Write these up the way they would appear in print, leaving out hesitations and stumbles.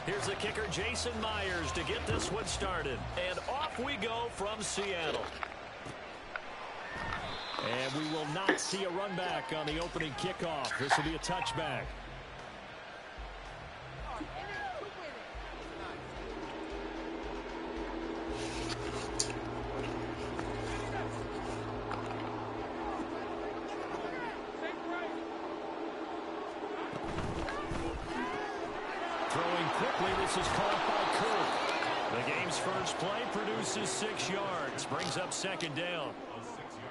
Here's the kicker, Jason Myers, to get this one started. And off we go from Seattle. And we will not see a run back on the opening kickoff. This will be a touchback. Throwing quickly, this is caught by Kirk. The game's first play produces 6 yards, brings up second down.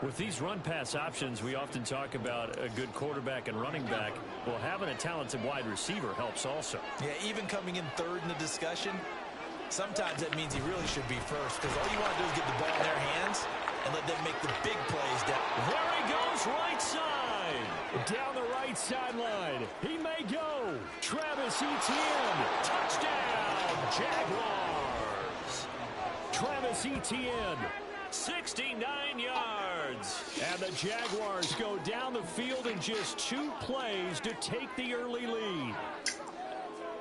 With these run-pass options, we often talk about a good quarterback and running back. Well, having a talented wide receiver helps also. Yeah, even coming in third in the discussion, sometimes that means he really should be first, because all you want to do is get the ball in their hands and let them make the big plays down. There he goes, right side. Down the right sideline. He may go. Travis Etienne. Touchdown, Jaguars. Travis Etienne. 69 yards. And the Jaguars go down the field in just 2 plays to take the early lead.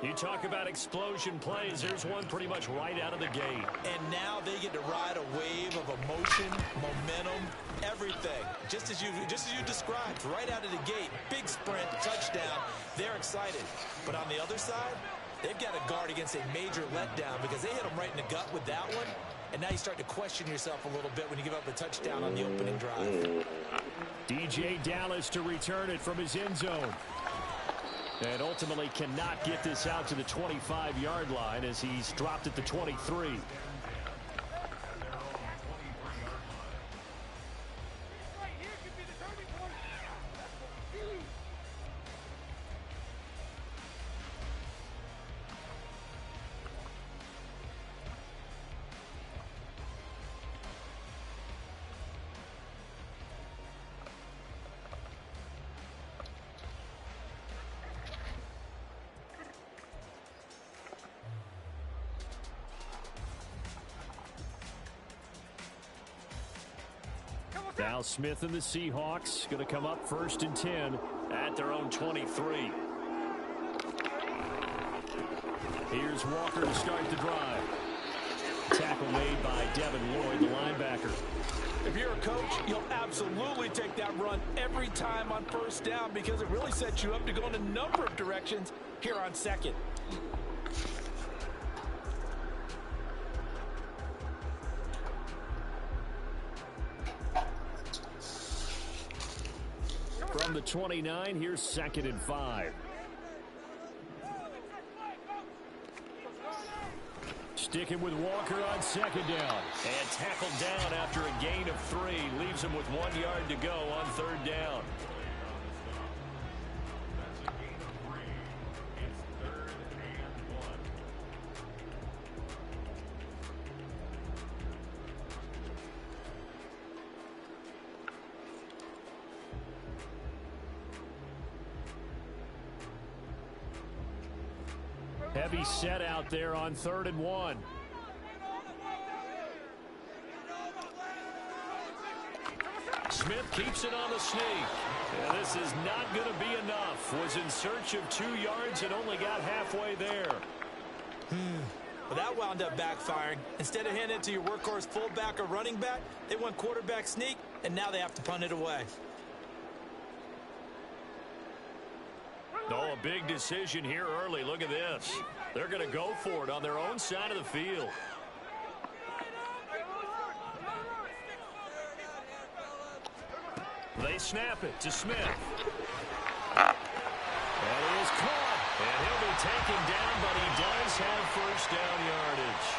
You talk about explosion plays. There's one pretty much right out of the gate. And now they get to ride a wave of emotion, momentum, everything. Just as you described, right out of the gate. Big sprint, touchdown. They're excited. But on the other side, they've got to guard against a major letdown because they hit them right in the gut with that one. And now you start to question yourself a little bit when you give up a touchdown on the opening drive. DJ Dallas to return it from his end zone. And ultimately cannot get this out to the 25-yard line as he's dropped at the 23. Now Smith and the Seahawks going to come up 1st and 10 at their own 23. Here's Walker to start the drive. Tackle made by Devin Lloyd, the linebacker. If you're a coach, you'll absolutely take that run every time on 1st down because it really sets you up to go in a number of directions here on 2nd. From the 29, here's 2nd and 5. Sticking with Walker on 2nd down. And tackled down after a gain of 3. Leaves him with 1 yard to go on 3rd down. Heavy set out there on 3rd and 1. Smith keeps it on the sneak. And this is not going to be enough. Was in search of 2 yards and only got halfway there. Well, that wound up backfiring. Instead of handing it to your workhorse fullback or running back, they went quarterback sneak, and now they have to punt it away. Oh, a big decision here early. Look at this. They're going to go for it on their own side of the field. They snap it to Smith. And he is caught. And he'll be taken down, but he does have 1st down yardage.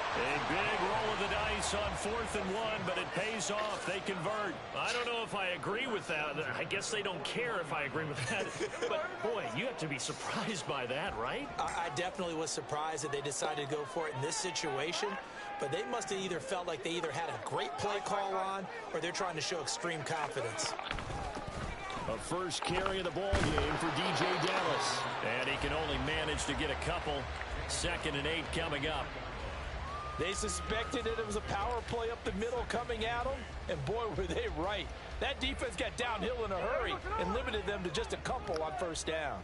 A big roll of the dice on 4th and 1, but it pays off. They convert. I don't know if I agree with that. I guess they don't care if I agree with that. But, boy, you have to be surprised by that, right? I definitely was surprised that they decided to go for it in this situation. But they must have either felt like they either had a great play call on or they're trying to show extreme confidence. A first carry of the ball game for DJ Dallas. And he can only manage to get a couple. 2nd and 8 coming up. They suspected it was a power play up the middle coming at them, and boy, were they right. That defense got downhill in a hurry and limited them to just a couple on 1st down.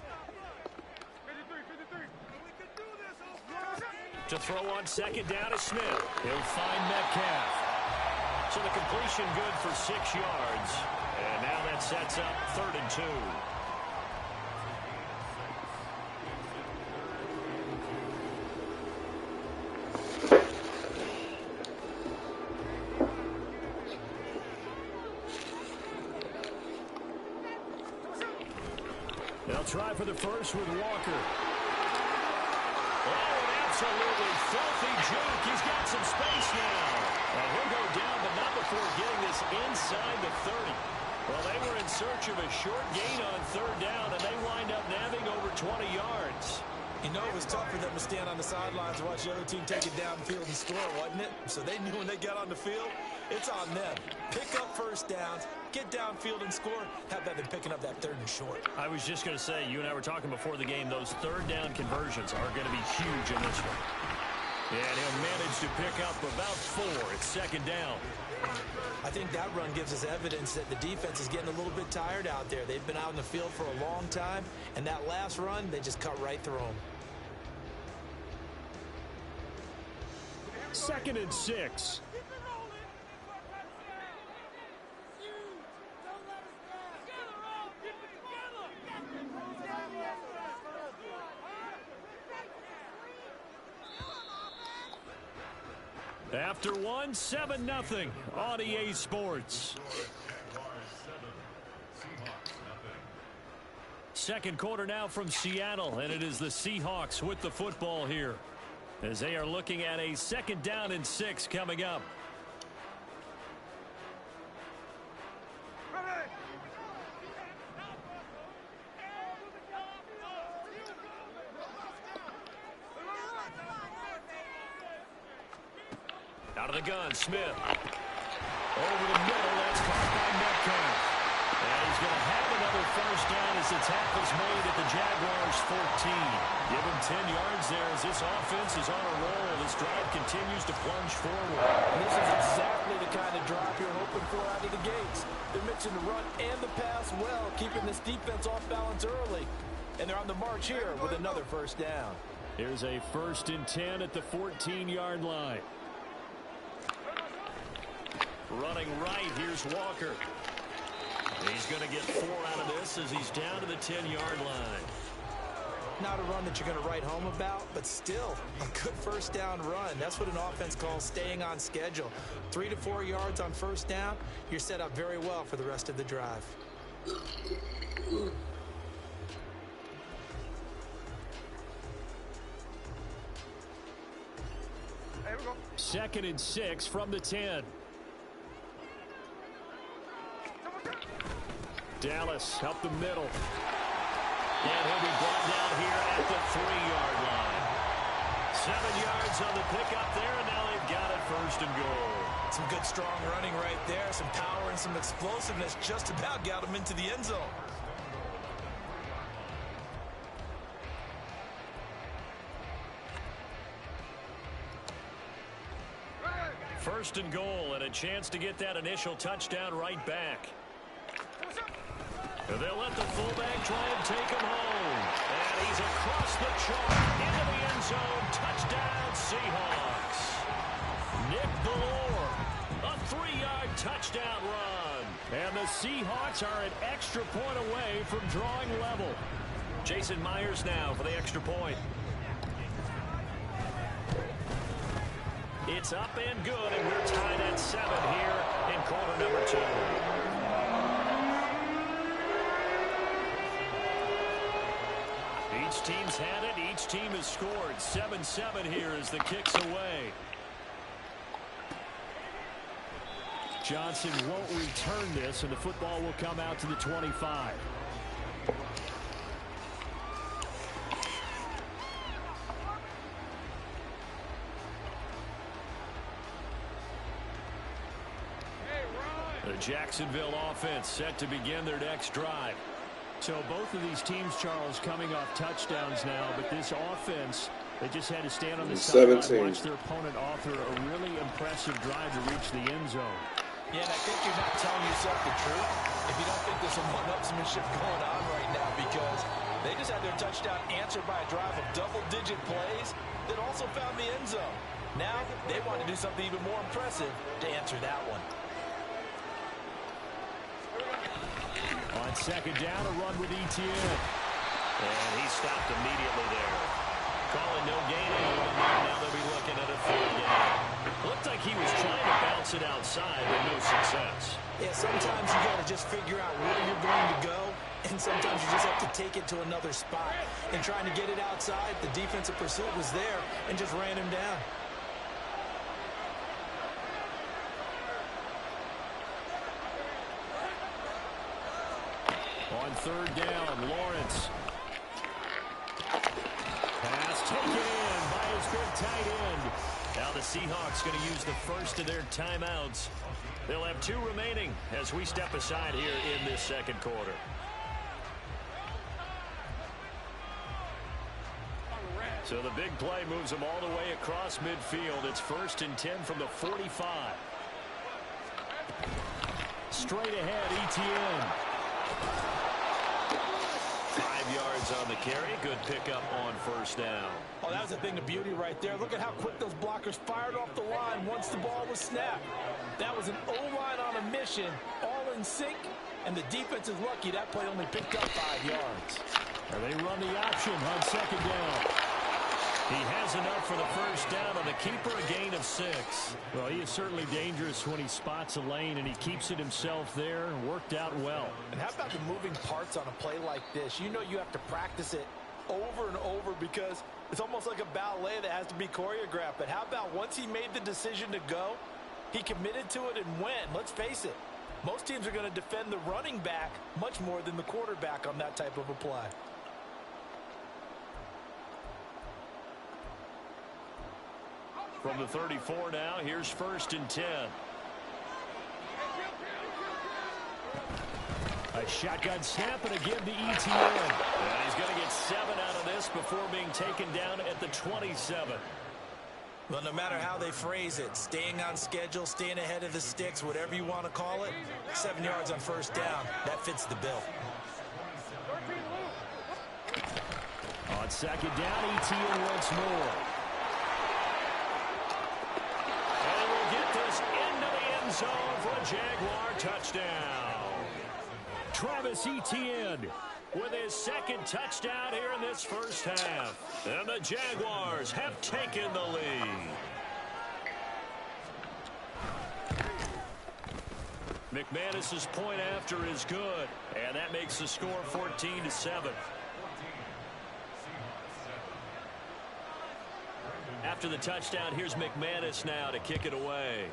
To throw on second down is Smith. He'll find Metcalf. So the completion good for 6 yards. And now that sets up 3rd and 2. They'll try for the first with Walker. Oh, an absolutely filthy juke. He's got some space now. And he'll go down, but not before getting this inside the 30. Well, they were in search of a short gain on 3rd down, and they wind up nabbing over 20 yards. You know, it was tough for them to stand on the sidelines and watch the other team take it downfield and score, wasn't it? So they knew when they got on the field, it's on them. Pick up first downs, get downfield and score. How about them picking up that 3rd and short? I was just going to say, you and I were talking before the game, those 3rd down conversions are going to be huge in this one. And he'll manage to pick up about 4. It's 2nd down. I think that run gives us evidence that the defense is getting a little bit tired out there. They've been out in the field for a long time, and that last run, they just cut right through them. 2nd and 6. After 1, 7-0 on EA Sports. 2nd quarter now from Seattle, and it is the Seahawks with the football here, as they are looking at a 2nd down and 6 coming up. Out of the gun, Smith. Over the middle, that's caught by Metcalf. And he's going to have another first down as the tackle's made at the Jaguars' 14. Give him 10 yards there as this offense is on a roll. This drive continues to plunge forward. And this is exactly the kind of drive you're hoping for out of the gates. They're mixing the run and the pass well, keeping this defense off balance early. And they're on the march here with another first down. Here's a 1st and 10 at the 14-yard line. Running right, here's Walker. He's going to get 4 out of this as he's down to the 10-yard line. Not a run that you're going to write home about, but still a good first down run. That's what an offense calls staying on schedule. 3 to 4 yards on first down, you're set up very well for the rest of the drive. 2nd and 6 from the 10. Dallas up the middle. And he'll be brought down here at the 3-yard line. 7 yards on the pickup there, and now they've got it 1st and goal. Some good strong running right there. Some power and some explosiveness just about got him into the end zone. First and goal, and a chance to get that initial touchdown right back. And they'll let the fullback try and take him home. And he's across the chalk into the end zone. Touchdown, Seahawks. Nick Ballore, a 3-yard touchdown run. And the Seahawks are an extra point away from drawing level. Jason Myers now for the extra point. It's up and good, and we're tied at 7 here in quarter number 2. Each team's had it. Each team has scored. 7-7 here as the kick's away. Johnson won't return this, and the football will come out to the 25. The Jacksonville offense set to begin their next drive. So both of these teams, Charles, coming off touchdowns now, but this offense, they just had to stand on the sideline and watch their opponent author a really impressive drive to reach the end zone. Yeah, and I think you're not telling yourself the truth if you don't think there's some one-upsmanship going on right now, because they just had to their touchdown answered by a drive of double-digit plays that also found the end zone. Now they want to do something even more impressive to answer that one. On second down, a run with Etienne. And he stopped immediately there. Calling no gain anymore. Now they'll be looking at a third down. Looked like he was trying to bounce it outside, but no success. Yeah, sometimes you got to just figure out where you're going to go, and sometimes you just have to take it to another spot. And trying to get it outside, the defensive pursuit was there and just ran him down. On third down, Lawrence. Pass taken in by his big tight end. Now the Seahawks going to use the first of their timeouts. They'll have 2 remaining as we step aside here in this second quarter. So the big play moves them all the way across midfield. It's 1st and 10 from the 45. Straight ahead, Etienne. 5 yards on the carry. Good pickup on first down. Oh, that was a thing of beauty right there. Look at how quick those blockers fired off the line once the ball was snapped. That was an O-line on a mission, all in sync, and the defense is lucky that play only picked up 5 yards. And they run the option on second down. He has enough for the first down on the keeper, a gain of 6. Well, he is certainly dangerous when he spots a lane, and he keeps it himself there and worked out well. And how about the moving parts on a play like this? You know you have to practice it over and over because it's almost like a ballet that has to be choreographed. But how about once he made the decision to go, he committed to it and went. Let's face it, most teams are going to defend the running back much more than the quarterback on that type of a play. From the 34 now, here's 1st and 10. A shotgun snap and again to Etienne. And he's going to get 7 out of this before being taken down at the 27. Well, no matter how they phrase it, staying on schedule, staying ahead of the sticks, whatever you want to call it, 7 yards on first down, that fits the bill. On second down, Etienne once more. Into the end zone for a Jaguar touchdown. Travis Etienne with his 2nd touchdown here in this first half. And the Jaguars have taken the lead. McManus's point after is good, and that makes the score 14-7. After the touchdown, here's McManus now to kick it away.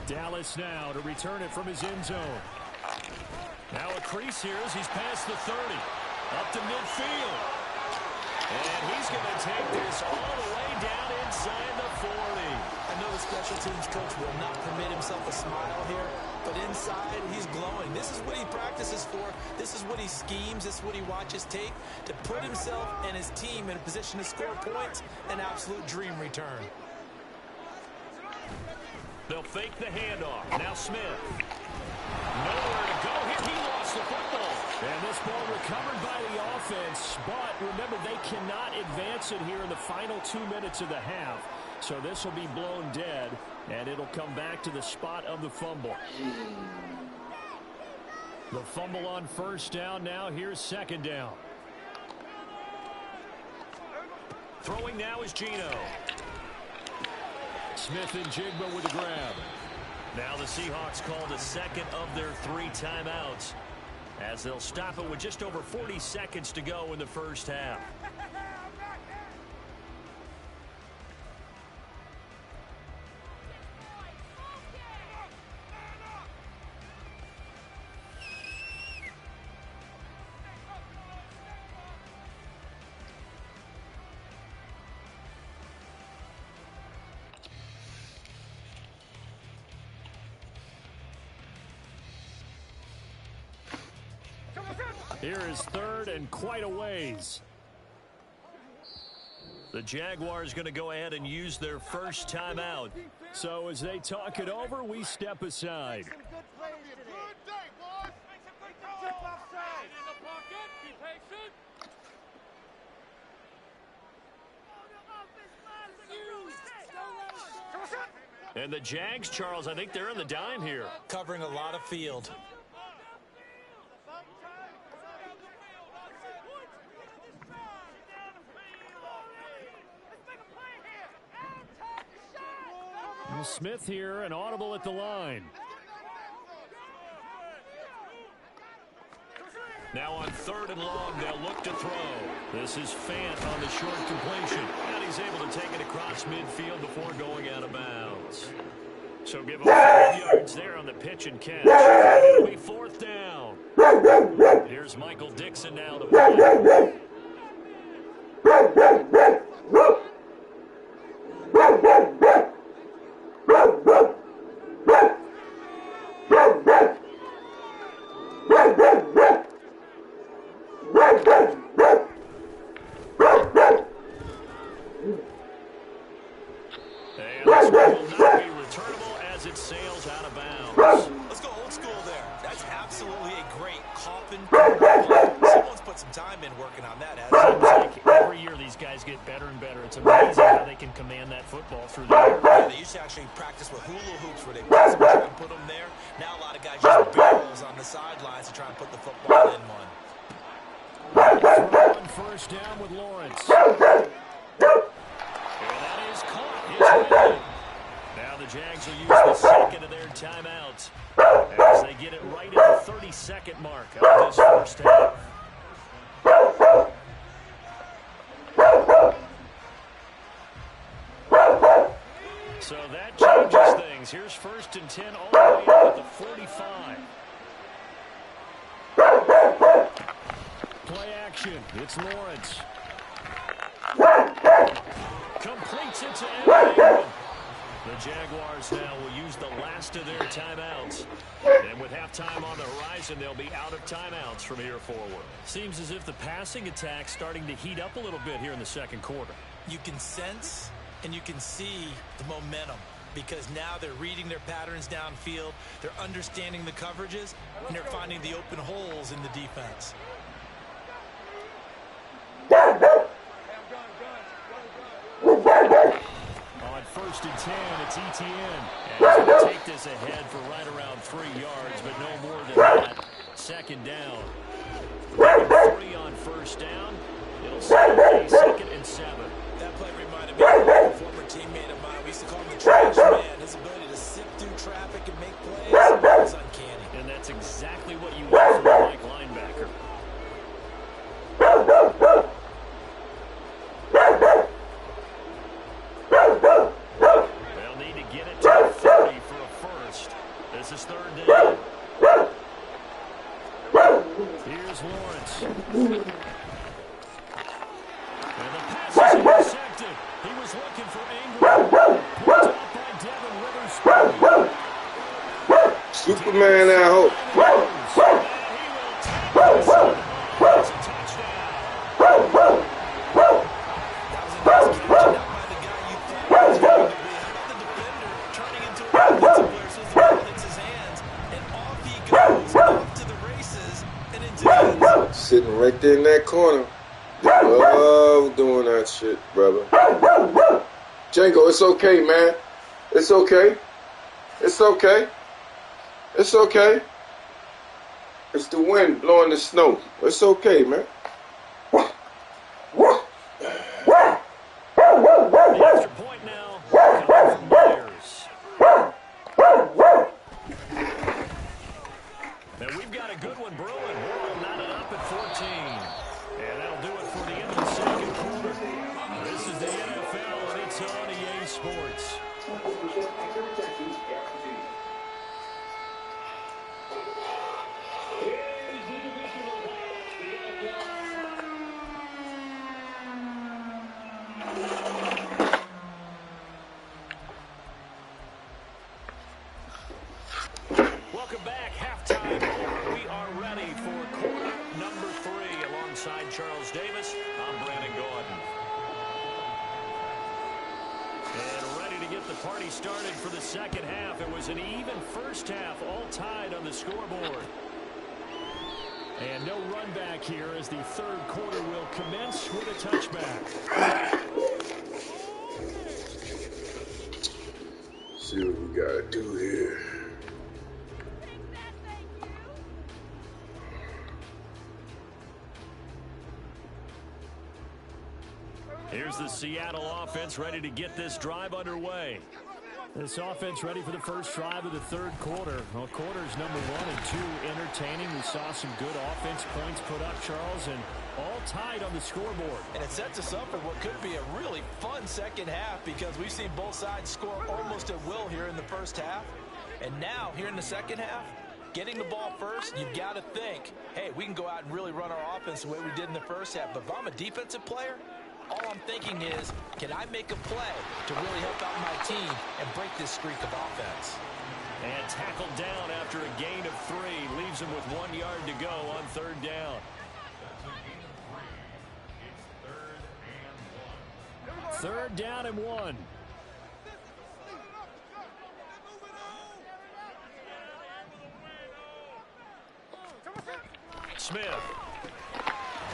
Dallas now to return it from his end zone. Now a crease here as he's past the 30. Up to midfield. And he's going to take this all the way down inside the 40. I know the special teams coach will not permit himself a smile here, but inside he's glowing. This is what he practices for. This is what he schemes. This is what he watches tape to put himself and his team in a position to score points. An absolute dream return. They'll fake the handoff. Now Smith. Nowhere to go here. He lost the football. And this ball recovered by the offense. But remember, they cannot advance it here in the final 2 minutes of the half. So this will be blown dead, and it'll come back to the spot of the fumble. The fumble on first down now. Here's second down. Throwing now is Geno. Smith and Jigba with the grab. Now the Seahawks called a 2nd of their 3 timeouts as they'll stop it with just over 40 seconds to go in the first half. Here is 3rd and quite a ways. The Jaguars going to go ahead and use their first timeout. So as they talk it over, we step aside. And the Jags, Charles, I think they're in the dime here. Covering a lot of field. Smith here, an audible at the line. Now on 3rd and long, they'll look to throw. This is Fant on the short completion. And he's able to take it across midfield before going out of bounds. So give him 5 yards there on the pitch and catch. It'll be 4th down. Here's Michael Dixon now to ball. Actually practice with hula hoops where they pass them and try and put them there. Now a lot of guys use barrels on the sidelines to try and put the football in one. Throw on 1st down with Lawrence. And that is caught. It's good. Now the Jags will use the second of their timeouts as they get it right at the 32nd mark of this 1st half. So that changes things. Here's 1st and 10 all the way up at the 45. Play action. It's Lawrence. Completes it to Evan. The Jaguars now will use the last of their timeouts. And with halftime on the horizon, they'll be out of timeouts from here forward. Seems as if the passing attack's starting to heat up a little bit here in the 2nd quarter. You can sense and you can see the momentum because now they're reading their patterns downfield, they're understanding the coverages, and they're finding the open holes in the defense. On 1st and 10, it's Etienne. And he's going to take this ahead for right around 3 yards, but no more than that. 2nd down. 3 on 1st down. It'll start a 2nd and 7. That play reminded me of a former teammate of mine. We used to call him the trash man. His ability to sift through traffic and make plays was uncanny. And that's exactly what you want from a Mike linebacker. They'll need to get it to the 30 for a 1st. This is 3rd down. Here's Lawrence. And the pass is intercepted. He was looking for Ingram. Picked up by Devin Witherspoon. Superman that hope. It's a touchdown. That was a nice catch, not by the guy you thought was going to be. How about the defender turning into a offensive player so the ball hits his hands, and off he goes, off to the races, and into the end zone. Sitting right there in that corner. Love doing that shit, brother. Django, it's okay, man. It's okay. It's okay. It's okay. It's the wind blowing the snow. It's okay, man. The extra point now coming from Myers. And we've got a good one brewing. We're all knotted up at 14. And that'll do it for the end of the 2nd quarter. This is the NFL, and it's on EA Sports. Welcome back. Halftime over. We are ready for quarter number 3. Alongside Charles Davis, I'm Brandon Gordon. And ready to get the party started for the 2nd half. It was an even 1st half, all tied on the scoreboard. And no run back here as the 3rd quarter will commence with a touchback. see what we gotta do here. Here's the Seattle offense ready to get this drive underway. This offense ready for the first drive of the third quarter. Well, quarters number 1 and 2 entertaining. We saw some good offense points put up, Charles, and all tied on the scoreboard. And it sets us up for what could be a really fun second half because we've seen both sides score almost at will here in the first half. And now, here in the second half, getting the ball first, you've got to think, hey, we can go out and really run our offense the way we did in the first half. But if I'm a defensive player, all I'm thinking is, can I make a play to really help out my team and break this streak of offense? And tackled down after a gain of 3. Leaves him with 1 yard to go on third down. Third down and 1. Smith.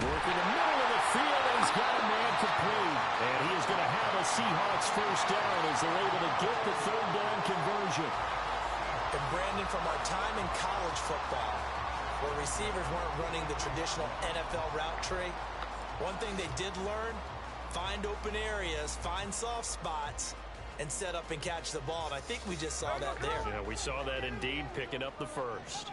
Working the middle of the field, and he's got a man complete. And he is going to have a Seahawks first down as they're able to get the third down conversion. And Brandon, from our time in college football, where receivers weren't running the traditional NFL route tree, one thing they did learn, find open areas, find soft spots, and set up and catch the ball. And I think we just saw that there. Yeah, we saw that indeed, picking up the first.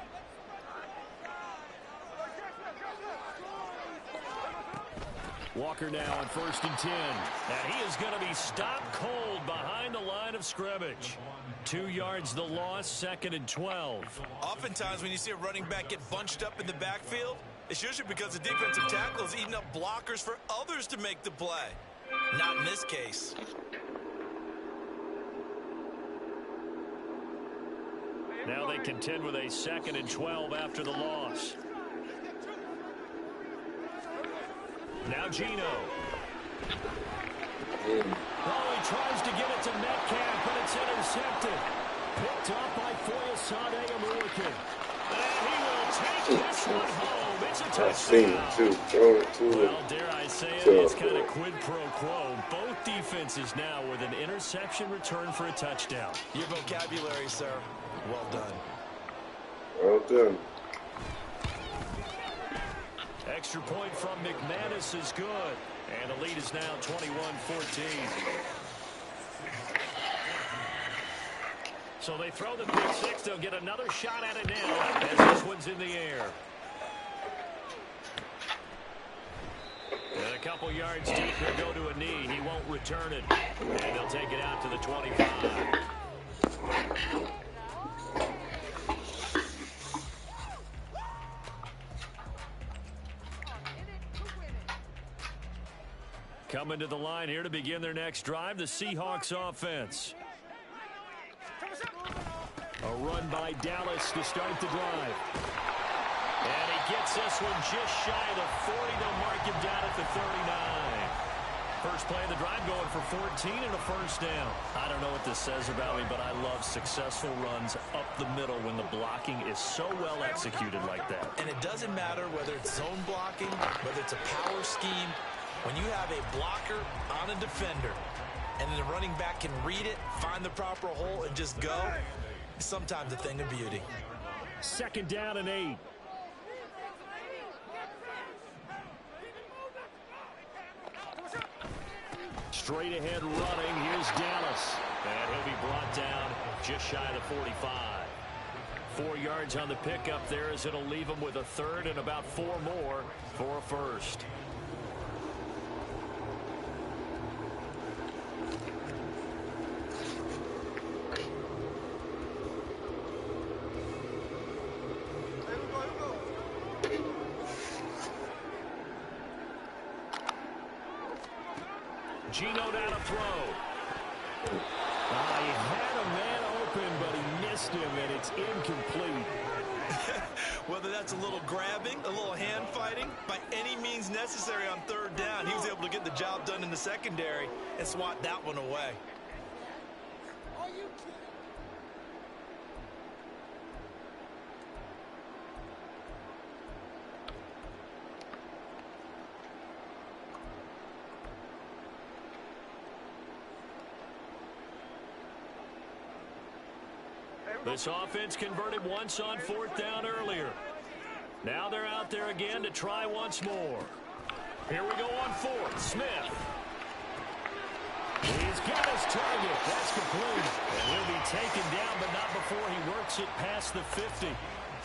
Walker now on 1st and 10. And he is going to be stopped cold behind the line of scrimmage. 2 yards the loss, 2nd and 12. Oftentimes when you see a running back get bunched up in the backfield, it's usually because the defensive tackle is eating up blockers for others to make the play. Not in this case. Now they contend with a 2nd and 12 after the loss. Now Gino. Oh, he tries to get it to Metcalf, but it's intercepted. Picked up by Foyesade American. And he will take this one home. It's a touchdown. I've seen it too. Throw it to Well, him. dare I say it, it's kind of quid pro quo. Both defenses now with an interception return for a touchdown. Your vocabulary, sir. Well done. Well done. Extra point from McManus is good. And the lead is now 21-14. So they throw the pick six. They'll get another shot at it now as this one's in the air. And a couple yards deep, he'll go to a knee. He won't return it. And they'll take it out to the 25. Coming to the line here to begin their next drive, the Seahawks offense. A run by Dallas to start the drive. And he gets this one just shy of the 40. They'll mark him down at the 39. First play of the drive going for 14 and a first down. I don't know what this says about me, but I love successful runs up the middle when the blocking is so well executed like that. And it doesn't matter whether it's zone blocking, whether it's a power scheme. When you have a blocker on a defender and the running back can read it, find the proper hole, and just go, it's sometimes a thing of beauty. 2nd down and 8. Straight ahead running. Here's Dallas. And he'll be brought down just shy of the 45. 4 yards on the pickup there as it'll leave him with a third and about 4 more for a first. Gino down to throw. He had a man open, but he missed him, and it's incomplete. Whether that's a little grabbing, a little hand fighting, by any means necessary on third down, he was able to get the job done in the secondary and swat that one away. This offense converted once on 4th down earlier. Now they're out there again to try once more. Here we go on 4th. Smith. He's got his target. That's complete. And he'll be taken down, but not before he works it past the 50.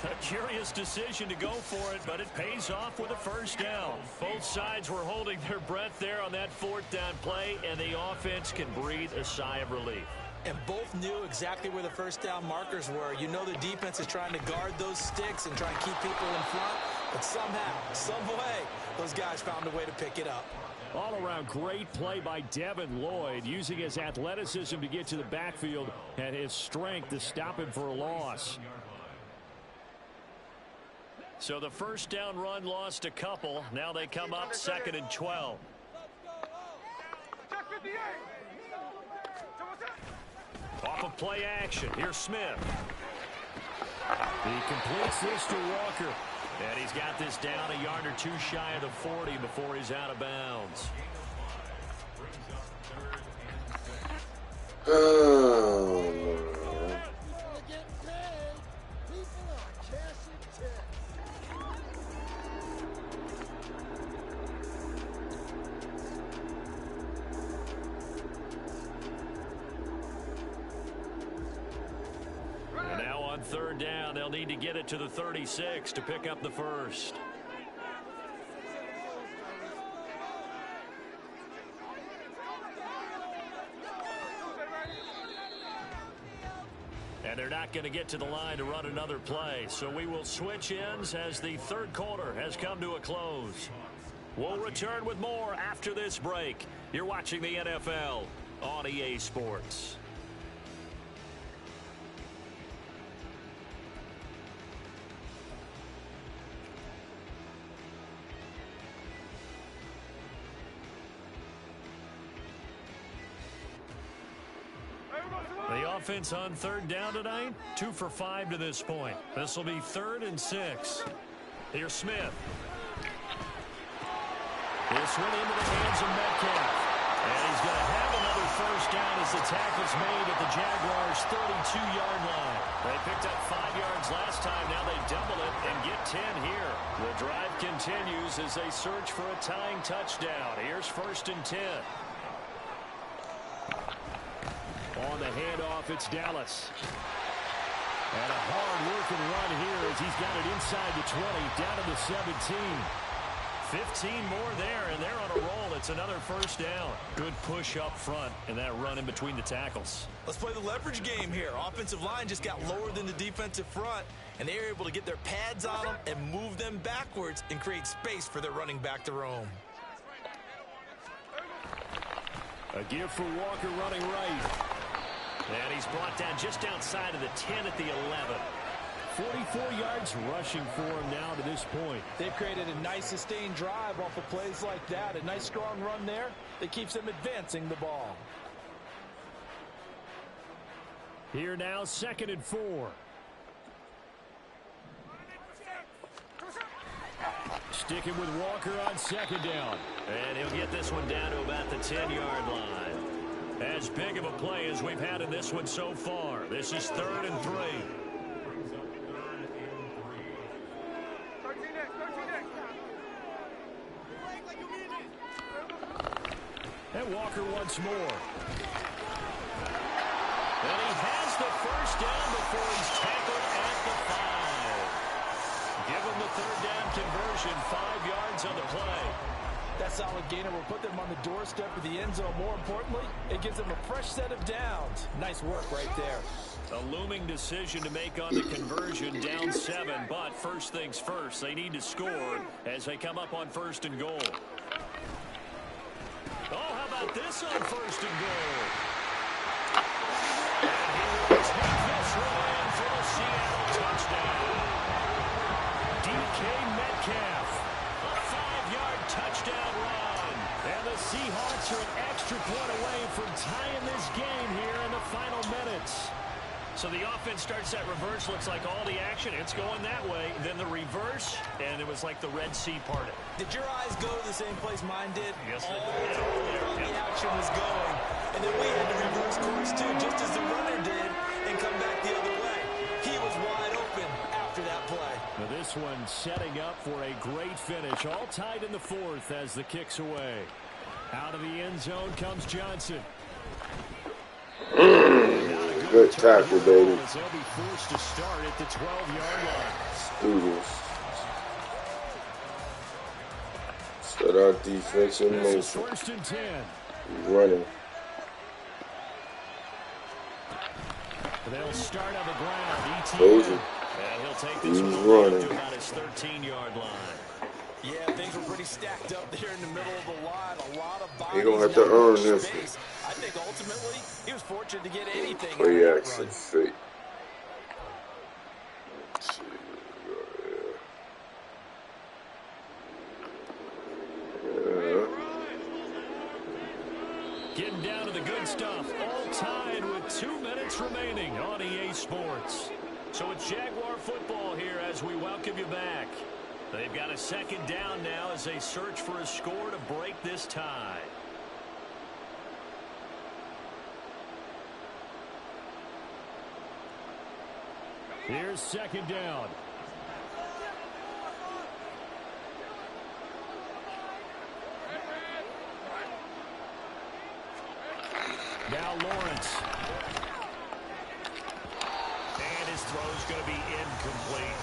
A curious decision to go for it, but it pays off with a first down. Both sides were holding their breath there on that 4th down play, and the offense can breathe a sigh of relief. And both knew exactly where the first down markers were. You know the defense is trying to guard those sticks and try and keep people in front, but somehow, some way, those guys found a way to pick it up. All-around great play by Devin Lloyd, using his athleticism to get to the backfield and his strength to stop him for a loss. So the first down run lost a couple. Now they come up 2nd and 12. Off of play action. Here's Smith. He completes this to Walker. And he's got this down a yard or two shy of the 40 before he's out of bounds. And now on 3rd down, they'll need to get it to the 36 to pick up the first. And they're not going to get to the line to run another play. So we will switch ends as the 3rd quarter has come to a close. We'll return with more after this break. You're watching the NFL on EA Sports. The offense on 3rd down tonight, 2 for 5 to this point. This will be 3rd and 6. Here's Smith. This one into the hands of Metcalf. And he's going to have another first down as the tackle's made at the Jaguars' 32-yard line. They picked up 5 yards last time. Now they double it and get 10 here. The drive continues as they search for a tying touchdown. Here's 1st and 10. On the handoff, it's Dallas. And a hard-working run here as he's got it inside the 20, down to the 17. 15 more there, and they're on a roll. It's another first down. Good push up front, and that run in between the tackles. Let's play the leverage game here. Offensive line just got lower than the defensive front, and they were able to get their pads on them and move them backwards and create space for their running back to roam. A give for Walker running right. And he's brought down just outside of the 10 at the 11. 44 yards rushing for him now to this point. They've created a nice sustained drive off of plays like that. A nice strong run there that keeps them advancing the ball. Here now, 2nd and 4. Sticking with Walker on 2nd down. And he'll get this one down to about the 10-yard line. As big of a play as we've had in this one so far. This is 3rd and 3. And Walker once more. And he has the first down before he's tackled at the 5. Give him the 3rd down conversion, 5 yards on the play. That solid gainer will put them on the doorstep of the end zone. More importantly, it gives them a fresh set of downs. Nice work right there. A looming decision to make on the conversion, down 7. But first things first, they need to score as they come up on 1st and goal. Oh, how about this on 1st and goal? And he will take this one in for the Seattle touchdown. DK Metcalf. A 5-yard touchdown run. And the Seahawks are an extra point away from tying this game here in the final minutes. So the offense starts that reverse. Looks like all the action, it's going that way. Then the reverse, and it was like the Red Sea parted. Did your eyes go to the same place mine did? Yes, they all did. where the action was going. And then we had to reverse course, too, just as the runner did, and come back the other way. this one setting up for a great finish. All tied in the fourth as the kick's away. Out of the end zone comes Johnson. Good tackle, baby. They'll be forced to start at the 12-yard line. Let's do this. Set our defense in This is motion. 1st and 10. He's running. They'll start on the ground. Told you. And he'll take this He's one running. to about his 13-yard line. Yeah, things were pretty stacked up there in the middle of the line. A lot of bodies. He gonna have to earn this one. I think ultimately he was fortunate to get anything. Play out of that action run. fake. Getting down to the good stuff. All tied with 2 minutes remaining on EA Sports. So it's Jaguar football here as we welcome you back. They've got a second down now as they search for a score to break this tie. Here's second down. Now Lawrence. And his throw's going to be incomplete.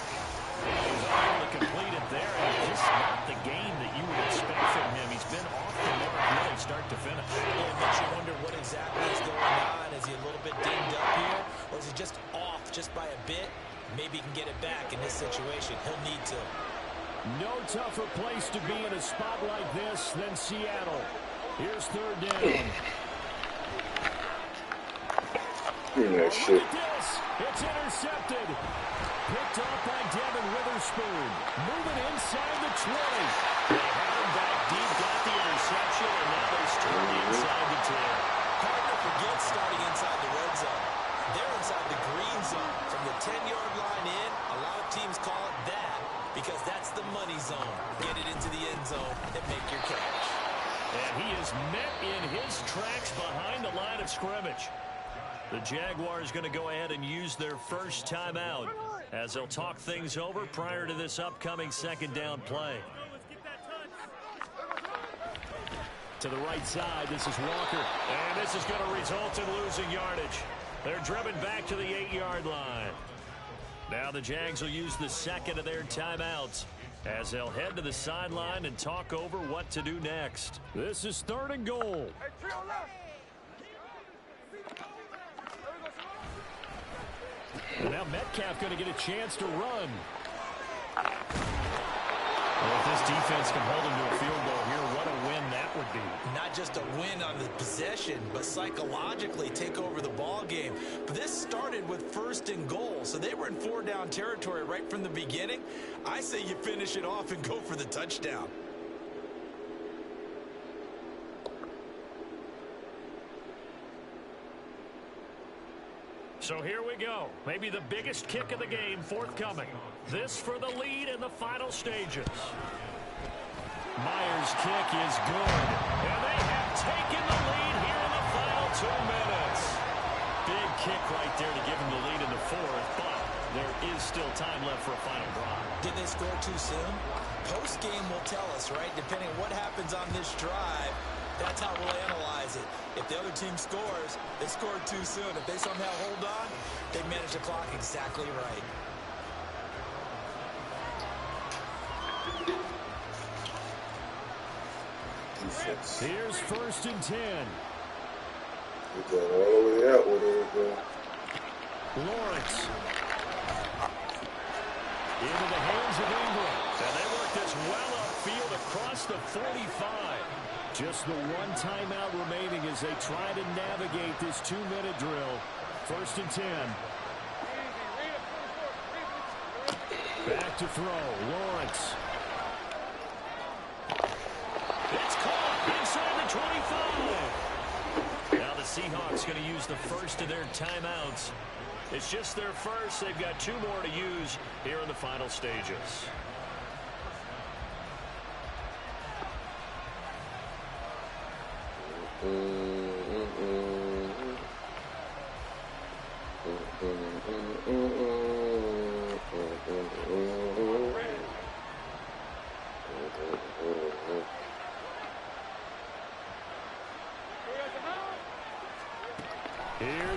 He's able to complete it there, and just not the game that you would expect from him. He's been off the mark really start to finish. Yeah, it makes you wonder what exactly is going on. Is he a little bit dinged up here, or is he just off just by a bit? Maybe he can get it back in this situation. He'll need to. No tougher place to be in a spot like this than Seattle. Here's third down. That shit. Look at this. It's intercepted. Picked up by Devin Witherspoon. Moving inside the 20. They had him back deep, got the interception, and now they start inside the 10. Hard to forget starting inside the red zone. They're inside the green zone. From the 10-yard line in, a lot of teams call it that because that's the money zone. Get it into the end zone and make your catch. And he is met in his tracks behind the line of scrimmage. The Jaguars going to go ahead and use their first timeout as they'll talk things over prior to this upcoming second down play. To the right side, this is Walker. And this is going to result in losing yardage. They're driven back to the 8-yard line. Now the Jags will use the second of their timeouts as they'll head to the sideline and talk over what to do next. This is 3rd and goal. And now Metcalf going to get a chance to run. Well, if this defense can hold him to a field goal here, what a win that would be. Not just a win on the possession, but psychologically take over the ball game. But this started with 1st and goal, so they were in 4-down territory right from the beginning. I say you finish it off and go for the touchdown. So here we go. Maybe the biggest kick of the game forthcoming. This for the lead in the final stages. Myers' kick is good. And they have taken the lead here in the final 2 minutes. Big kick right there to give them the lead in the fourth, but there is still time left for a final drive. Did they score too soon? Post-game will tell us, right? Depending on what happens on this drive, that's how we'll analyze it. If the other team scores, they scored too soon. If they somehow hold on, they manage the clock exactly right. Defense. Here's 1st and 10. We're going all the way out with it. Lawrence. Into the hands of Ingram. And they work this well upfield across the 45. Just the one timeout remaining as they try to navigate this 2-minute drill. 1st and 10. Back to throw. Lawrence. It's caught inside the 25. Now the Seahawks going to use the first of their timeouts. It's just their first. They've got 2 more to use here in the final stages.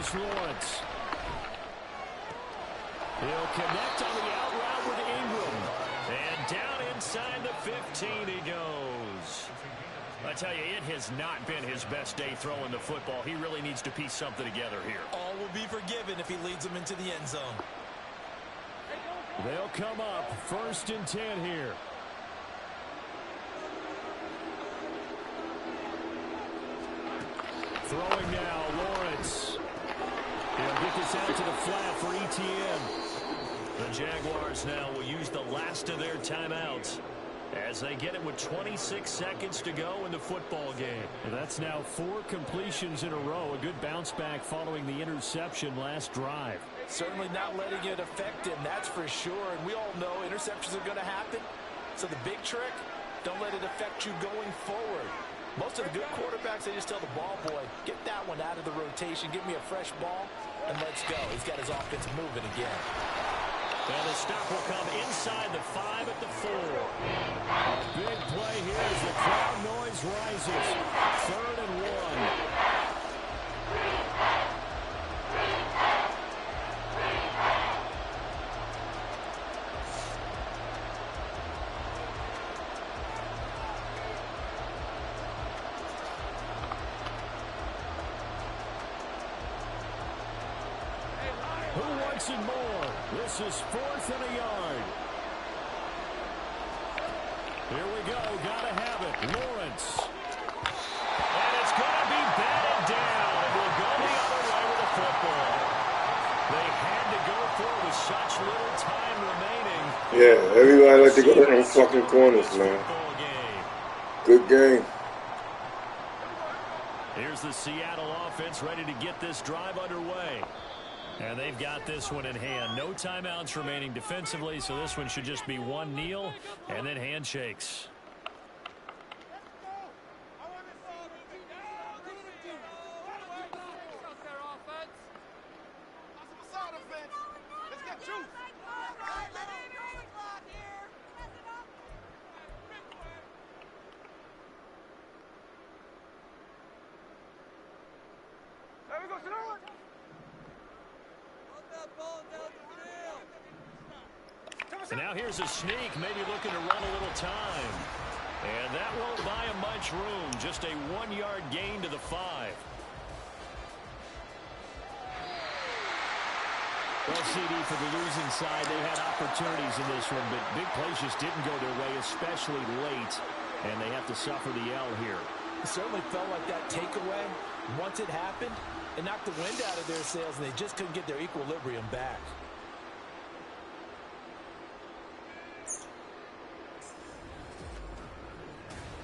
Here's Lawrence. He'll connect on the out route with Ingram. And down inside the 15 he goes. I tell you, it has not been his best day throwing the football. He really needs to piece something together here. All will be forgiven if he leads them into the end zone. They'll come up 1st and 10 here. Throwing now, Lawrence. He'll get this out to the flat for ETN. The Jaguars now will use the last of their timeouts as they get it with 26 seconds to go in the football game. And that's now 4 completions in a row. A good bounce back following the interception last drive. Certainly not letting it affect him, that's for sure. And we all know interceptions are going to happen. So the big trick, don't let it affect you going forward. Most of the good quarterbacks, they just tell the ball boy, get that one out of the rotation, give me a fresh ball, and let's go. He's got his offense moving again. And the stop will come inside the 5 at the 4. A big play here as the crowd noise rises. 3rd and 1. Who wants it more? This is 4th and a yard. Here we go. Gotta have it. Lawrence. And it's going to be batted down. And we'll go the other way with the football. They had to go for it with such little time remaining. Yeah, everybody like to go to them fucking corners, man. Good game. Here's the Seattle offense ready to get this drive underway. And they've got this one in hand. No timeouts remaining defensively, so this one should just be one kneel and then handshakes. And now here's a sneak, maybe looking to run a little time. And that won't buy him much room. Just a 1-yard gain to the 5. Well, CD, for the losing side, they had opportunities in this one, but big plays just didn't go their way, especially late. And they have to suffer the L here. It certainly felt like that takeaway, once it happened, it knocked the wind out of their sails, and they just couldn't get their equilibrium back.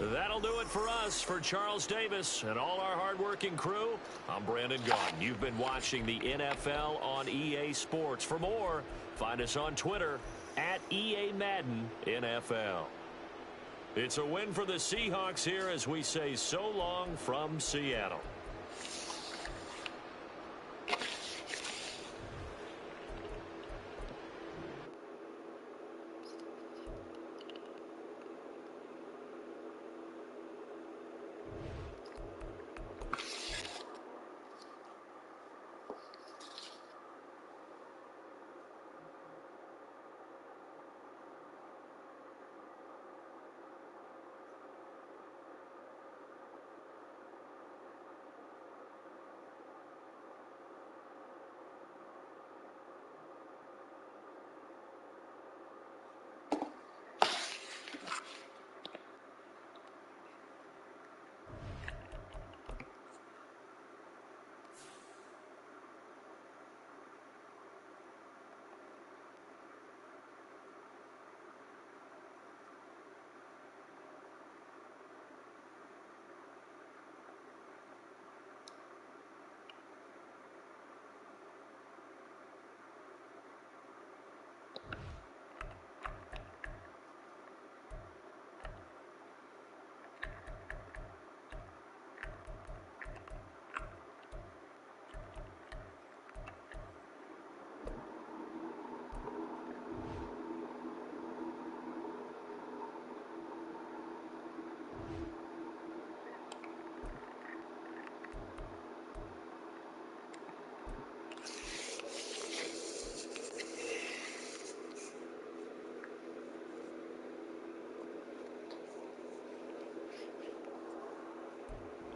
That'll do it for us. For Charles Davis and all our hardworking crew, I'm Brandon Gaudin. You've been watching the NFL on EA Sports. For more, find us on Twitter at EA Madden NFL. It's a win for the Seahawks here as we say so long from Seattle.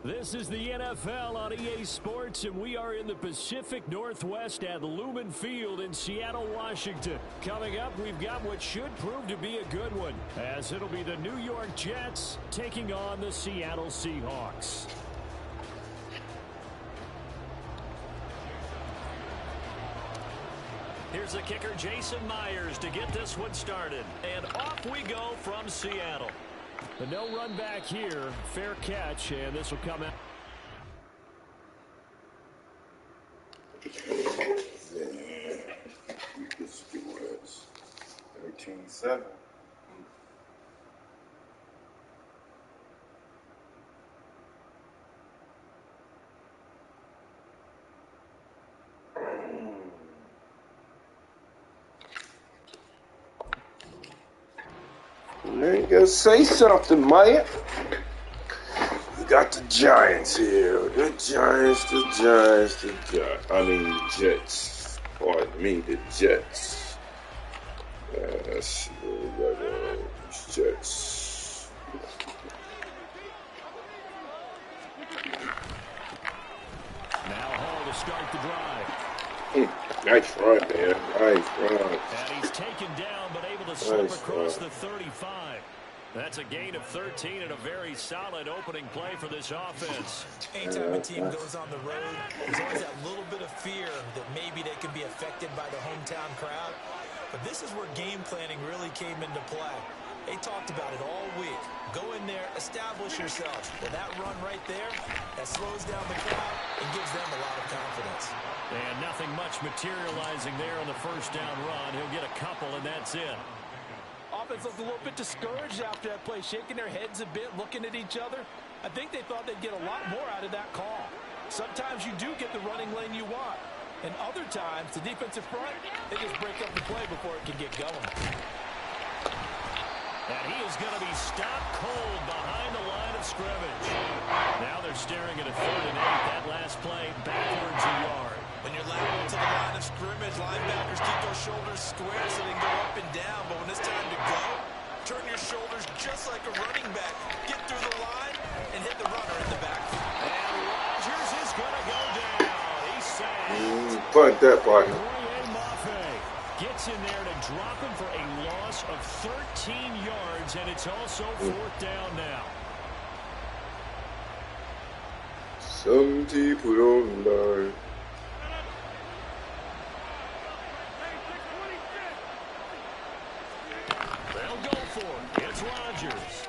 This is the NFL on EA Sports, and we are in the Pacific Northwest at Lumen Field in Seattle, Washington. Coming up, we've got what should prove to be a good one, as it'll be the New York Jets taking on the Seattle Seahawks. Here's the kicker, Jason Myers, to get this one started. And off we go from Seattle. The no run back here, fair catch, and this will come out. This was 13-7. Man, gotta say something, Maya. We got the Giants here. The Giants. I mean, the Jets. Pardon me, the Jets. Let's see what we got going on. Jets. Now Hall to start the drive. Nice run, man. Nice run. And he's taken down, but able to slip across the 35. That's a gain of 13 and a very solid opening play for this offense. Anytime a team goes on the road, there's always that little bit of fear that maybe they can be affected by the hometown crowd. But this is where game planning really came into play. They talked about it all week. Go in there, establish yourself. Well, that run right there, that slows down the crowd and gives them a lot of confidence. And nothing much materializing there on the first down run. He'll get a couple, and that's it. Offense looked a little bit discouraged after that play, shaking their heads a bit, looking at each other. I think they thought they'd get a lot more out of that call. Sometimes you do get the running lane you want. And other times, the defensive front, they just break up the play before it can get going. And he is going to be stopped cold behind the line of scrimmage. Now they're staring at a 3rd and 8. That last play backwards a yard. When you're lateral to the line of scrimmage, linebackers keep those shoulders square so they can go up and down. But when it's time to go, turn your shoulders just like a running back. Get through the line and hit the runner in the backfield. And Rodgers is going to go down. He's sacked. Punt that partner. Gets in there to drop him for a loss of 13 yards, and it's also 4th down now. Some people don't learn. They'll go for it. It's Rodgers.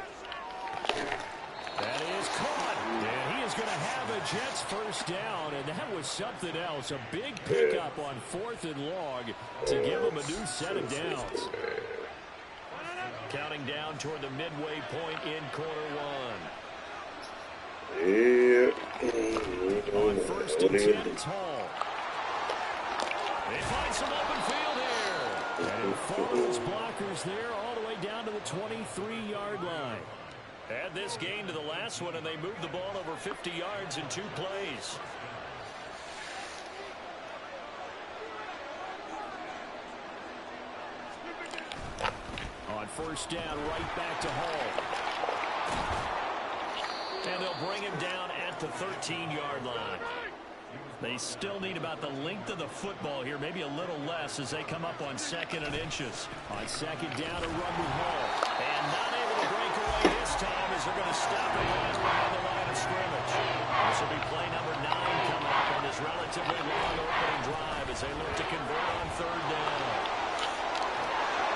That is caught, and he is going to have a Jets first down, and that was something else. A big pickup on 4th and long to give him a new set of downs. Counting down toward the midway point in quarter one. Yeah. On 1st and 10, it's Hall. They find some open field here. And it follows blockers there all the way down to the 23-yard line. Add this gain to the last one, and they moved the ball over 50 yards in 2 plays. On 1st down, right back to Hall. And they'll bring him down at the 13-yard line. They still need about the length of the football here, maybe a little less as they come up on 2nd and inches. On 2nd down, a run with Hall. And not able to break away this time as they're going to stop him right behind the line of scrimmage. This will be play number 9 coming up on this relatively long opening drive as they look to convert on 3rd down.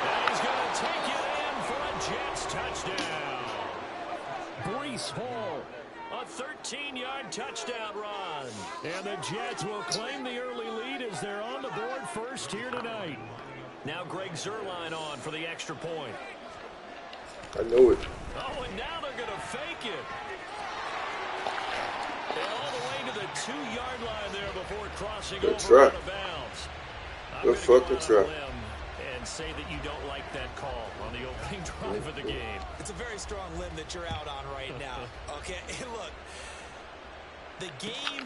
And he's going to take it in for a Jets touchdown. Breece Hall. A 13-yard touchdown run. And the Jets will claim the early lead as they're on the board first here tonight. Now Greg Zuerlein on for the extra point. I know it. Oh, and now they're going to fake it. And all the way to the 2-yard line there before crossing over out of bounds. Good fucking try. And say that you don't like that call on the opening drive of the game. It's a very strong limb that you're out on right now. Okay, and look, the game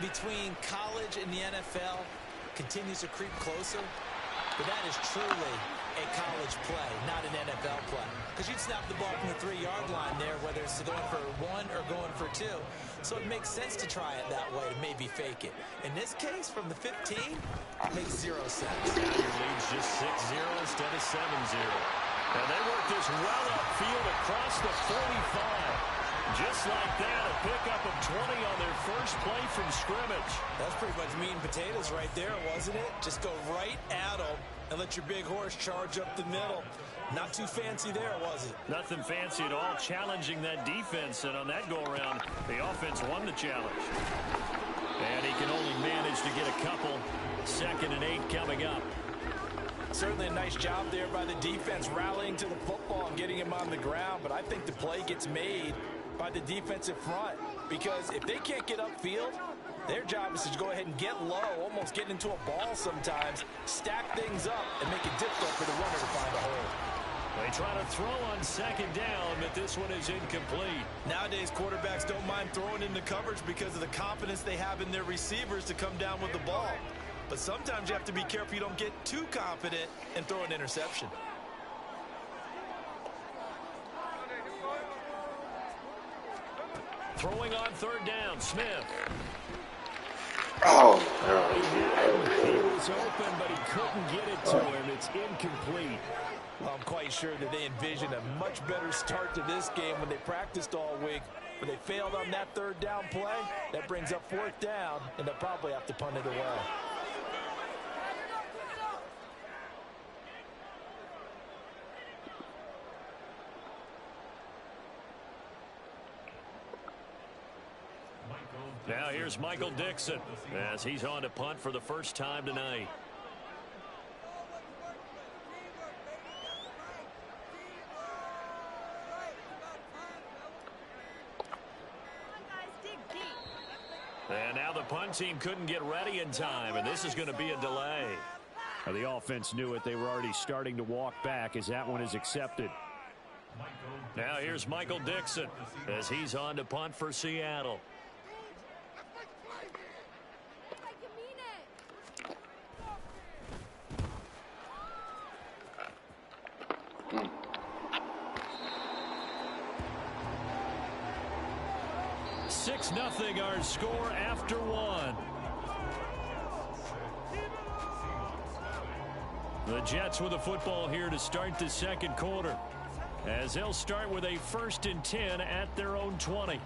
between college and the NFL continues to creep closer, but that is truly a college play, not an NFL play. because you'd snap the ball from the 3-yard line there, whether it's going for 1 or going for 2. So it makes sense to try it that way to maybe fake it. In this case, from the 15, it makes 0 sense. Now your lead's just 6-0 instead of 7-0. And they work this well upfield across the 45. Just like that, a pickup of 20 on their first play from scrimmage. That's pretty much meat and potatoes right there, wasn't it? Just go right at them and let your big horse charge up the middle. Not too fancy there, was it? Nothing fancy at all, challenging that defense. And on that go-around, the offense won the challenge. And he can only manage to get a couple. 2nd and 8 coming up. Certainly a nice job there by the defense rallying to the football and getting him on the ground. But I think the play gets made by the defensive front, because if they can't get upfield, their job is to go ahead and get low, almost get into a ball sometimes, stack things up, and make it difficult for the runner to find a hole. They try to throw on 2nd down, but this one is incomplete. Nowadays, quarterbacks don't mind throwing into coverage because of the confidence they have in their receivers to come down with the ball. But sometimes you have to be careful you don't get too confident and throw an interception. Throwing on 3rd down, Smith. Oh, He was open, but he couldn't get it to him. It's incomplete. Well, I'm quite sure that they envisioned a much better start to this game when they practiced all week. But they failed on that 3rd down play. That brings up 4th down, and they'll probably have to punt it away. Now here's Michael Dixon as he's on to punt for the first time tonight. And now the punt team couldn't get ready in time, and this is going to be a delay. Well, the offense knew it. They were already starting to walk back as that one is accepted. Now here's Michael Dixon as he's on to punt for Seattle. Nothing our score after 1. The Jets with the football here to start the 2nd quarter, as they'll start with a 1st and 10 at their own 20.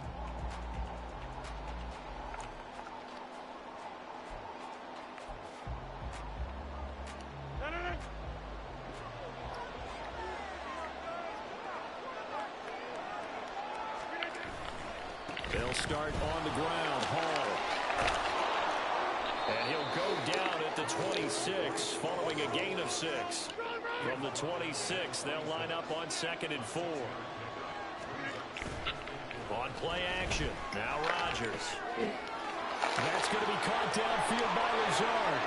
They'll start on the ground. Hall. And he'll go down at the 26 following a gain of 6. From the 26, they'll line up on 2nd and 4. On play action. Now Rodgers. That's going to be caught downfield by Lazard.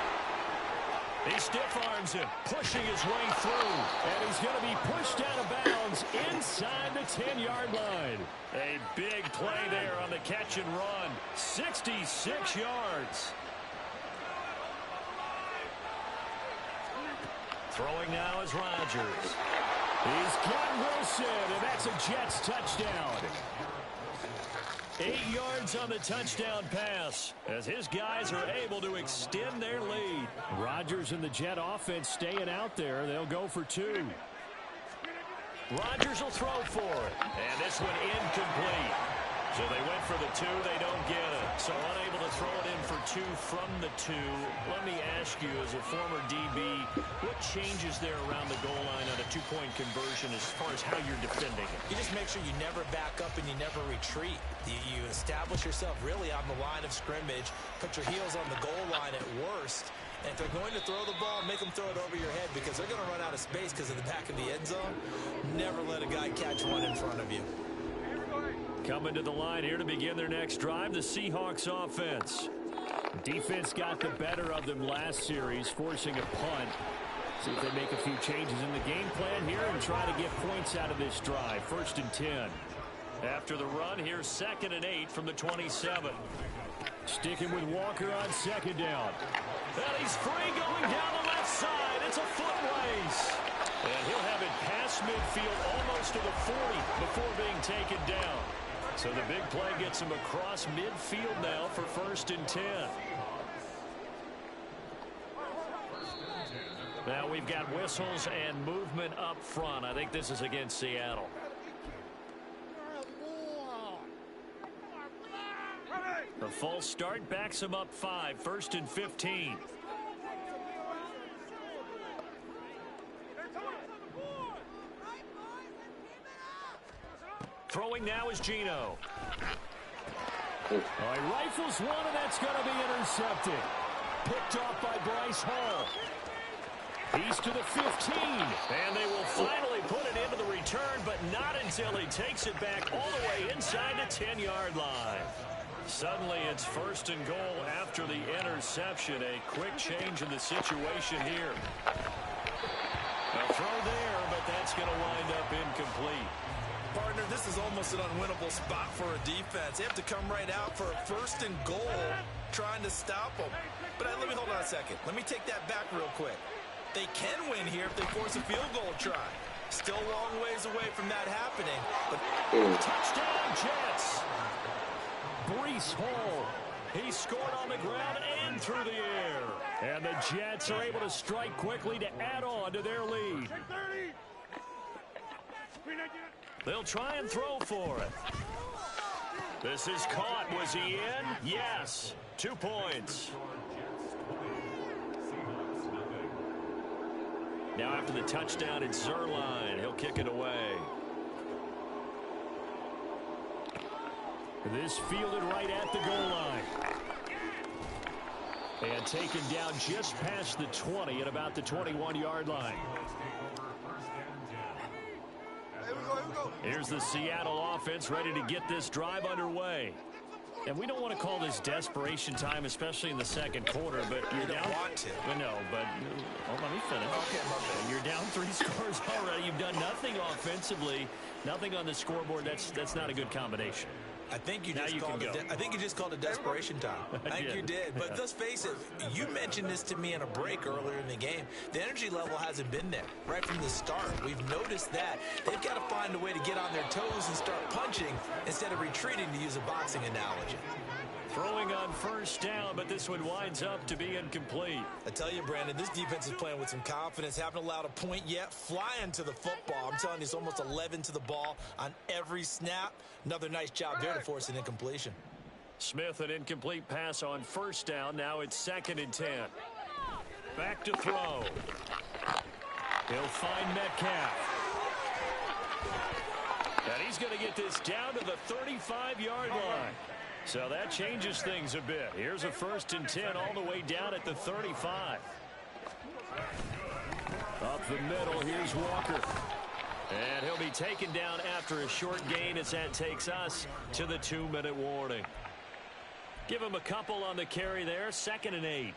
He stiff-arms him, pushing his way through. And he's going to be pushed out of bounds inside the 10-yard line. A big play there on the catch and run. 66 yards. Throwing now is Rodgers. He's got Wilson, and that's a Jets touchdown. 8 yards on the touchdown pass as his guys are able to extend their lead. Rodgers and the Jet offense staying out there. They'll go for 2. Rodgers will throw for it. And this one incomplete. So they went for the 2. They don't get it. So unable to throw it in for 2 from the 2. Let me ask you, as a former DB, what changes there around the goal line on a 2-point conversion as far as how you're defending it? You just make sure you never back up and you never retreat. You establish yourself really on the line of scrimmage, put your heels on the goal line at worst, and if they're going to throw the ball, make them throw it over your head because they're going to run out of space because of the back of the end zone. Never let a guy catch one in front of you. Coming to the line here to begin their next drive, the Seahawks offense. Defense got the better of them last series, forcing a punt. See if they make a few changes in the game plan here and try to get points out of this drive. 1st and 10. After the run, here's 2nd and 8 from the 27. Sticking with Walker on 2nd down. And he's free going down the left side. It's a foot race. And he'll have it past midfield, almost close to the 40 before being taken down. So the big play gets him across midfield now for 1st and 10. Now we've got whistles and movement up front. I think this is against Seattle. The false start backs him up 5, 1st and 15. Throwing now is Gino. He rifles one, and that's going to be intercepted. Picked off by Bryce Hall. He's to the 15, and they will finally put it into the return, but not until he takes it back all the way inside the 10-yard line. Suddenly, it's 1st and goal after the interception. A quick change in the situation here. A throw there, but that's going to wind up incomplete. Partner, this is almost an unwinnable spot for a defense. They have to come right out for a 1st and goal, trying to stop them. But let me hold on a second. Let me take that back real quick. They can win here if they force a field goal try. Still a long ways away from that happening. But touchdown, Jets. Bryce Hall. He scored on the ground and through the air. And the Jets are able to strike quickly to add on to their lead. They'll try and throw for it. This is caught. Was he in? Yes. 2 points. Now after the touchdown, it's Zerline. He'll kick it away. This fielded right at the goal line. And taken down just past the 20 at about the 21-yard line. Here's the Seattle offense ready to get this drive underway. And we don't want to call this desperation time, especially in the second quarter, but you're down. You don't want to. No, but let me finish. Okay, my bad. You're down 3 scores already. You've done nothing offensively, nothing on the scoreboard. That's not a good combination. I think you just called it desperation time. I think you did. But let's face it, you mentioned this to me in a break earlier in the game. The energy level hasn't been there right from the start. We've noticed that. They've got to find a way to get on their toes and start punching instead of retreating, to use a boxing analogy. Throwing on 1st down, but this one winds up to be incomplete. I tell you, Brandon, this defense is playing with some confidence. Haven't allowed a point yet. Flying to the football. I'm telling you, it's almost 11 to the ball on every snap. Another nice job there to force an incompletion. Smith, an incomplete pass on 1st down. Now it's 2nd and 10. Back to throw. He'll find Metcalf. And he's going to get this down to the 35-yard line. So that changes things a bit. Here's a 1st and 10 all the way down at the 35. Up the middle, here's Walker. And he'll be taken down after a short gain as that takes us to the 2-minute warning. Give him a couple on the carry there. 2nd and 8.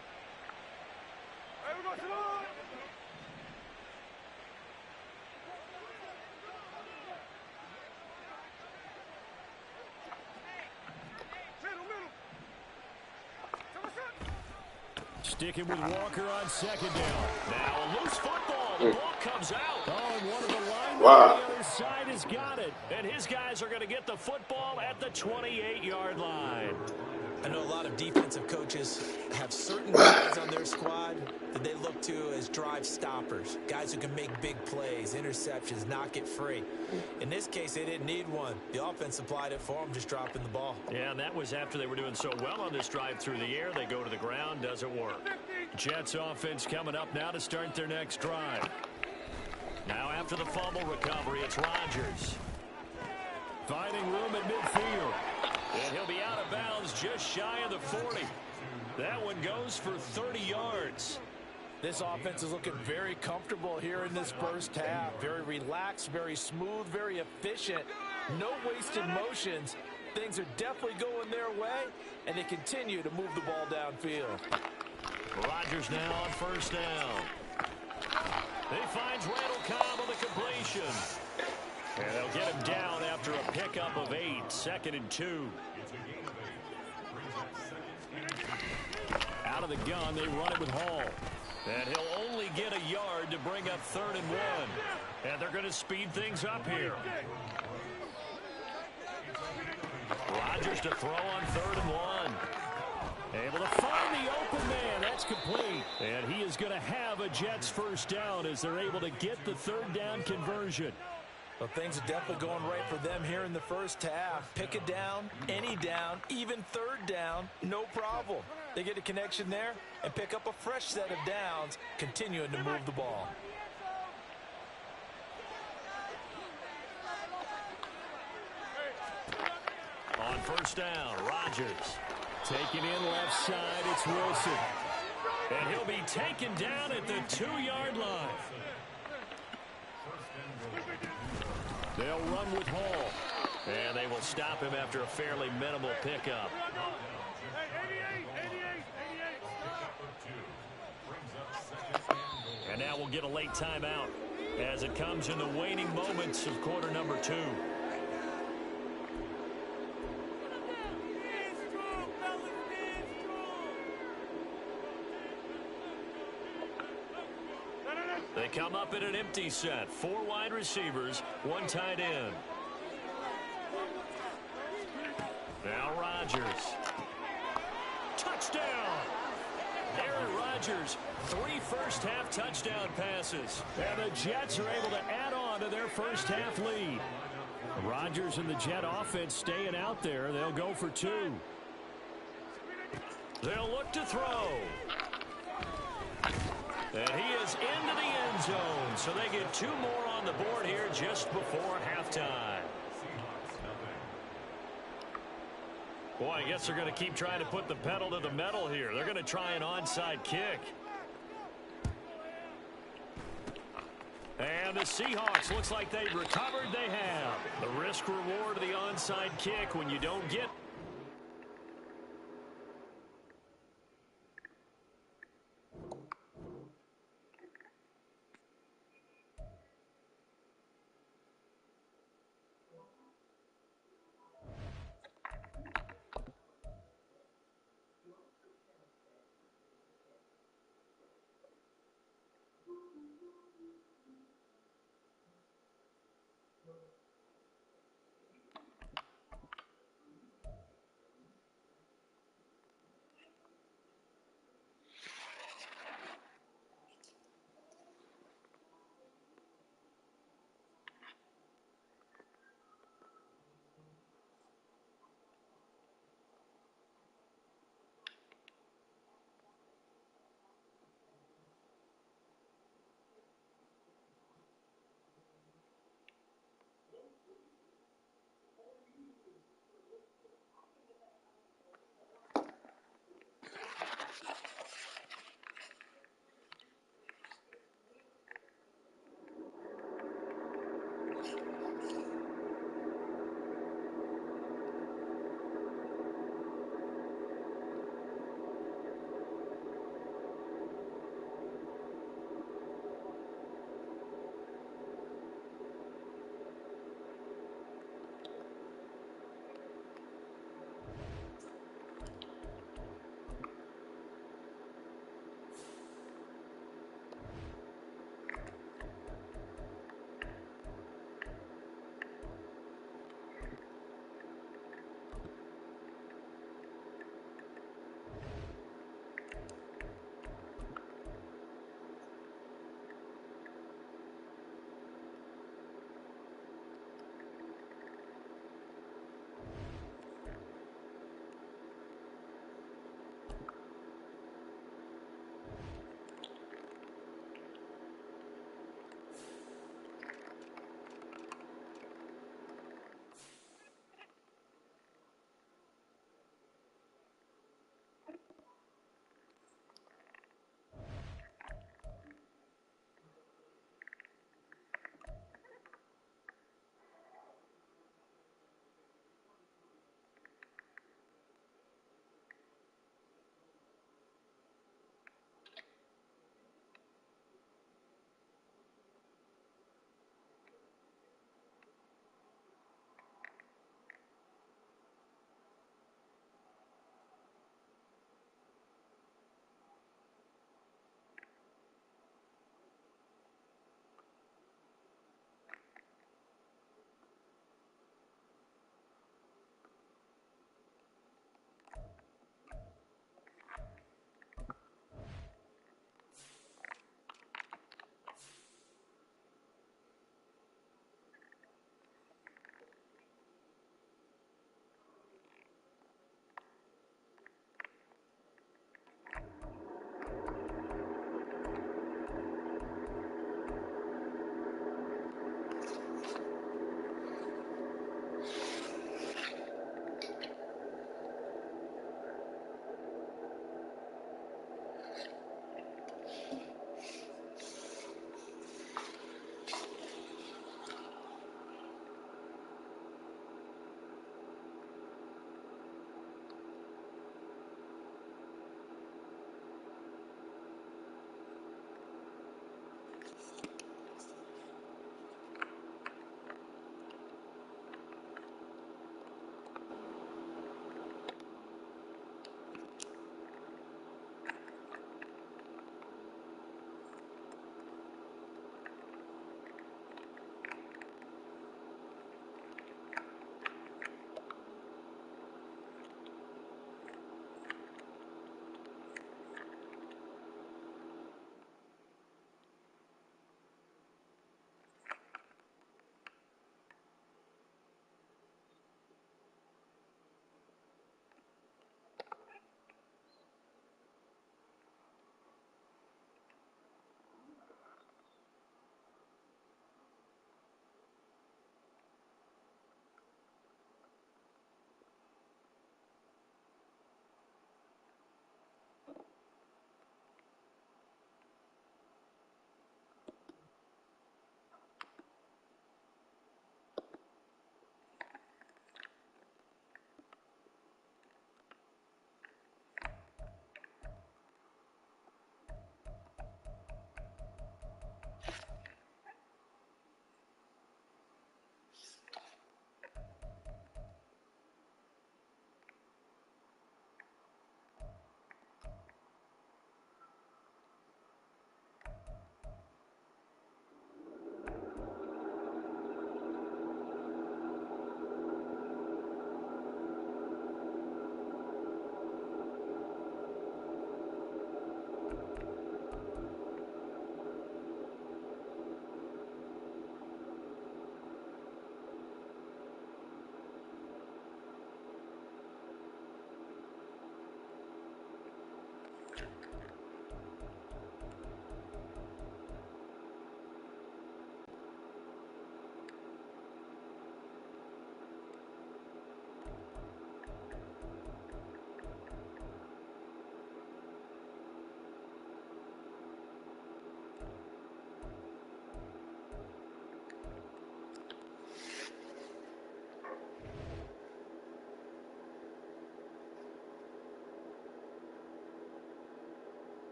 Sticking with Walker on 2nd down. Now a loose football. The ball comes out. Oh, and one of the linemen on the other side has got it. And his guys are going to get the football at the 28-yard line. I know a lot of defensive coaches have certain guys on their squad that they look to as drive stoppers. Guys who can make big plays, interceptions, knock it free. In this case, they didn't need one. The offense supplied it for them, just dropping the ball. Yeah, and that was after they were doing so well on this drive through the air. They go to the ground, doesn't work. Jets offense coming up now to start their next drive. Now after the fumble recovery, it's Rodgers. Finding room at midfield. And he'll be out of bounds just shy of the 40. That one goes for 30 yards. This offense is looking very comfortable here in this first half. Very relaxed, very smooth, very efficient. No wasted motions. Things are definitely going their way, and they continue to move the ball downfield. Rodgers now on 1st down. He finds Randall Cobb on the completion. And they'll get him down after a pickup of 8. 2nd and 2. Out of the gun, they run it with Hall. And he'll only get a yard to bring up 3rd and 1. And they're going to speed things up here. Rodgers to throw on 3rd and 1. Able to find the open man. That's complete. And he is going to have a Jets first down as they're able to get the 3rd down conversion. Well, things are definitely going right for them here in the first half. Pick a down, any down, even 3rd down, no problem. They get a connection there and pick up a fresh set of downs, continuing to move the ball. On 1st down, Rodgers. Taken in left side, it's Wilson. And he'll be taken down at the 2-yard line. They'll run with Hall. And they will stop him after a fairly minimal pickup. And now we'll get a late timeout as it comes in the waning moments of quarter number 2. They come up in an empty set. 4 wide receivers, 1 tight end. Now Rodgers. Touchdown! Aaron Rodgers, 3 first-half touchdown passes. And the Jets are able to add on to their first-half lead. Rodgers and the Jet offense staying out there. They'll go for 2. They'll look to throw. And he is into the end zone. So they get 2 more on the board here just before halftime. Boy, I guess they're going to keep trying to put the pedal to the metal here. They're going to try an onside kick. And the Seahawks, looks like they've recovered. They have. The risk reward of the onside kick when you don't get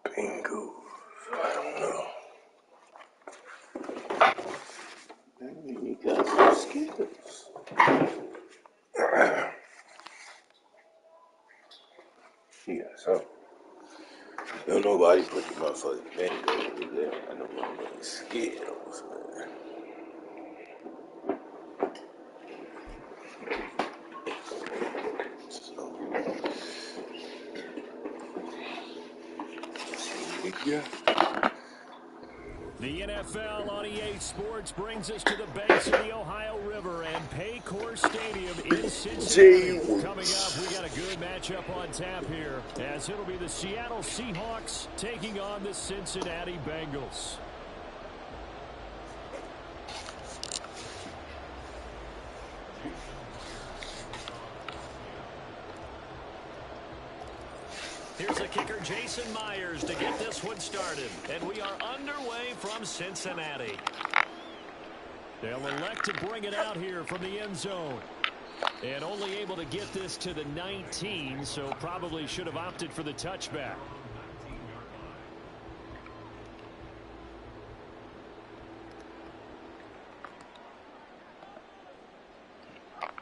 Bengals. I don't know. You got some skills. You got some. Don't nobody put the motherfucking Bengals over there. I know motherfucking skills, man. Yeah. The NFL on EA Sports brings us to the banks of the Ohio River and Paycor Stadium in Cincinnati. Coming up, we got a good matchup on tap here, as it'll be the Seattle Seahawks taking on the Cincinnati Bengals. Here's the kicker, Jason Myers, to get this one started. And we are underway from Cincinnati. They'll elect to bring it out here from the end zone. And only able to get this to the 19, so probably should have opted for the touchback.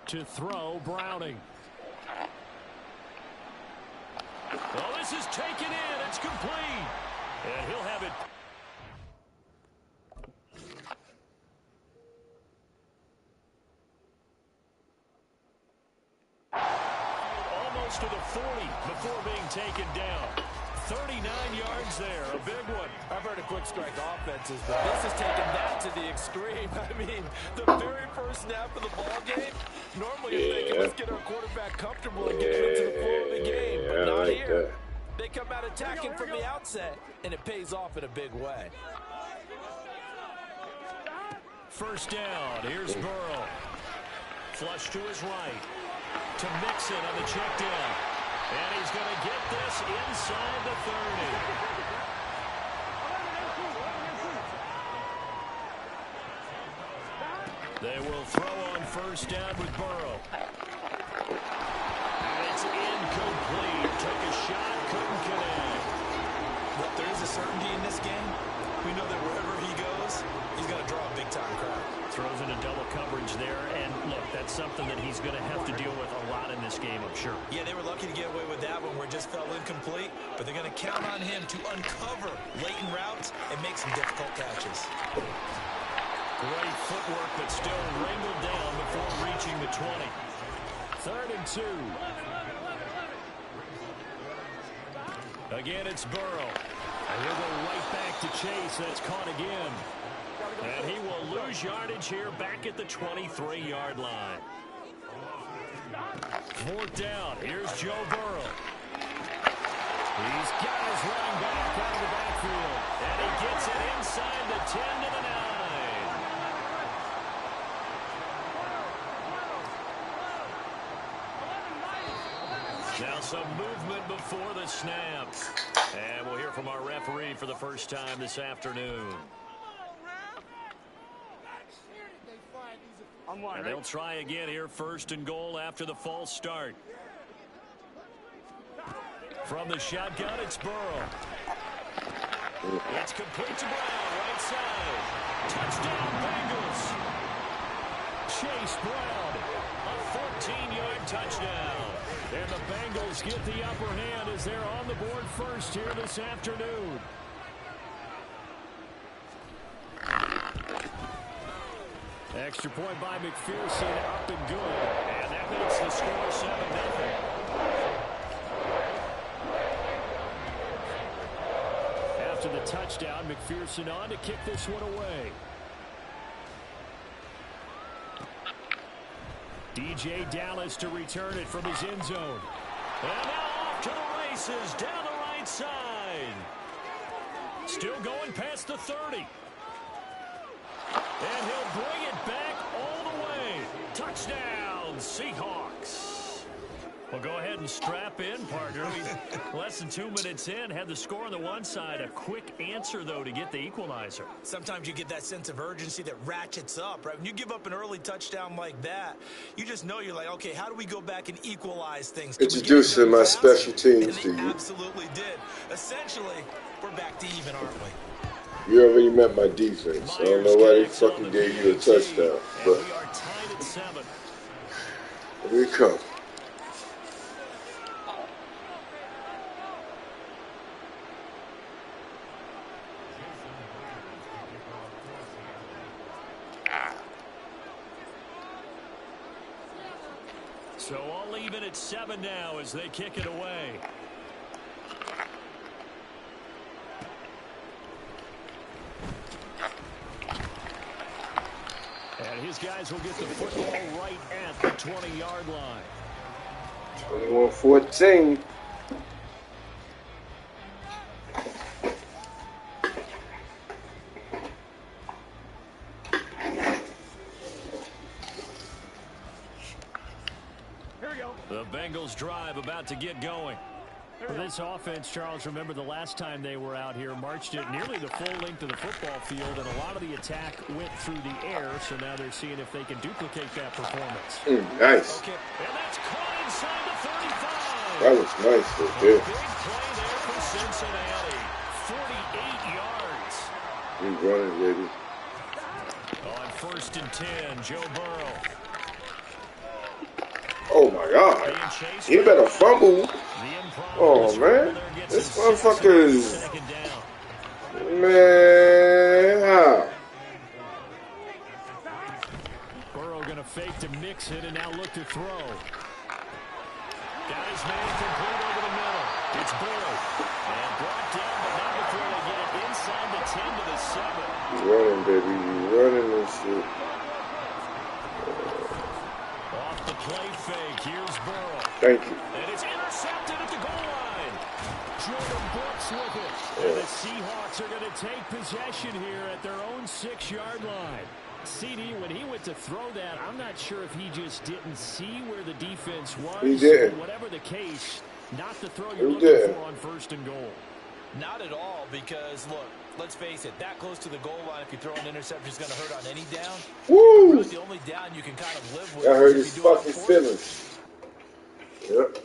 To throw, Browning. Well, this is taken in. It's complete. And he'll have it. Almost to the 40 before being taken down. 39 yards there. A big one. I've heard of quick strike offenses, but this is taking that to the extreme. I mean, the very first snap of the ball game, normally you're thinking, let's get our quarterback comfortable and get him into the flow of the game. But not like here. That. They come out attacking from the outset, and it pays off in a big way. First down. Here's Burrow. Flush to his right. To Mixon on the check down. And he's going to get this inside the 30. They will throw on first down with Burrow. And it's incomplete. Took a shot, couldn't connect. Look, there is a certainty in this game. We know that wherever he goes, he's going to draw a big-time crowd. Throws in a double coverage there, and look, that's something that he's going to have to deal with a lot in this game, I'm sure. Yeah, they were lucky to get away with that one where it just fell incomplete, but they're going to count on him to uncover latent routes and make some difficult catches. Great footwork, but still wrangled down before reaching the 20. 3rd and 2. Again, it's Burrow. And he'll go right back to Chase. That's caught again. And he will lose yardage here back at the 23-yard line. 4th down. Here's Joe Burrow. He's got his running back out of the backfield. And he gets it inside the 10 to the 9. Now some movement before the snap. And we'll hear from our referee for the first time this afternoon. And they'll try again here, 1st and goal after the false start. From the shotgun, it's Burrow. It's complete to Brown, right side. Touchdown, Bengals. Chase Brown, a 14-yard touchdown. And the Bengals get the upper hand as they're on the board first here this afternoon. Extra point by McPherson, up and good. And that makes the score 7-0. After the touchdown, McPherson on to kick this one away. DJ Dallas to return it from his end zone. And now off to the races, down the right side. Still going past the 30. And he'll bring it back all the way. Touchdown, Seahawks. Well, go ahead ahead and strap in, partner. He's less than 2 minutes in, had the score on the one side. A quick answer, though, to get the equalizer. Sometimes you get that sense of urgency that ratchets up, right? When you give up an early touchdown like that, you just know you're like, okay, how do we go back and equalize things? Introducing my special teams to And they you. absolutely did. Essentially, we're back to even, aren't we? You already met my defense. I don't know why they fucking gave you a touchdown. But we are tied at 7. here we come. So all even at 7 now as they kick it away. And his guys will get the football right at the 20-yard line. 21-14. Here we go. The Bengals drive about to get going. For this offense, Charles, remember the last time they were out here, marched it nearly the full length of the football field, and a lot of the attack went through the air, so now they're seeing if they can duplicate that performance. Nice. Okay, and that's caught inside the 35. That was nice right there. Big play there for Cincinnati. 48 yards. We running, baby. On 1st and 10, Joe Burrow. Oh, my God. He better fumble. Oh, man. This motherfucker is... Man, how? Burrow going to fake to mix it and now look to throw. Got his man complete over the middle. It's Burrow. And brought down, but not before they get it inside the 10 to the 7. You running, baby. You running this shit. Off the play fake. Here's Burrow. Thank you. And it's intercepted at the goal line. Jordan Brooks with it. And the Seahawks are going to take possession here at their own 6-yard line. CD, when he went to throw that, I'm not sure if he just didn't see where the defense was. He did. Whatever the case, not the throw you're looking for on 1st and goal. Not at all, because, look, let's face it, that close to the goal line, if you throw an interception, is going to hurt on any down. Woo! Really, the only down you can kind of live with. That hurt his fucking feelings. Yep.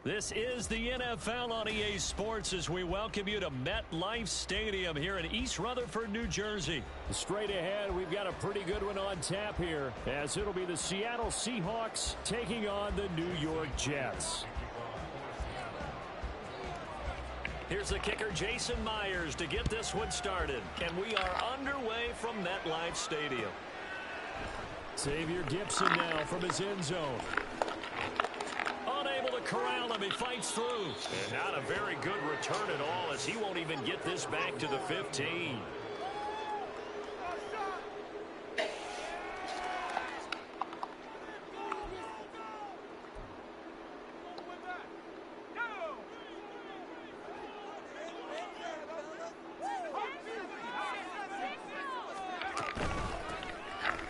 This is the NFL on EA Sports as we welcome you to MetLife Stadium here in East Rutherford, New Jersey. Straight ahead, we've got a pretty good one on tap here, as it'll be the Seattle Seahawks taking on the New York Jets. Here's the kicker, Jason Myers, to get this one started. And we are underway from MetLife Stadium. Xavier Gibson now from his end zone. Unable to corral him, he fights through. And not a very good return at all, as he won't even get this back to the 15.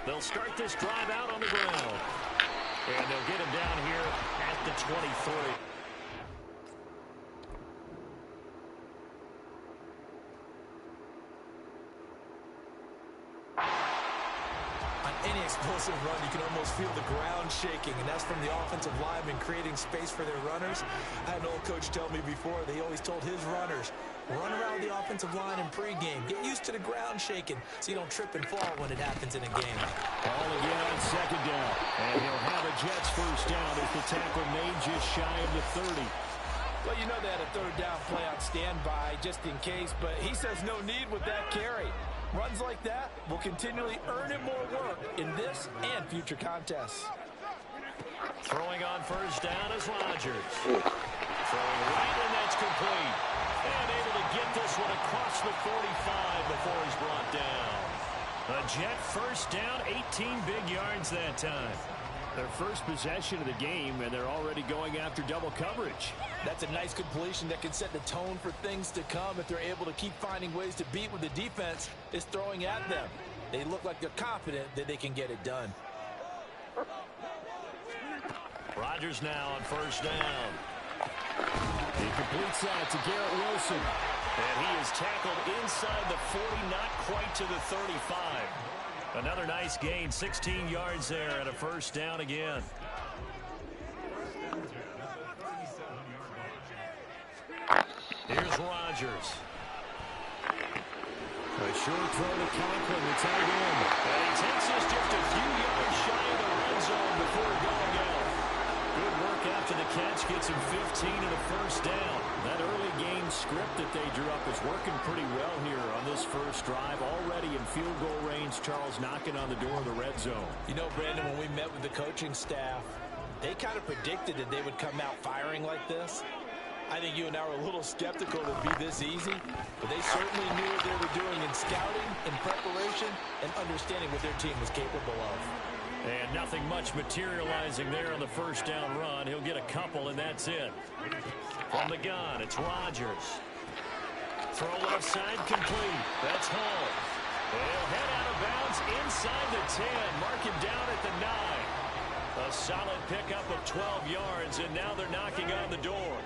They'll start this drive out on the ground. And they'll get him down here at the 23. On any explosive run, you can almost feel the ground shaking, and that's from the offensive linemen creating space for their runners. I had an old coach tell me before, they always told his runners, run around the offensive line in pregame. Get used to the ground shaking so you don't trip and fall when it happens in a game. Ball again on second down. And he'll have a Jets first down as the tackle made just shy of the 30. Well, you know they had a third down play on standby just in case, but he says no need with that carry. Runs like that will continually earn him more work in this and future contests. Throwing on first down is Rodgers. Throwing right, and that's complete. And able to get this one across the 45 before he's brought down. A Jet first down, 18 big yards that time. Their first possession of the game, and they're already going after double coverage. That's a nice completion that can set the tone for things to come if they're able to keep finding ways to beat what the defense is throwing at them. They look like they're confident that they can get it done. Rodgers now on first down. He completes that to Garrett Wilson. And he is tackled inside the 40, not quite to the 35. Another nice gain, 16 yards there, and a first down again. Here's Rodgers. A short throw to Conklin, the tight end. And he takes this just a few yards shy of the red zone before going out. Good work after the catch, gets him 15 and a first down. That early game script that they drew up is working pretty well here on this first drive. Already in field goal range, Charles knocking on the door of the red zone. You know, Brandon, when we met with the coaching staff, they kind of predicted that they would come out firing like this. I think you and I were a little skeptical it would be this easy, but they certainly knew what they were doing in scouting, in preparation, and understanding what their team was capable of. And nothing much materializing there on the first down run. He'll get a couple, and that's it. From the gun, it's Rodgers. Throw left side complete. That's Hall. He'll head out of bounds inside the 10. Mark him down at the 9. A solid pickup of 12 yards, and now they're knocking on the door.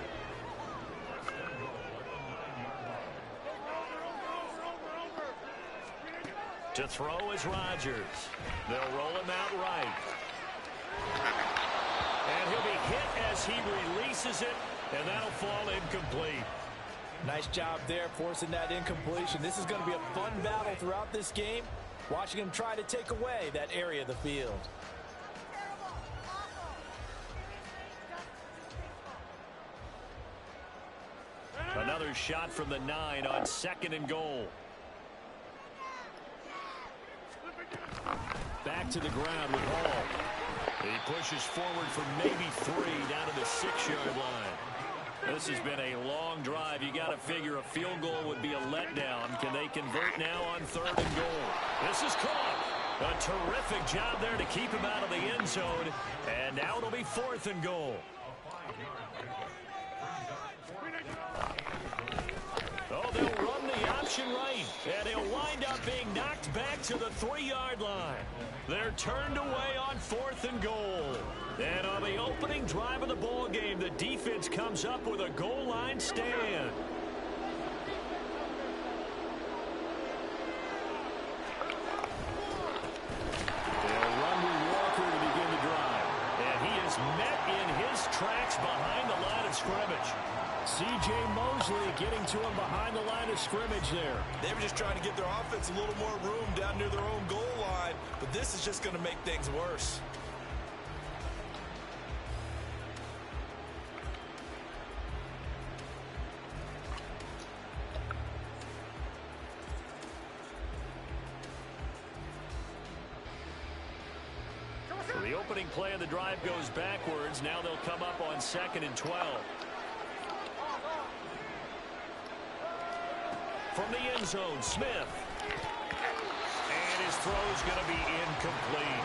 To throw is Rodgers. They'll roll him out right. And he'll be hit as he releases it, and that'll fall incomplete. Nice job there forcing that incompletion. This is going to be a fun battle throughout this game, watching him try to take away that area of the field. Another shot from the 9 on second and goal. Back to the ground with Hall. He pushes forward for maybe 3 down to the 6-yard line. This has been a long drive. You got to figure a field goal would be a letdown. Can they convert now on third and goal? This is caught. A terrific job there to keep him out of the end zone. And now it'll be fourth and goal. Oh, they'll run the option right, and he'll wind up being knocked back to the 3-yard line. They're turned away on fourth and goal. And on the opening drive of the ball game, the defense comes up with a goal line stand. They'll run with Walker to begin the drive. And he is met in his tracks behind the line of scrimmage. C.J. Mosley getting to him behind the line of scrimmage there. They were just trying to give their offense a little more room down near their own goal line, but this is just going to make things worse. The opening play of the drive goes backwards. Now they'll come up on 2nd and 12. From the end zone, Smith. And his throw's going to be incomplete.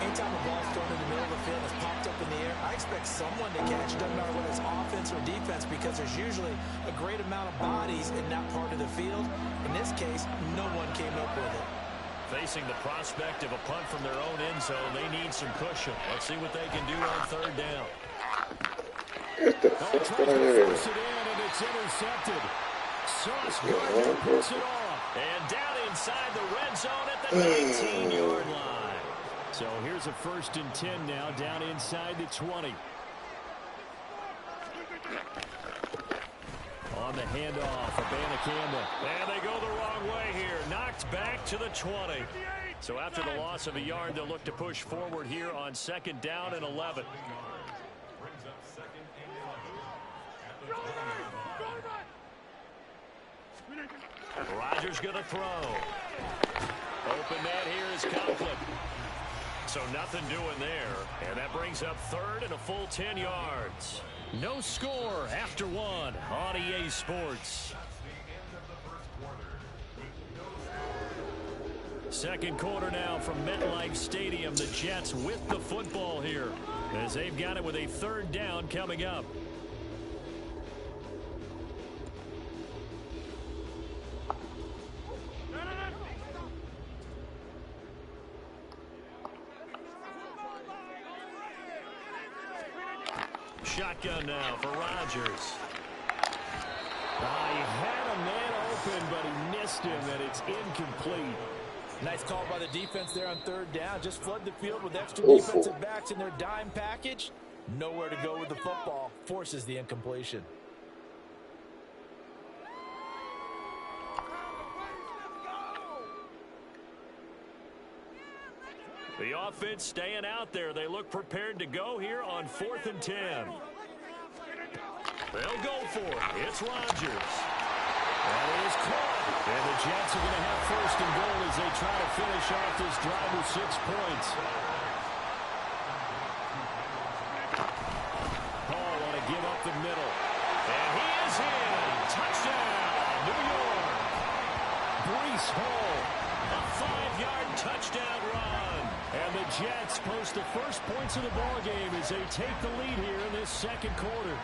Anytime a ball's thrown in the middle of the field that's popped up in the air, I expect someone to catch it, doesn't matter whether it's offense or defense, because there's usually a great amount of bodies in that part of the field. In this case, no one came up with it. Facing the prospect of a punt from their own end zone, they need some cushion. Let's see what they can do on 3rd down. Get the fuck out of here. Force it in, and it's intercepted. Sauce Gardner puts it off. And down inside the red zone at the 19-yard line. So here's a 1st and 10 now, down inside the 20. On the handoff, Abanikanda. And they go the wrong way here. Knocked back to the 20. So after the loss of a yard, they'll look to push forward here on 2nd down and 11. Rodgers going to throw. Open net here is Conklin. So nothing doing there. And that brings up 3rd and a full 10 yards. No score after 1 on EA Sports. 2nd quarter now from MetLife Stadium. The Jets with the football here as they've got it with a 3rd down coming up. Shotgun now for Rodgers. He had a man open, but he missed him, and it's incomplete. Nice call by the defense there on 3rd down. Just flood the field with extra defensive backs in their dime package. Nowhere to go with the football. Forces the incompletion. The offense staying out there. They look prepared to go here on 4th and 10. They'll go for it. It's Rodgers. That is caught. And the Jets are going to have 1st and goal as they try to finish off this drive with 6 points. Hall want to give up the middle. And he is in. Touchdown, New York. Breece Hall. A 5-yard touchdown run. And the Jets post the first points of the ball game as they take the lead here in this 2nd quarter.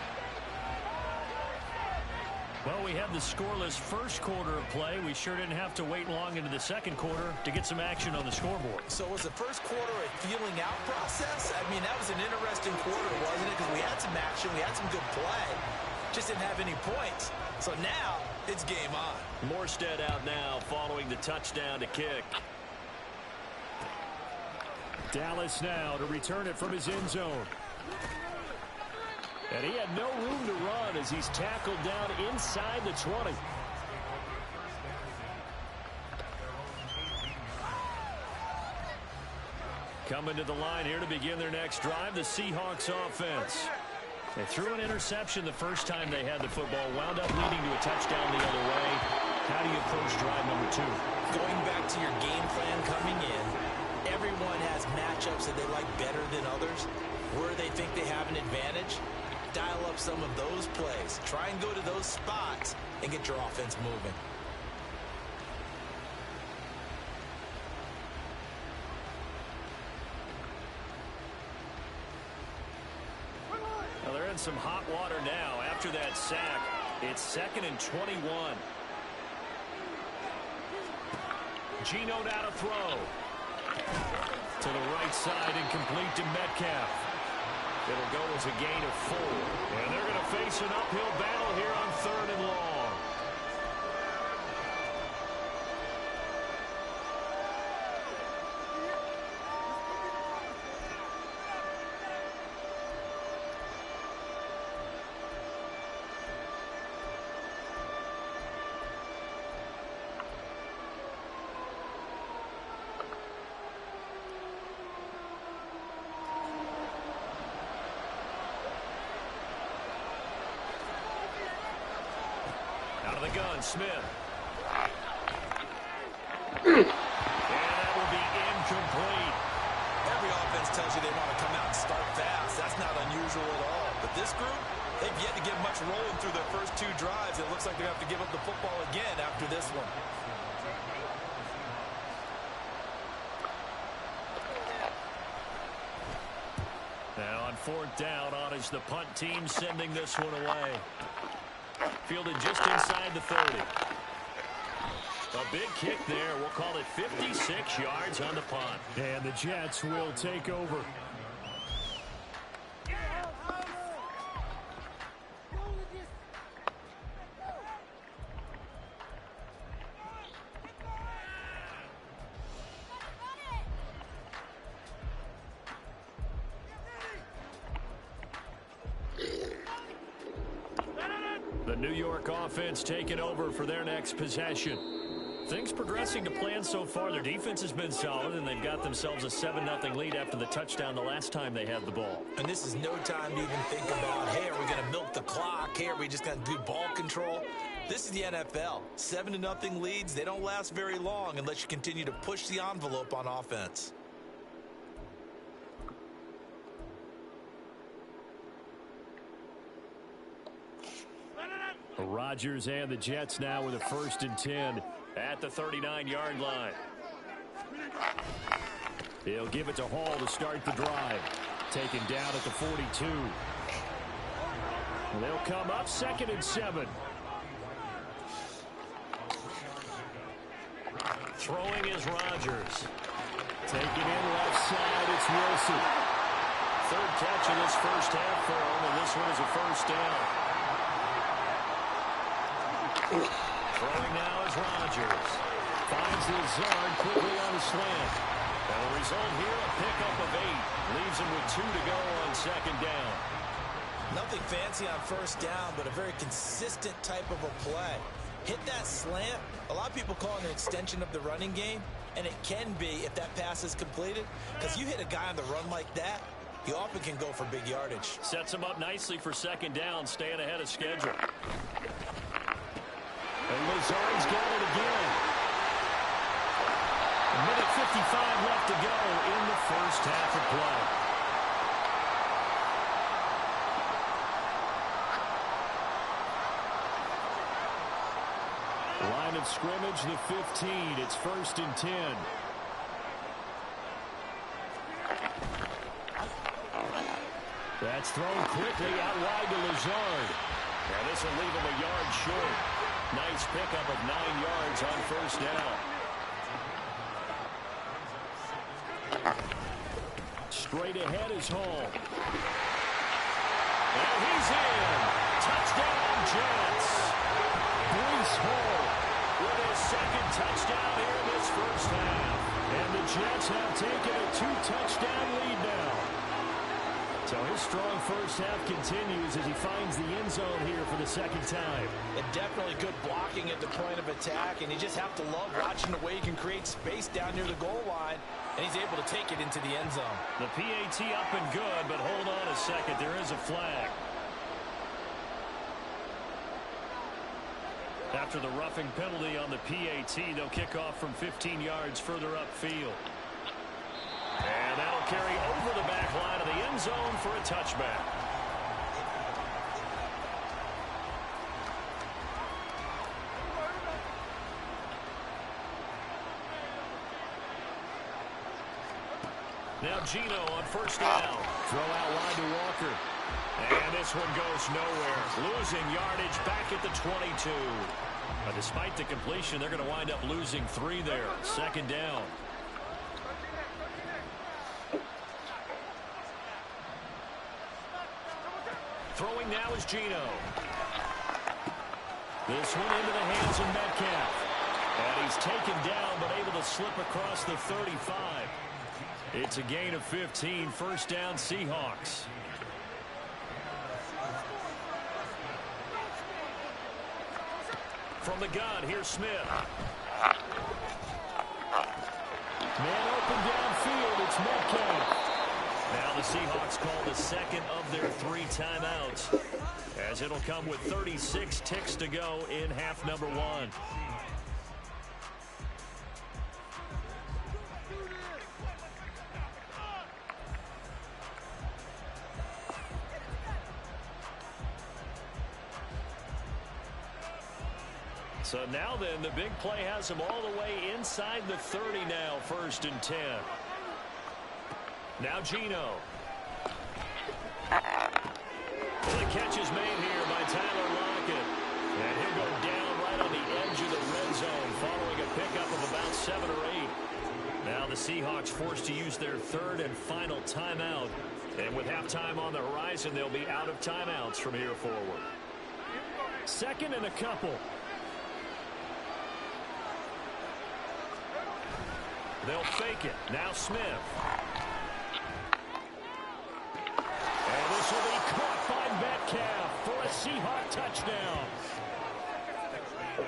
Well, we had the scoreless first quarter of play. We sure didn't have to wait long into the 2nd quarter to get some action on the scoreboard. So was the first quarter a feeling out process? I mean, that was an interesting quarter, wasn't it? Because we had some action, we had some good play. Just didn't have any points. So now, it's game on. Morstead out now following the touchdown to kick. Dallas now to return it from his end zone. And he had no room to run as he's tackled down inside the 20. Coming to the line here to begin their next drive, the Seahawks offense. They threw an interception the first time they had the football, wound up leading to a touchdown the other way. How do you approach drive number 2? Going back to your game plan coming in, everyone has matchups that they like better than others. Where they think they have an advantage, dial up some of those plays. Try and go to those spots and get your offense moving. Well, they're in some hot water now after that sack. It's 2nd and 21. Geno now to throw. To the right side and complete to Metcalf. It'll go as a gain of 4. And they're going to face an uphill battle here on 3rd and long. the gun, Smith. And that will be incomplete. Every offense tells you they want to come out and start fast. That's not unusual at all. But this group, they've yet to get much rolling through their first 2 drives. It looks like they're going to have to give up the football again after this one. Now on 4th down, on is the punt team sending this one away. Fielded just inside the 30. A big kick there. We'll call it 56 yards on the punt. And the Jets will take over. The New York offense taking over for their next possession. Things progressing to plan so far. Their defense has been solid, and they've got themselves a 7-0 lead after the touchdown the last time they had the ball. And this is no time to even think about, hey, are we going to milk the clock? Hey, are we just going to do ball control? This is the NFL. 7-0 leads, they don't last very long unless you continue to push the envelope on offense. Rodgers and the Jets now with a 1st and 10 at the 39-yard line. He'll give it to Hall to start the drive. Taken down at the 42. They'll come up 2nd and 7. Throwing is Rodgers. Taken in left side, it's Wilson. 3rd catch in this first half for him, and this one is a 1st down. Throwing now is Rodgers. Finds Lazard quickly on the slant. And the result here, a pickup of 8. Leaves him with 2 to go on 2nd down. Nothing fancy on 1st down, but a very consistent type of a play. Hit that slant. A lot of people call it an extension of the running game, and it can be if that pass is completed, because you hit a guy on the run like that, you often can go for big yardage. Sets him up nicely for 2nd down, staying ahead of schedule. And Lazard's got it again. A minute 55 left to go in the first half of play. Line of scrimmage, the 15. It's 1st and 10. That's thrown quickly out wide to Lazard. And this will leave him a yard short. Nice pickup of 9 yards on 1st down. Straight ahead is Hall. And he's in. Touchdown, Jets. Breece Hall with his 2nd touchdown here in this first half. And the Jets have taken a 2-touchdown lead now. So his strong first half continues as he finds the end zone here for the 2nd time. And definitely good blocking at the point of attack, and you just have to love watching the way he can create space down near the goal line, and he's able to take it into the end zone. The PAT up and good, but hold on a second. There is a flag. After the roughing penalty on the PAT, they'll kick off from 15 yards further upfield. And that'll carry over the back line of the end zone for a touchback. Now Gino on 1st down. Throw out wide to Walker. And this one goes nowhere. Losing yardage back at the 22. But despite the completion, they're going to wind up losing 3 there. 2nd down. Throwing now is Gino. This one into the hands of Metcalf. And he's taken down, but able to slip across the 35. It's a gain of 15. 1st down, Seahawks. From the gun, here's Smith. Man open downfield, it's Metcalf. Now the Seahawks call the second of their 3 timeouts, as it'll come with 36 ticks to go in half number 1. So now then, the big play has them all the way inside the 30 now, 1st and 10. Now Geno. Well, the catch is made here by Tyler Lockett. And he'll go down right on the edge of the red zone following a pickup of about 7 or 8. Now the Seahawks forced to use their 3rd and final timeout. And with halftime on the horizon, they'll be out of timeouts from here forward. 2nd and a couple. They'll fake it. Now Smith. And this will be caught by Metcalf for a Seahawk touchdown.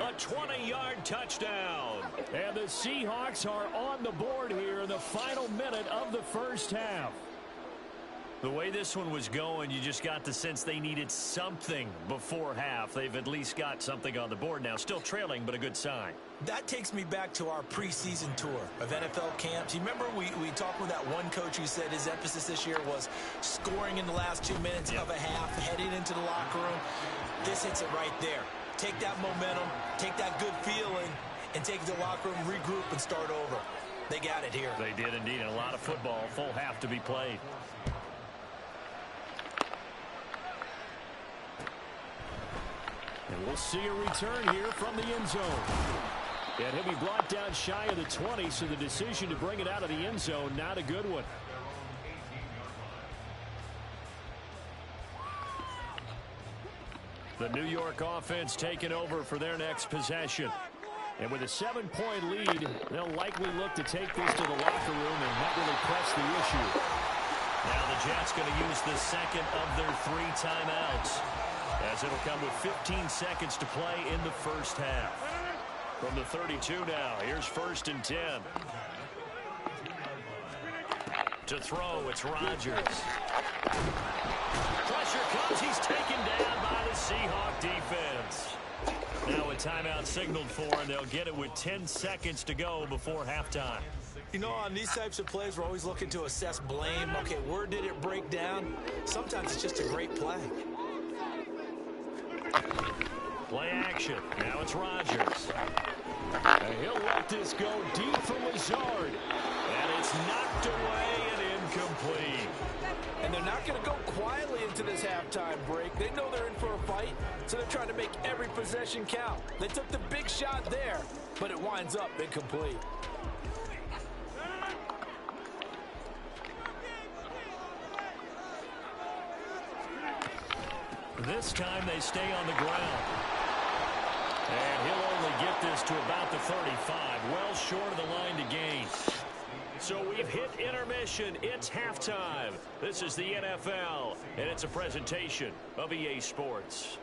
A 20-yard touchdown. And the Seahawks are on the board here in the final minute of the first half. The way this one was going, you just got the sense they needed something before half. They've at least got something on the board now. Still trailing, but a good sign. That takes me back to our preseason tour of NFL camps. You remember we talked with that one coach who said his emphasis this year was scoring in the last 2 minutes of a half, heading into the locker room. This hits it right there. Take that momentum, take that good feeling, and take it to the locker room, regroup, and start over. They got it here. They did indeed. And a lot of football, full half to be played. And we'll see a return here from the end zone. And he'll be brought down shy of the 20, so the decision to bring it out of the end zone, not a good one. The New York offense taking over for their next possession. And with a 7-point lead, they'll likely look to take this to the locker room and not really press the issue. Now the Jets going to use the second of their 3 timeouts, as it'll come with 15 seconds to play in the first half. From the 32 now, here's 1st and 10. To throw, it's Rodgers. Pressure comes, he's taken down by the Seahawk defense. Now a timeout signaled for, and they'll get it with 10 seconds to go before halftime. You know, on these types of plays, we're always looking to assess blame. Okay, where did it break down? Sometimes it's just a great play. Play action. Now it's Rodgers. And he'll let this go deep for Lazard. And it's knocked away and incomplete. And they're not going to go quietly into this halftime break. They know they're in for a fight, so they're trying to make every possession count. They took the big shot there, but it winds up incomplete. This time they stay on the ground. And he'll only get this to about the 35, well short of the line to gain. So we've hit intermission. It's halftime. This is the NFL, and it's a presentation of EA Sports.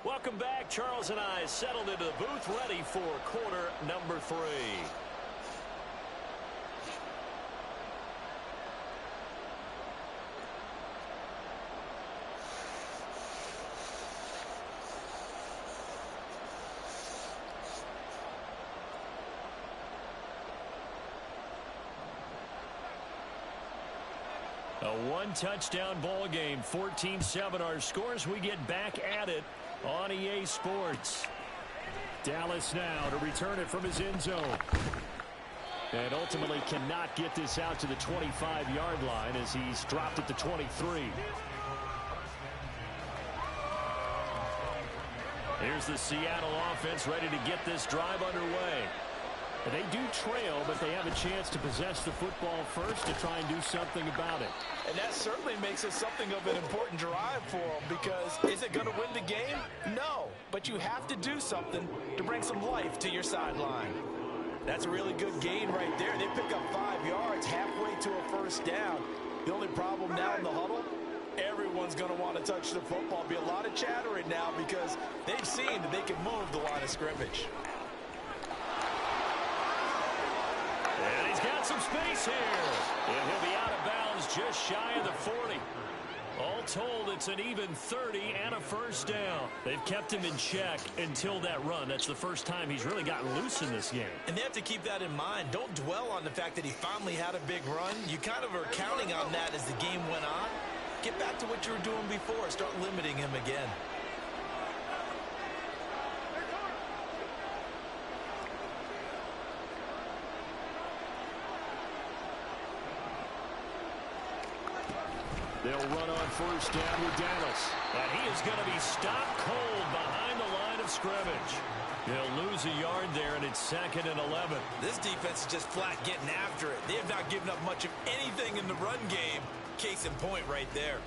Welcome back. Charles and I settled into the booth, ready for quarter number 3. A one-touchdown ball game, 14-7 our scores. We get back at it on EA Sports. Dallas now to return it from his end zone. And ultimately cannot get this out to the 25-yard line as he's dropped at the 23. Here's the Seattle offense ready to get this drive underway. They do trail, but they have a chance to possess the football first to try and do something about it. And that certainly makes it something of an important drive for them, because is it going to win the game? No, but you have to do something to bring some life to your sideline. That's a really good gain right there. They pick up 5 yards halfway to a first down. The only problem now in the huddle, everyone's going to want to touch the football. Be a lot of chattering now because they've seen that they can move the line of scrimmage. And he's got some space here. And he'll be out of bounds just shy of the 40. All told, it's an even 30 and a first down. They've kept him in check until that run. That's the first time he's really gotten loose in this game. And they have to keep that in mind. Don't dwell on the fact that he finally had a big run. You kind of are counting on that as the game went on. Get back to what you were doing before. Start limiting him again. They'll run on first down with Dallas. And he is going to be stopped cold behind the line of scrimmage. They'll lose a yard there, and it's 2nd and 11. This defense is just flat getting after it. They have not given up much of anything in the run game. Case in point right there.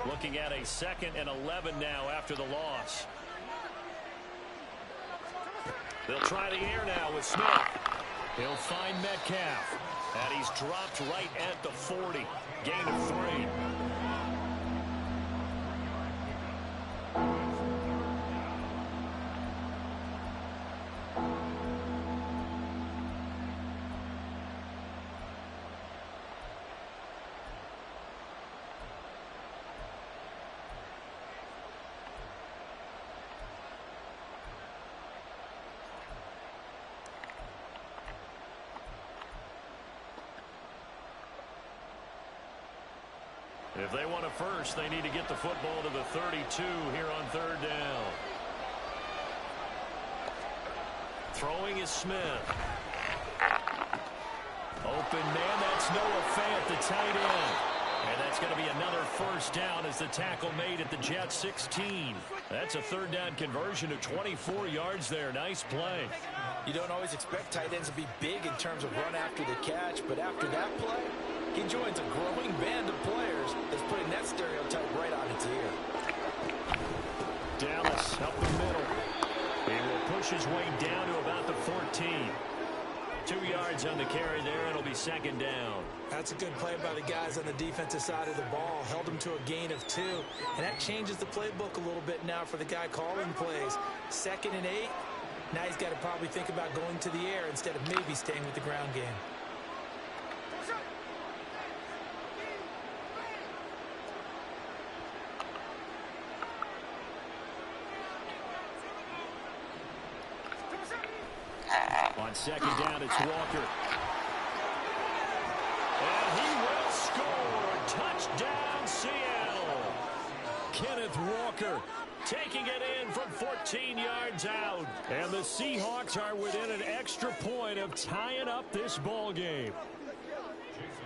Looking at a 2nd and 11 now after the loss. They'll try the air now with Smith. He'll find Metcalf. And he's dropped right at the 40. Gain of 3. If they want a first, they need to get the football to the 32 here on 3rd down. Throwing is Smith. Open man, that's Noah Fant, the tight end. And that's going to be another first down as the tackle made at the Jets 16. That's a 3rd down conversion of 24 yards there. Nice play. You don't always expect tight ends to be big in terms of run after the catch, but after that play, he joins a growing band of players that's putting that stereotype right on its ear. Dallas up the middle. He will push his way down to about the 14. 2 yards on the carry there. It'll be 2nd down. That's a good play by the guys on the defensive side of the ball. Held him to a gain of 2. And that changes the playbook a little bit now for the guy calling plays. 2nd and 8. Now he's got to probably think about going to the air instead of maybe staying with the ground game. On 2nd down, it's Walker. And he will score. Touchdown, Seattle. Kenneth Walker taking it in from 14 yards out. And the Seahawks are within an extra point of tying up this ball game.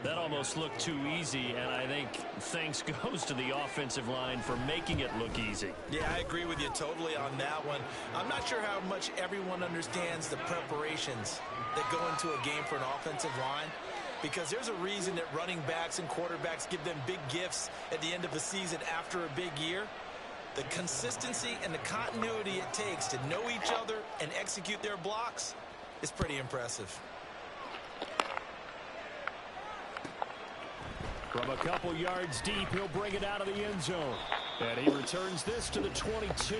That almost looked too easy, and I think thanks goes to the offensive line for making it look easy. Yeah, I agree with you totally on that one. I'm not sure how much everyone understands the preparations that go into a game for an offensive line, because there's a reason that running backs and quarterbacks give them big gifts at the end of the season after a big year. The consistency and the continuity it takes to know each other and execute their blocks is pretty impressive. From a couple yards deep, he'll bring it out of the end zone. And he returns this to the 22.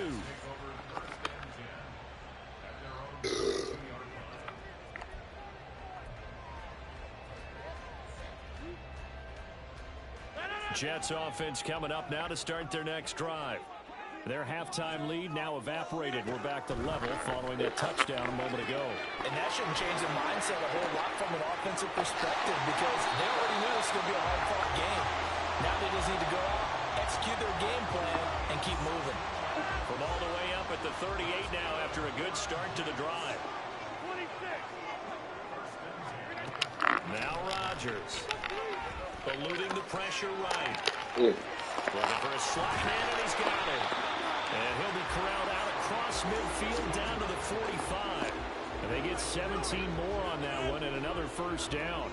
Jets offense coming up now to start their next drive. Their halftime lead now evaporated. We're back to level following that touchdown a moment ago. And that shouldn't change the mindset a whole lot from an offensive perspective, because they already knew this was going to be a hard-fought game. Now they just need to go out, execute their game plan, and keep moving. From all the way up at the 38 now after a good start to the drive. Now Rodgers. Eluding the pressure right. Looking for a slot man, and he's got it. And he'll be corralled out across midfield down to the 45. And they get 17 more on that one and another first down.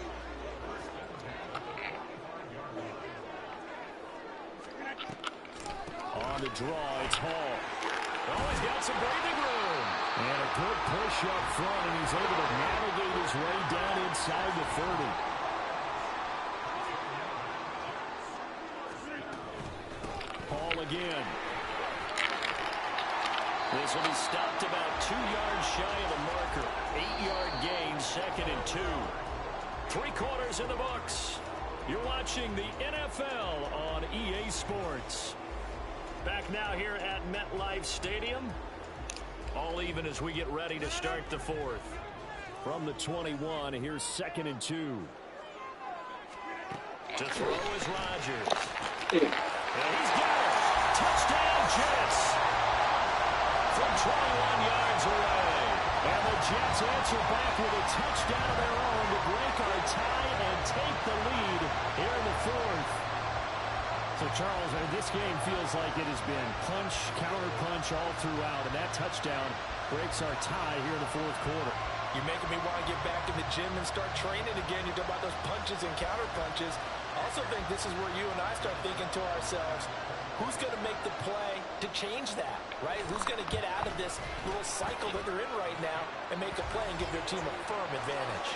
On the draw, it's Hall. Oh, he's got some breathing room. And a good push up front, and he's able to navigate his way down inside the 30. Hall again. This will be stopped about 2 yards shy of the marker. 8-yard gain, 2nd and 2. 3 quarters in the books. You're watching the NFL on EA Sports. Back now here at MetLife Stadium. All even as we get ready to start the 4th. From the 21, here's 2nd and 2. To throw is Rodgers. And he's got it. Touchdown, Jets. From 21 yards away. And the Jets answer back with a touchdown of their own to break our tie and take the lead here in the 4th. So, Charles, this game feels like it has been punch, counter-punch all throughout, and that touchdown breaks our tie here in the 4th quarter. You're making me want to get back in the gym and start training again. You talk about those punches and counter-punches. I also think this is where you and I start thinking to ourselves, who's going to make the play to change that, right? Who's going to get out of this little cycle that they're in right now and make a play and give their team a firm advantage?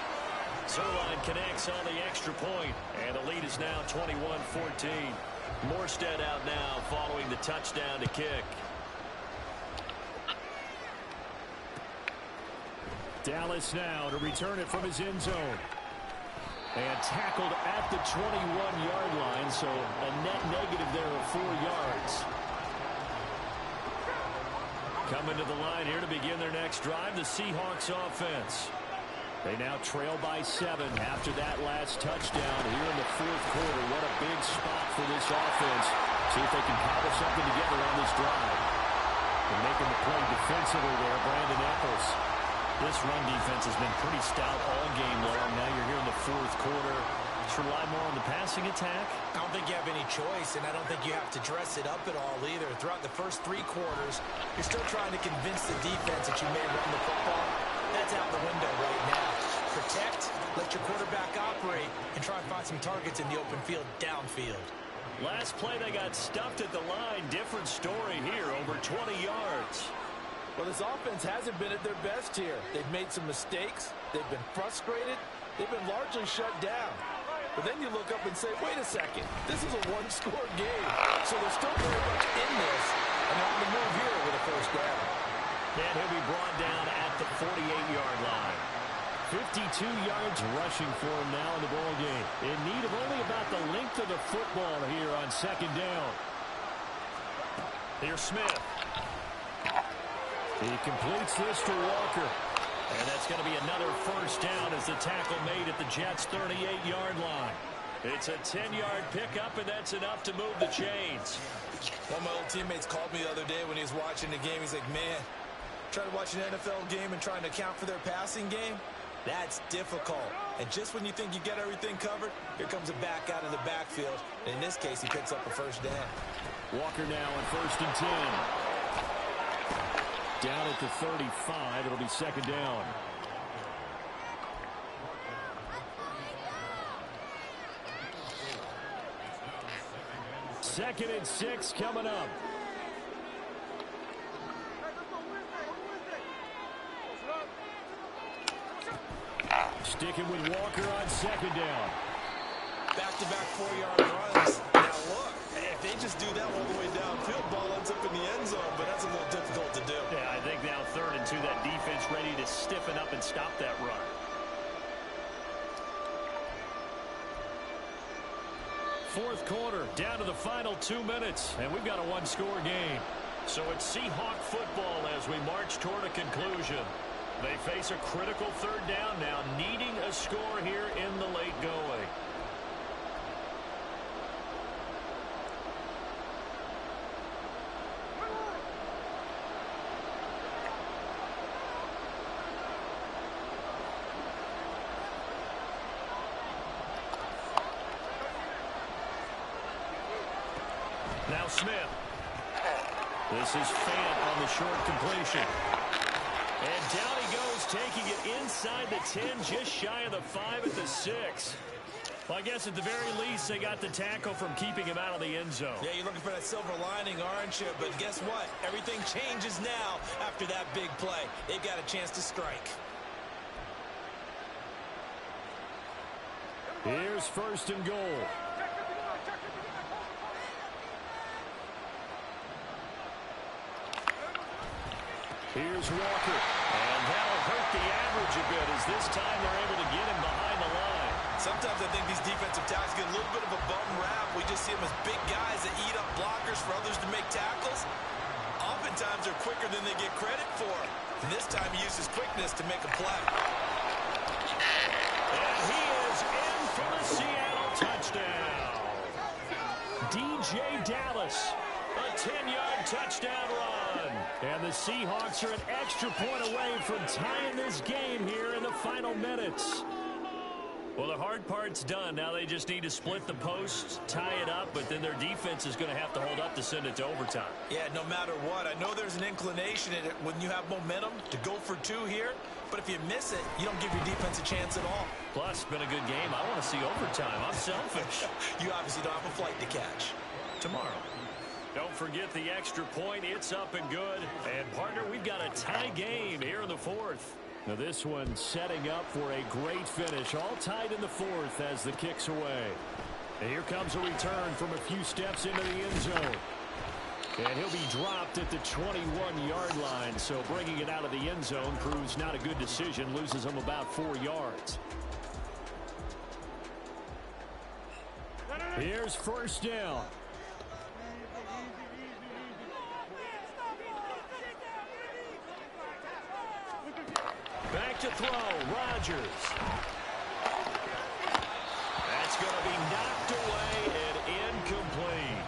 Zerline connects on the extra point, and the lead is now 21-14. Morstead out now following the touchdown to kick. Dallas now to return it from his end zone. And tackled at the 21-yard line, so a net negative there of 4 yards. Coming to the line here to begin their next drive, the Seahawks offense. They now trail by 7 after that last touchdown here in the 4th quarter. What a big spot for this offense. See if they can cobble something together on this drive. And making the play defensively there, Brandon Eccles. This run defense has been pretty stout all game long. Now you're here in the 4th quarter. Just rely more on the passing attack. I don't think you have any choice, and I don't think you have to dress it up at all either. Throughout the first 3 quarters, you're still trying to convince the defense that you may run the football. That's out the window right now. Protect, let your quarterback operate, and try and find some targets in the open field downfield. Last play, they got stuffed at the line. Different story here, over 20 yards. Well, this offense hasn't been at their best here. They've made some mistakes. They've been frustrated. They've been largely shut down. But then you look up and say, wait a second, this is a 1-score game. So they're still very much in this, and they're on the move here with a first down. And he'll be brought down at the 48-yard line. 52 yards rushing for him now in the ball game. In need of only about the length of the football here on 2nd down. Here's Smith. He completes this to Walker. And that's going to be another first down as the tackle made at the Jets' 38-yard line. It's a 10-yard pickup, and that's enough to move the chains. One of my old teammates called me the other day when he was watching the game. He's like, man, trying to watch an NFL game and trying to account for their passing game, that's difficult. And just when you think you get everything covered, here comes a back out of the backfield. And in this case, he picks up a first down. Walker now on 1st and 10. Down at the 35, it'll be 2nd down. Second and 6 coming up. Sticking with Walker on 2nd down. Back-to-back 4-yard runs. Now look, if they just do that all the way downfield, ball ends up in the end zone, but that's a little difficult to do. Yeah, I think now 3rd and 2, that defense ready to stiffen up and stop that run. Fourth quarter, down to the final 2 minutes, and we've got a 1-score game. So it's Seahawk football as we march toward a conclusion. They face a critical 3rd down now, needing a score here in the late going. Now Smith. This is Fant on the short completion. And down he goes, taking it inside the 10, just shy of the 5 at the 6. Well, I guess at the very least, they got the tackle from keeping him out of the end zone. Yeah, you're looking for that silver lining, aren't you? But guess what? Everything changes now after that big play. They've got a chance to strike. Here's first and goal. Here's Walker. And that'll hurt the average a bit as this time they're able to get him behind the line. Sometimes I think these defensive tackles get a little bit of a bum rap. We just see them as big guys that eat up blockers for others to make tackles. Oftentimes they're quicker than they get credit for. And this time he uses quickness to make a play. And he is in for the Seattle touchdown. DJ Dallas, a 10-yard touchdown run. And the Seahawks are an extra point away from tying this game here in the final minutes. Well, the hard part's done. Now they just need to split the post, tie it up, but then their defense is going to have to hold up to send it to overtime. Yeah, no matter what. I know there's an inclination in it when you have momentum to go for 2 here, but if you miss it, you don't give your defense a chance at all. Plus, it's been a good game. I want to see overtime. I'm selfish. You obviously don't have a flight to catch. Tomorrow. Don't forget the extra point. It's up and good. And, partner, we've got a tie game here in the 4th. Now this one setting up for a great finish. All tied in the 4th as the kick's away. And here comes a return from a few steps into the end zone. And he'll be dropped at the 21-yard line. So bringing it out of the end zone proves not a good decision. Loses him about 4 yards. Here's first down. Back to throw, Rodgers. That's going to be knocked away and incomplete.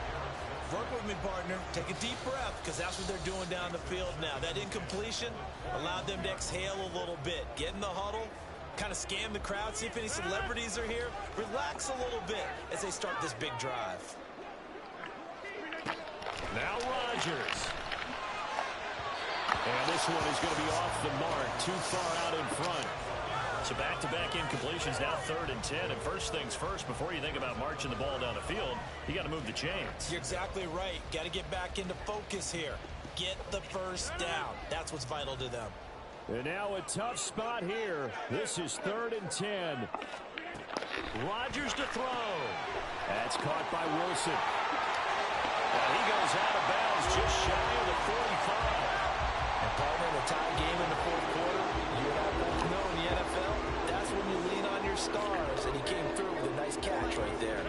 Work with me, partner. Take a deep breath, because that's what they're doing down the field now. That incompletion allowed them to exhale a little bit. Get in the huddle, kind of scan the crowd, see if any celebrities are here. Relax a little bit as they start this big drive. Now Rodgers. And this one is going to be off the mark, too far out in front. So back-to-back incompletions, now 3rd and 10. And first things first, before you think about marching the ball down the field, you got to move the chains. You're exactly right. Got to get back into focus here. Get the first down. That's what's vital to them. And now a tough spot here. This is 3rd and 10. Rodgers to throw. That's caught by Wilson. And he goes out of bounds just shy of the 45. And partner, in a tie game in the 4th quarter, you and I both know in the NFL, that's when you lean on your stars, and he came through with a nice catch right there.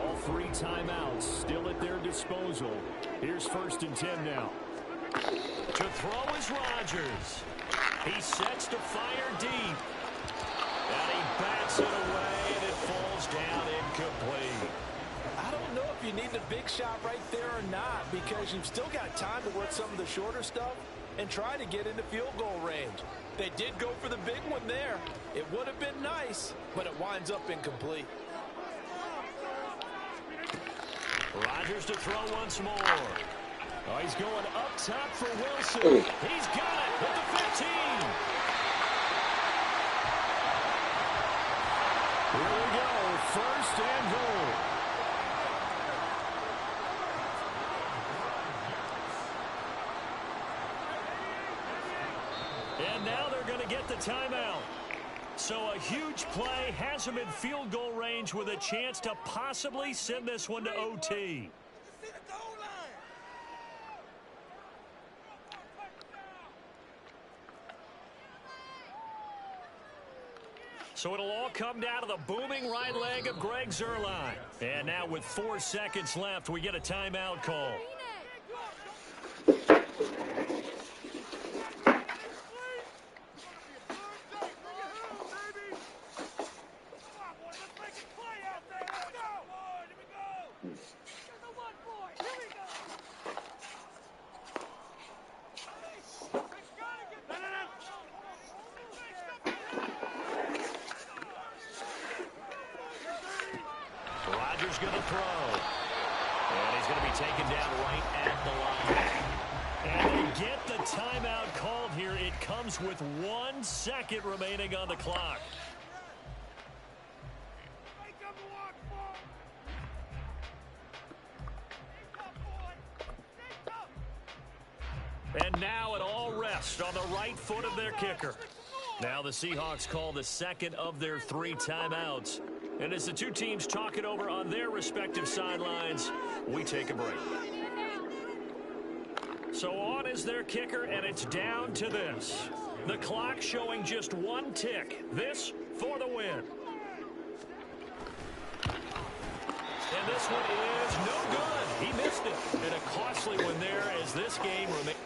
All 3 timeouts still at their disposal. Here's 1st and 10 now. To throw is Rodgers. He sets to fire deep. And he bats it away, and it falls down incomplete. I don't know if you need the big shot right there or not, because you've still got time to work some of the shorter stuff and try to get into field goal range. They did go for the big one there. It would have been nice, but it winds up incomplete. Rodgers to throw once more. Oh, he's going up top for Wilson. He's got it at the 15. Here we go, 1st and goal. And now they're going to get the timeout. So a huge play has them in field goal range with a chance to possibly send this one to OT. So it'll all come down to the booming right leg of Greg Zuerlein. And now with 4 seconds left, we get a timeout call. Rodgers going to throw. And he's going to be taken down right at the line. And they get the timeout called here. It comes with 1 second remaining on the clock. And now it all rests on the right foot of their kicker. Now the Seahawks call the second of their 3 timeouts. And as the two teams talk it over on their respective sidelines, we take a break. So on is their kicker, and it's down to this. The clock showing just 1 tick. This for the win. And this one is no good. He missed it. And a costly one there as this game remains.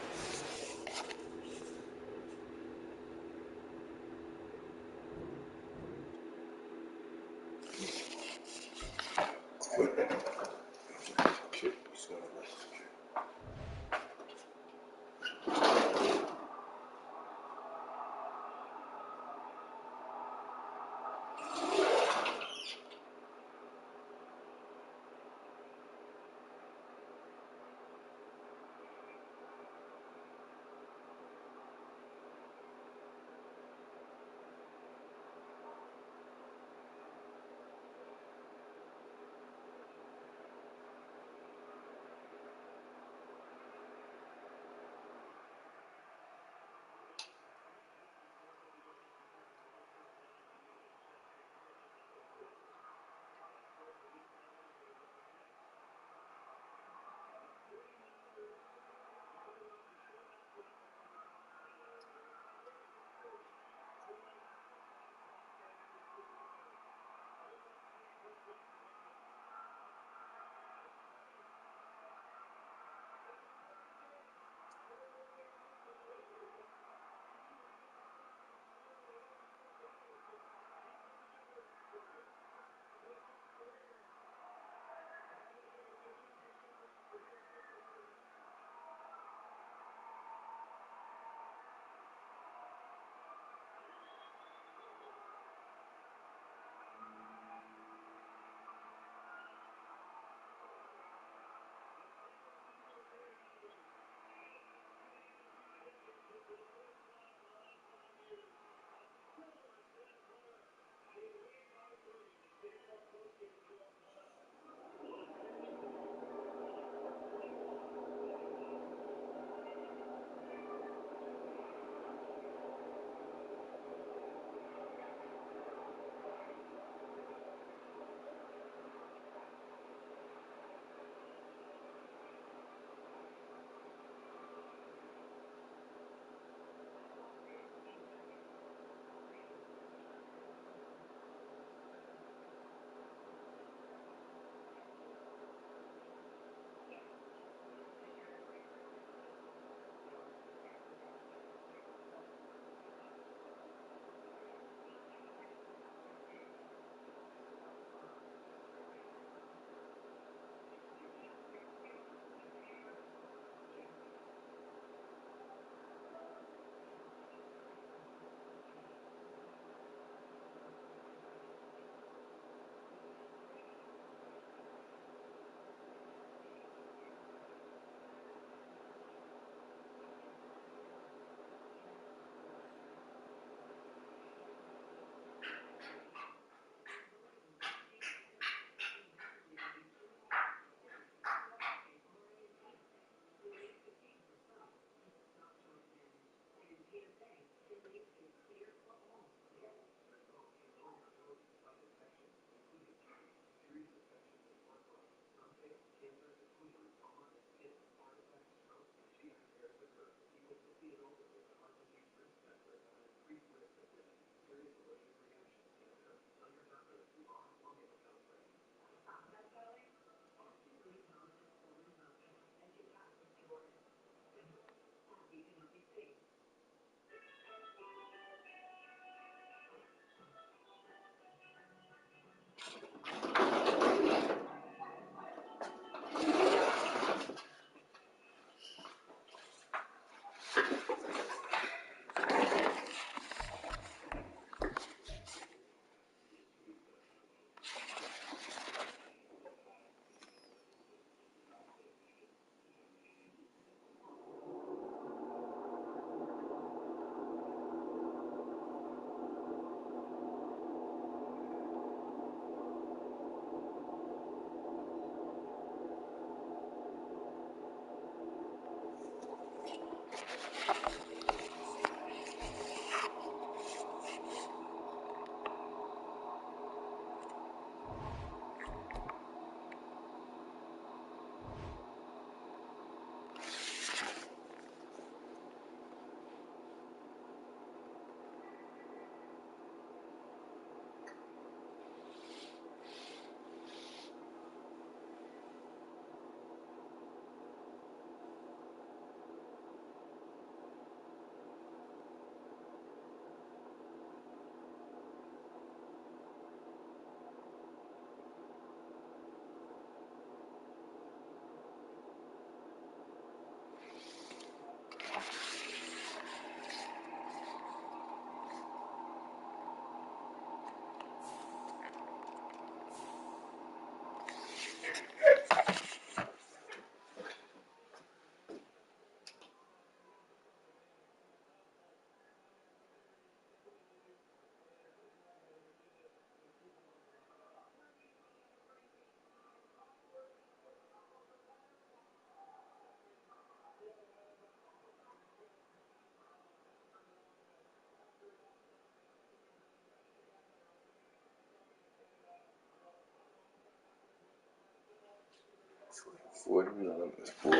49 is 4.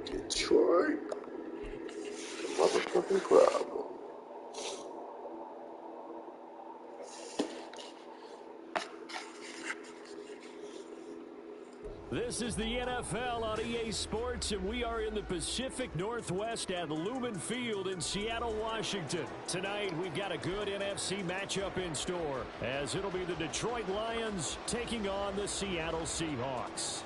Detroit, motherfucking problem. This is the NFL on EA Sports, and we are in the Pacific Northwest at Lumen Field in Seattle, Washington. Tonight, we've got a good NFC matchup in store, as it'll be the Detroit Lions taking on the Seattle Seahawks.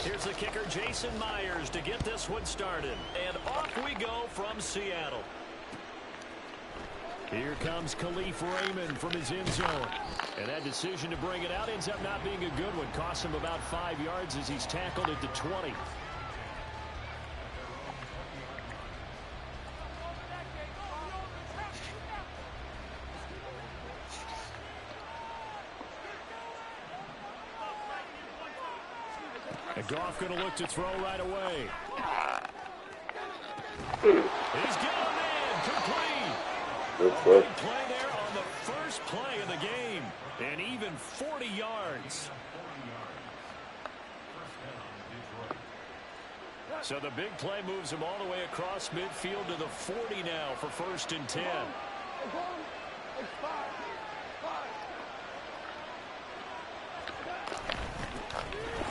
Here's the kicker, Jason Myers, to get this one started. And off we go from Seattle. Here comes Khalif Raymond from his end zone. And that decision to bring it out ends up not being a good one. Costs him about 5 yards as he's tackled at the 20. And Goff going to look to throw right away. He's got a man complete. Good A play. big play there on the first play of the game. And even 40 yards. So the big play moves him all the way across midfield to the 40 now for 1st and 10.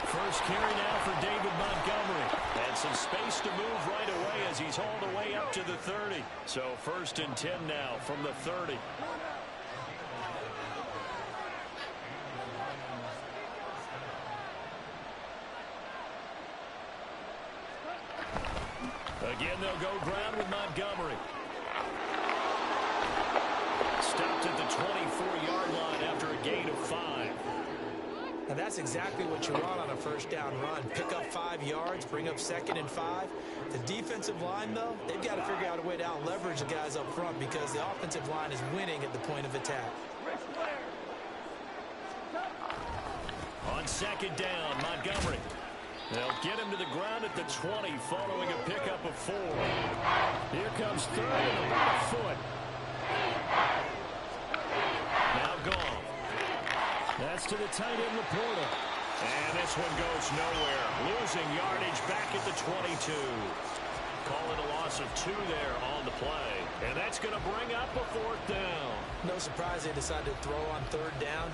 First carry now for David Montgomery. And some space to move right away as he's hauled away up to the 30. So 1st and 10 now from the 30. Again, they'll go ground with Montgomery. Stopped at the 24-yard line after a gain of 5. And that's exactly what you want on a first down run. Pick up 5 yards, bring up 2nd and 5. The defensive line, though, they've got to figure out a way to out-leverage the guys up front because the offensive line is winning at the point of attack. On 2nd down, Montgomery. They'll get him to the ground at the 20 following a pickup of 4. Here comes 3rd and about a foot. Now Goff. That's to the tight end, Laporta. And this one goes nowhere. Losing yardage back at the 22. Call it a loss of 2 there on the play. And that's going to bring up a 4th down. No surprise they decided to throw on 3rd down.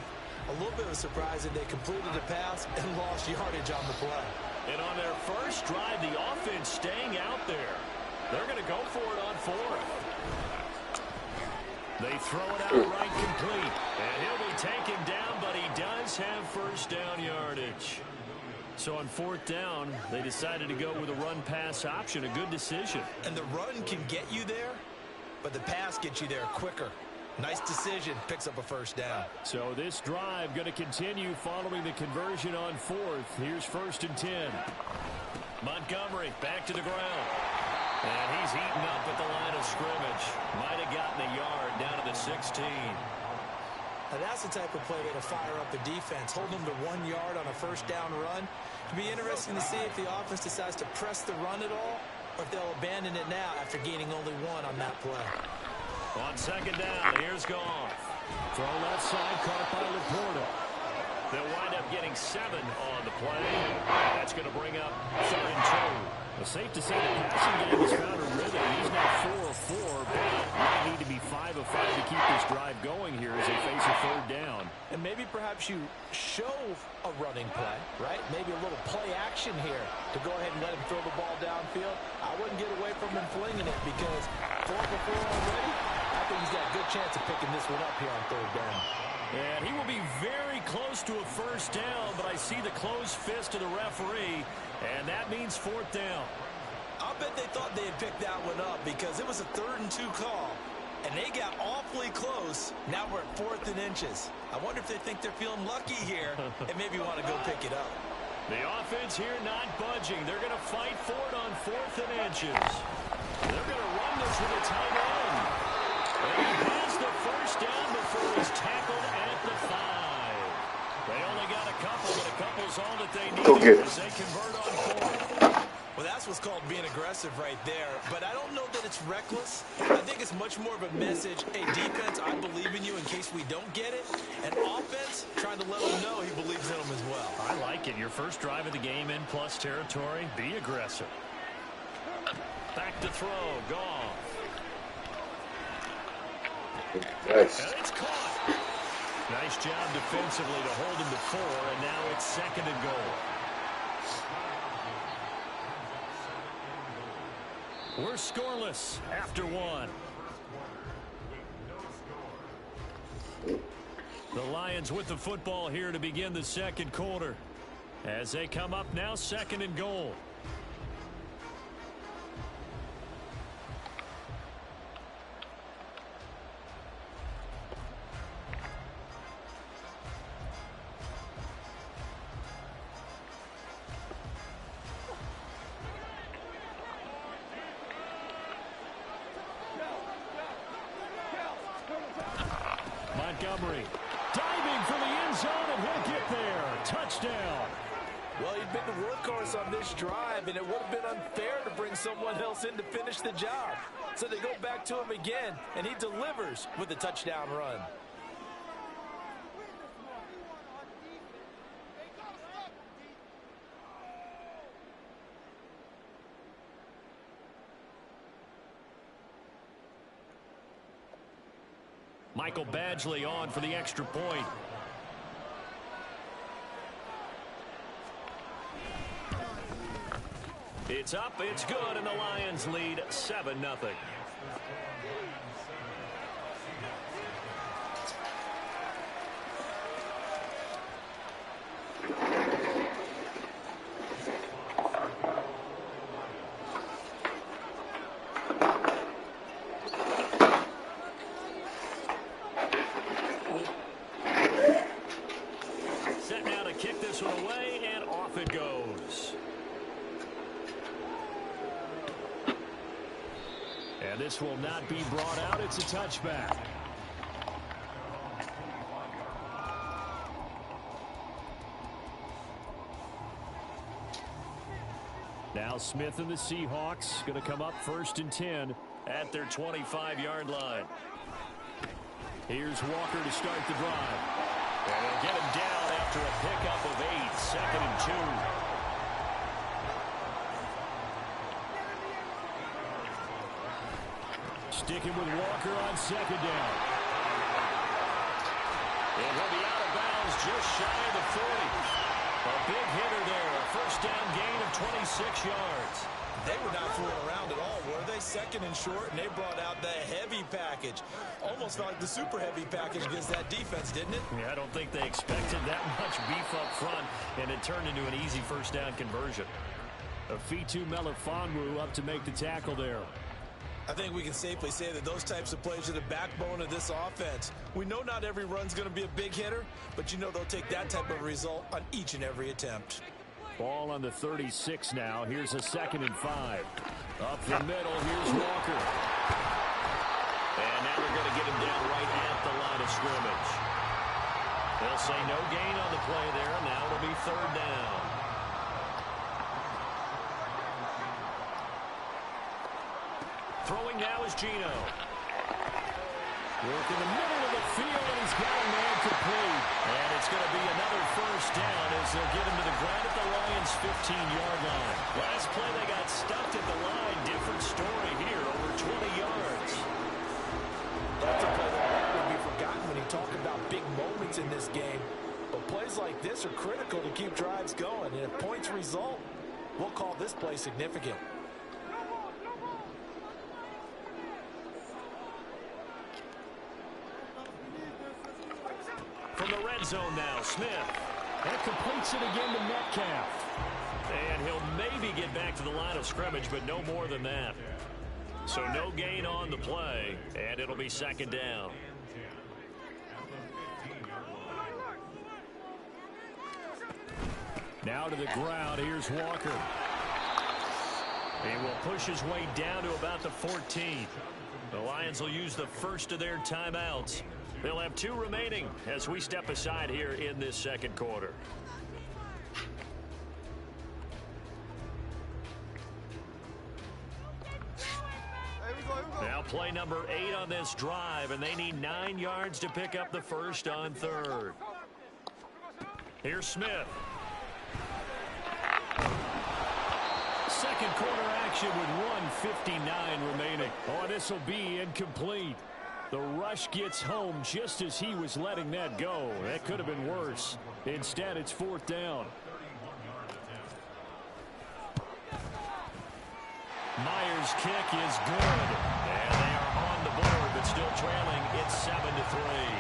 A little bit of a surprise that they completed the pass and lost yardage on the play. And on their first drive, the offense staying out there. They're going to go for it on 4th. They throw it out right complete. And he'll be taken down, but he does have 1st down yardage. So on 4th down, they decided to go with a run-pass option. A good decision. And the run can get you there, but the pass gets you there quicker. Nice decision. Picks up a 1st down. So this drive going to continue following the conversion on 4th. Here's 1st and 10. Montgomery back to the ground. And he's eaten up at the line of scrimmage. Might have gotten a yard down to the 16. Now that's the type of play that'll fire up the defense. Hold them to 1 yard on a 1st down run. It'll be interesting to see if the offense decides to press the run at all or if they'll abandon it now after gaining only 1 on that play. On 2nd down, here's Goff. Throw left side, caught by Laporta. They'll wind up getting 7 on the play. That's going to bring up 3rd and 2. Well, safe to say the passing game has found a rhythm. He's now 4 of 4, but might need to be 5 of 5 to keep this drive going here as they face a third down. And maybe perhaps you show a running play, right? Maybe a little play action here to go ahead and let him throw the ball downfield. I wouldn't get away from him flinging it because 4 for 4 already. I think he's got a good chance of picking this one up here on third down. And he will be very close to a first down, but I see the closed fist of the referee, and that means fourth down. I'll bet they thought they had picked that one up because it was a 3rd and 2 call, and they got awfully close. Now we're at 4th and inches. I wonder if they think they're feeling lucky here and maybe want to go pick it up. The offense here not budging. They're going to fight for it on 4th and inches. They're going to run this with a tight end. And he has the first down before he's tackled at the 5. They only got a couple, but a couple's all that they need as they convert on 4th. Well, that's what's called being aggressive right there. But I don't know that it's reckless. I think it's much more of a message. Hey, defense, I believe in you in case we don't get it. And offense, trying to let him know he believes in him as well. I like it. Your first drive of the game in plus territory. Be aggressive. Back to throw. Goff. Nice. And it's caught. Nice job defensively to hold him to 4, and now it's 2nd and goal. We're scoreless after 1. The Lions with the football here to begin the second quarter. As they come up now, 2nd and goal. Montgomery diving for the end zone, and he'll get there. Touchdown. Well, he'd been the workhorse on this drive, and it would have been unfair to bring someone else in to finish the job. So they go back to him again, and he delivers with a touchdown run. Michael Badgley on for the extra point. It's up, it's good, and the Lions lead 7-0. Set now to kick this one away, and off it goes. And this will not be brought out. It's a touchback. Now Smith and the Seahawks going to come up 1st and 10 at their 25-yard line. Here's Walker to start the drive. And they'll get him down after a pickup of 8, 2nd and 2. Sticking with Walker on 2nd down. And he'll be out of bounds just shy of the 40. A big hitter there. A first down gain of 26 yards. They were not fooling around at all, were they? 2nd and short, and they brought out the heavy package. Almost felt like the super heavy package against that defense, didn't it? Yeah, I don't think they expected that much beef up front, and it turned into an easy first down conversion. Afitu Melifonwu up to make the tackle there. I think we can safely say that those types of plays are the backbone of this offense. We know not every run's going to be a big hitter, but you know they'll take that type of result on each and every attempt. Ball on the 36 now. Here's a 2nd and 5. Up the middle, here's Walker. And now they're going to get him down right at the line of scrimmage. They'll say no gain on the play there. Now it'll be 3rd down. Throwing now is Geno. Work in the middle of the field, and he's got a man complete. And it's going to be another first down as they'll get him to the ground at the Lions' 15-yard line. Last play, they got stuffed at the line. Different story here, over 20 yards. That's a play that would be forgotten when you talk about big moments in this game. But plays like this are critical to keep drives going. And if points result, we'll call this play significant. From the red zone now, Smith. That completes it again to Metcalf. And he'll maybe get back to the line of scrimmage, but no more than that. So no gain on the play, and it'll be second down. Now to the ground. Here's Walker. He will push his way down to about the 14. The Lions will use the first of their timeouts. They'll have 2 remaining as we step aside here in this second quarter. Now play number 8 on this drive, and they need 9 yards to pick up the first on 3rd. Here's Smith. Second quarter action with 1:59 remaining. Oh, this will be incomplete. The rush gets home just as he was letting that go. That could have been worse. Instead, it's 4th down. Myers' kick is good. And they are on the board, but still trailing. It's 7-3.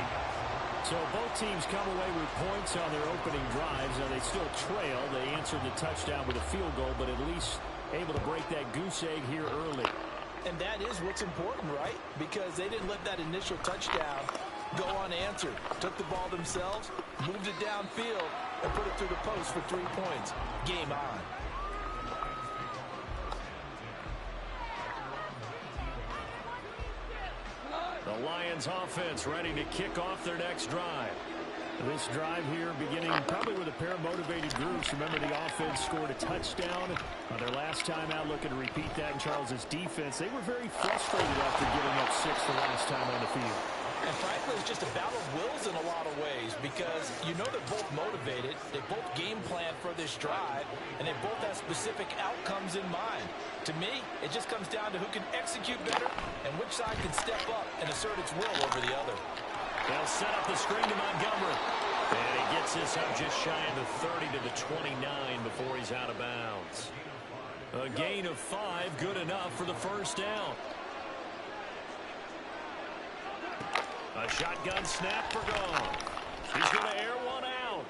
So both teams come away with points on their opening drives. Now they still trail. They answered the touchdown with a field goal, but at least able to break that goose egg here early. And that is what's important, right? Because they didn't let that initial touchdown go unanswered. Took the ball themselves, moved it downfield, and put it through the post for 3 points. Game on. The Lions offense ready to kick off their next drive. This drive here beginning probably with a pair of motivated groups. Remember, the offense scored a touchdown on their last time out. Looking to repeat that in Charles's defense. They were very frustrated after giving up 6 the last time on the field. And frankly, it's just a battle of wills in a lot of ways because you know they're both motivated. They both game plan for this drive, and they both have specific outcomes in mind. To me, it just comes down to who can execute better and which side can step up and assert its will over the other. They'll set up the screen to Montgomery. And he gets this up just shy of the 30 to the 29 before he's out of bounds. A gain of 5, good enough for the first down. A shotgun snap for Goff. He's going to air one out.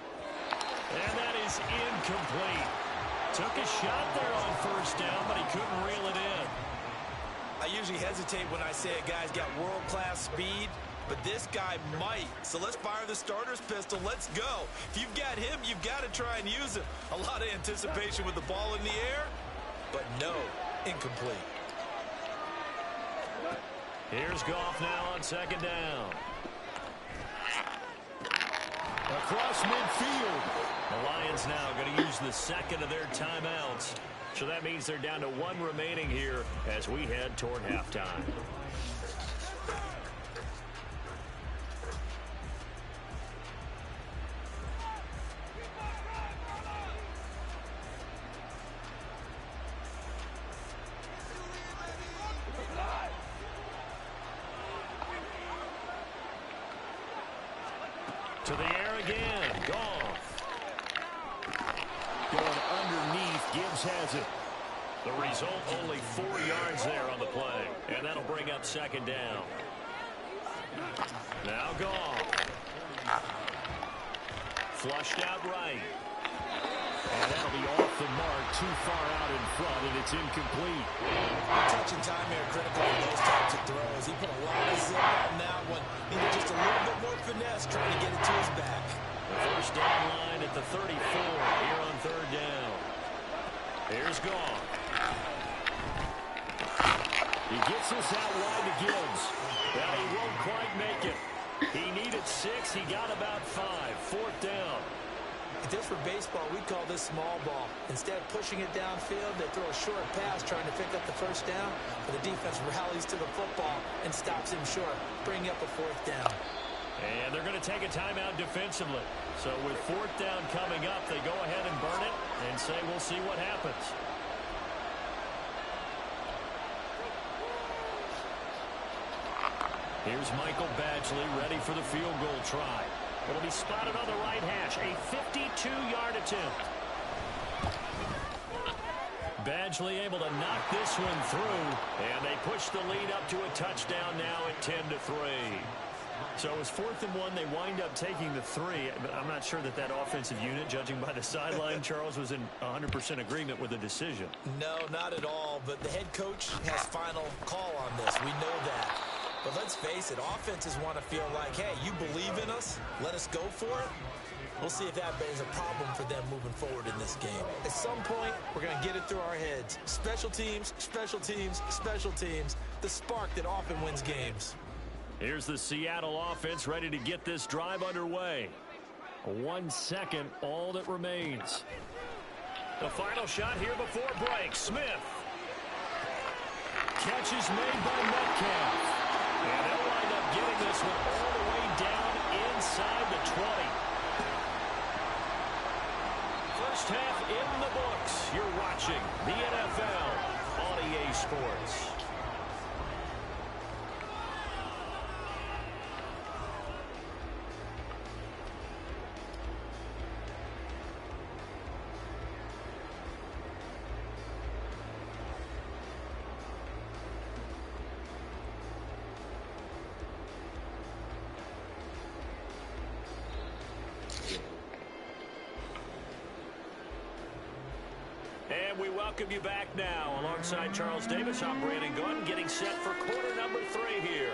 And that is incomplete. Took a shot there on first down, but he couldn't reel it in. I usually hesitate when I say a guy's got world-class speed, but this guy might. So let's fire the starter's pistol. Let's go. If you've got him, you've got to try and use him. A lot of anticipation with the ball in the air, but no, incomplete. Here's Goff now on second down. Across midfield. The Lions now going to use the second of their timeouts. So that means they're down to 1 remaining here as we head toward halftime. To the air again. Goff. Going underneath. Gibbs has it. The result, only 4 yards there on the play. And that'll bring up second down. Now Goff. Flushed out right. And that'll be off the mark. Too far out in front, and it's incomplete. Touch and time here critical on those types of throws. He put a lot of zip on that one. Needed just a little bit more finesse trying to get it to his back. The first down line at the 34 here on third down. Here's Goff. He gets this out wide to Gibbs. Well, he won't quite make it. He needed 6. He got about 5. Fourth down. If this were baseball, we'd call this small ball. Instead of pushing it downfield, they throw a short pass trying to pick up the first down, but the defense rallies to the football and stops him short, bringing up a 4th down. And they're going to take a timeout defensively. So with 4th down coming up, they go ahead and burn it and say we'll see what happens. Here's Michael Badgley ready for the field goal try. It'll be spotted on the right hash. A 52-yard attempt. Badgley able to knock this one through, and they push the lead up to a touchdown now at 10-3. So it was 4th and 1. They wind up taking the 3, but I'm not sure that that offensive unit, judging by the sideline, Charles, was in 100% agreement with the decision. No, not at all, but the head coach has final call on this. We know that. But let's face it, offenses want to feel like, hey, you believe in us, let us go for it. We'll see if that is a problem for them moving forward in this game. At some point, we're going to get it through our heads. Special teams, special teams, special teams. The spark that often wins games. Here's the Seattle offense ready to get this drive underway. 1 second, all that remains. The final shot here before break. Smith. Catch is made by Metcalf. And they'll wind up getting this one all the way down inside the 20. First half in the books. You're watching the NFL on EA Sports. And we welcome you back now. Alongside Charles Davis, I'm Brandon Gunn, getting set for quarter number 3 here.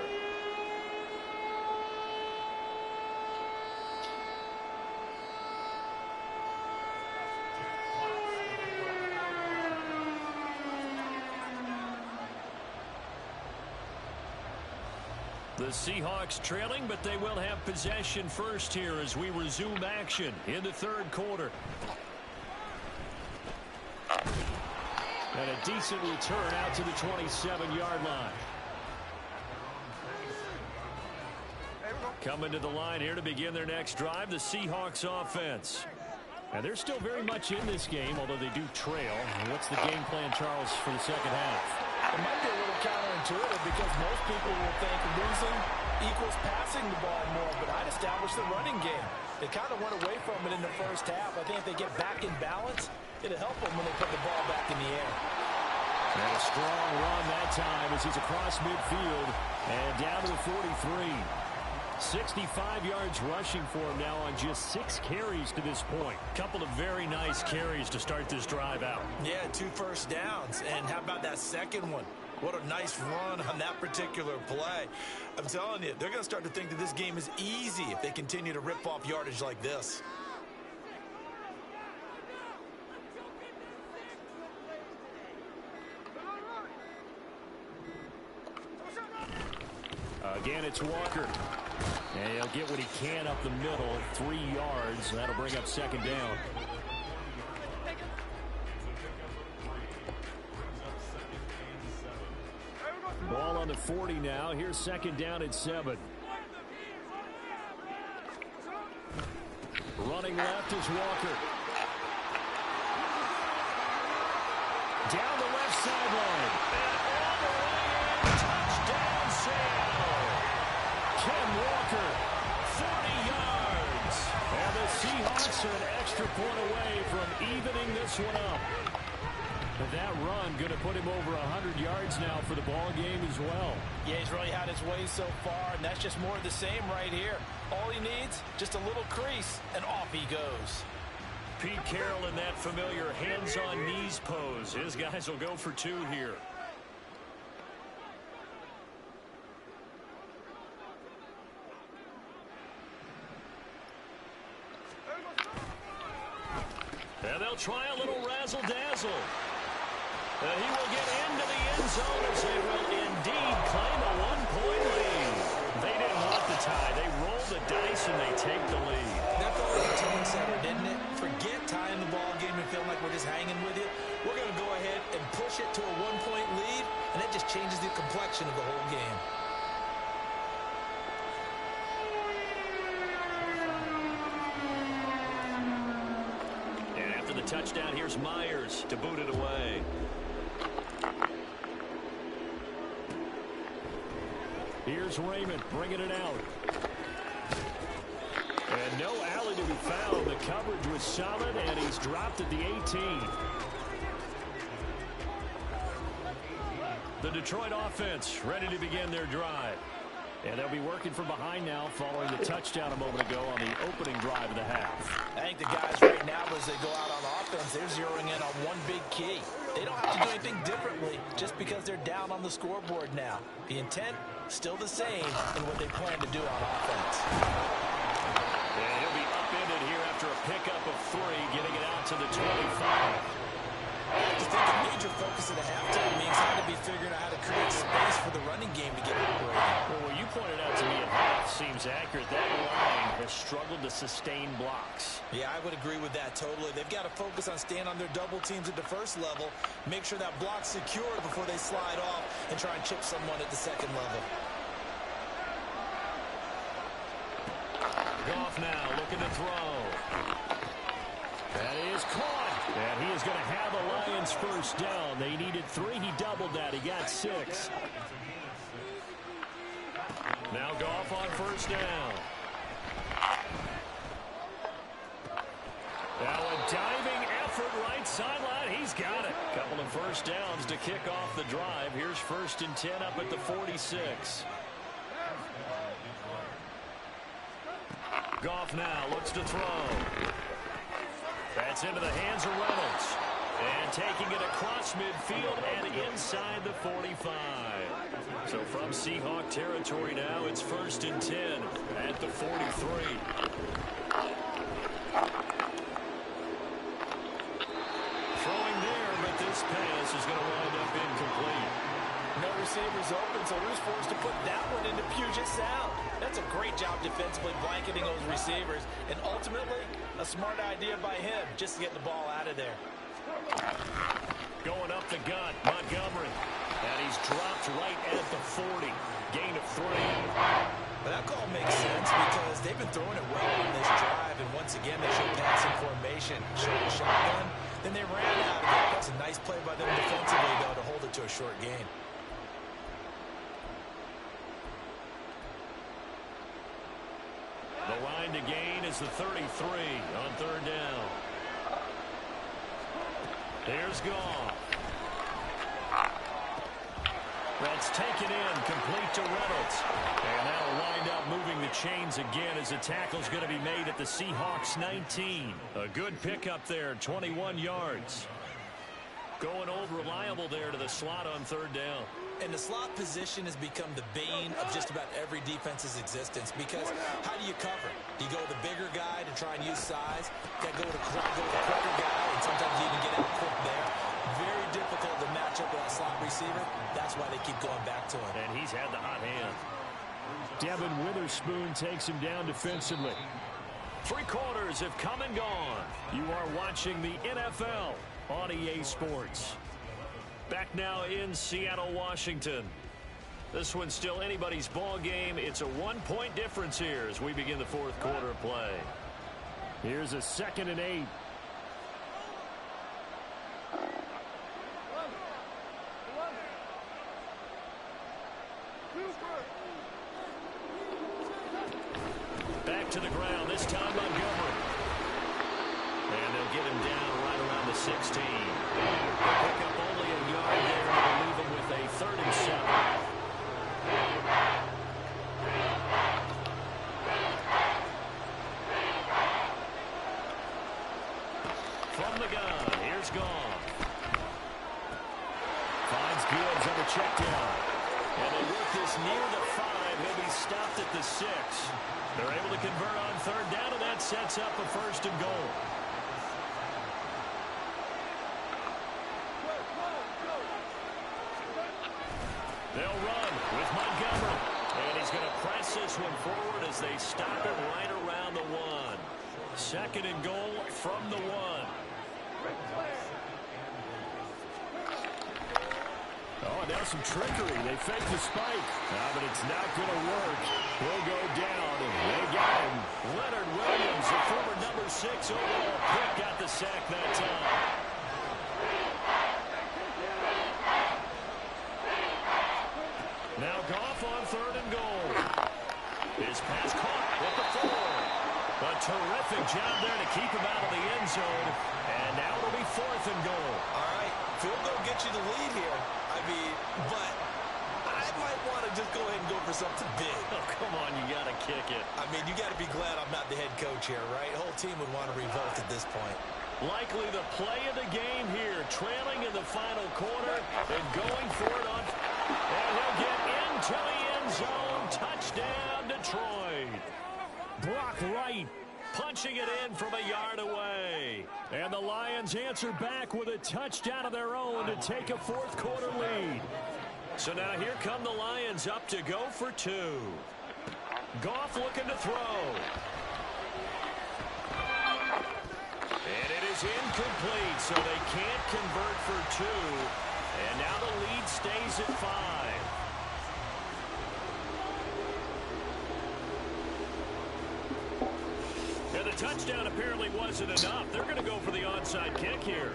The Seahawks trailing, but they will have possession first here as we resume action in the 3rd quarter. And a decent return out to the 27-yard line. Coming to the line here to begin their next drive, the Seahawks offense. And they're still very much in this game, although they do trail. What's the game plan, Charles, for the second half? It might be a little counterintuitive because most people will think losing equals passing the ball more, but I'd establish the running game. They kind of went away from it in the first half. I think if they get back in balance, it'll help them when they put the ball back in the air. And a strong run that time as he's across midfield and down to the 43. 65 yards rushing for him now on just 6 carries to this point. Couple of very nice carries to start this drive out. Yeah, 2 first downs. And how about that second one? What a nice run on that particular play. I'm telling you, they're going to start to think that this game is easy if they continue to rip off yardage like this. Again, it's Walker. And he'll get what he can up the middle, 3 yards. That'll bring up second down. Ball on the 40 now. Here's second down at 7. Running left is Walker. Down the left sideline. And all the way in. Touchdown, Seattle. Ken Walker, 40 yards. And the Seahawks are an extra point away from evening this one up. And that run going to put him over 100 yards now for the ball game as well. Yeah, he's really had his way so far, and that's just more of the same right here. All he needs, just a little crease, and off he goes. Pete Carroll in that familiar hands-on knees pose. His guys will go for 2 here. And they'll try a little razzle-dazzle. He will get into the end zone as they will indeed claim a 1-point lead. They didn't want the tie. They roll the dice and they take the lead. That felt like a tone setter, didn't it? Forget tying the ball game and feeling like we're just hanging with you. We're going to go ahead and push it to a 1-point lead, and that just changes the complexion of the whole game. And after the touchdown, here's Myers to boot it away. Here's Raymond bringing it out. And no alley to be found. The coverage was solid, and he's dropped at the 18. The Detroit offense ready to begin their drive. And they'll be working from behind now following the touchdown a moment ago on the opening drive of the half. I think the guys right now, as they go out on offense, they're zeroing in on one big key. They don't have to do anything differently just because they're down on the scoreboard now. The intent, still the same in what they plan to do on offense. And he'll be upended here after a pickup of 3, getting it out to the 25. I think a major focus of the halftime means how to be figuring out how to create space for the running game to get operating. Well, what you pointed out to me at half seems accurate. That line has struggled to sustain blocks. Yeah, I would agree with that totally. They've got to focus on staying on their double teams at the first level, make sure that block's secure before they slide off and try and chip someone at the second level. Goff now looking to throw. That is caught. And he is going to have the Lions first down. They needed 3. He doubled that. He got 6. Now Goff on first down. Now a diving effort right sideline. He's got it. Couple of first downs to kick off the drive. Here's 1st and 10 up at the 46. Goff now looks to throw. That's into the hands of Reynolds. And taking it across midfield and inside the 45. So from Seahawk territory now, it's 1st and 10 at the 43. Throwing there, but this pass is going to wind up incomplete. No receivers open, so Rue's forced to put that one into Puget Sound. That's a great job defensively blanketing those receivers. And ultimately, a smart idea by him just to get the ball out of there. Going up the gut, Montgomery. And he's dropped right at the 40. Gain of 3. But that call makes sense because they've been throwing it well on this drive. And once again, they showed passing formation. Showed a shotgun. Then they ran out of it. That's a nice play by them defensively, though, to hold it to a short gain. The line to gain is the 33 on 3rd down. There's Goff. That's taken in, complete to Reynolds. And that'll wind up moving the chains again as the tackle's going to be made at the Seahawks 19. A good pickup there, 21 yards. Going old reliable there to the slot on 3rd down. And the slot position has become the bane of just about every defense's existence because how do you cover? Do you go with a bigger guy to try and use size? You got to go with a quicker guy and sometimes even get out quick there. Very difficult to match up with that slot receiver. That's why they keep going back to him. And he's had the hot hand. Devin Witherspoon takes him down defensively. 3 quarters have come and gone. You are watching the NFL on EA Sports. Back now in Seattle, Washington. This one's still anybody's ball game. It's a 1-point difference here as we begin the 4th quarter of play. Here's a 2nd and 8. Back to the ground, this time Montgomery. And they'll get him down right around the 16. They'll pick up only a yard there and they'll leave him with a 3rd and 7. From the gun, here's Goff. Finds Gibbs on the check down. And they work this near the 5. He'll be stopped at the 6. They're able to convert on 3rd down, and that sets up a 1st and goal. They'll run with Montgomery. And he's going to press this one forward as they stop it right around the 1. 2nd and goal from the 1. Oh, now some trickery. They fake the spike. But it's not going to work. He'll go down, and they got him. Leonard Williams, the former number 6 overall pick, got the sack that time. Now Goff on 3rd and goal. Terrific job there to keep him out of the end zone. And now it'll be 4th and goal. All right, field goal gets you the lead here. I mean, but I might want to just go ahead and go for something big. Oh, come on, you got to kick it. I mean, you got to be glad I'm not the head coach here, right? The whole team would want to revolt at this point. Likely the play of the game here, trailing in the final quarter and going for it on. And he'll get into the end zone. Touchdown, Detroit. Brock Wright punching it in from a yard away. And the Lions answer back with a touchdown of their own to take a 4th quarter lead. So now here come the Lions up to go for 2. Goff looking to throw. And it is incomplete, so they can't convert for 2. And now the lead stays at 5. And the touchdown apparently wasn't enough. They're going to go for the onside kick here.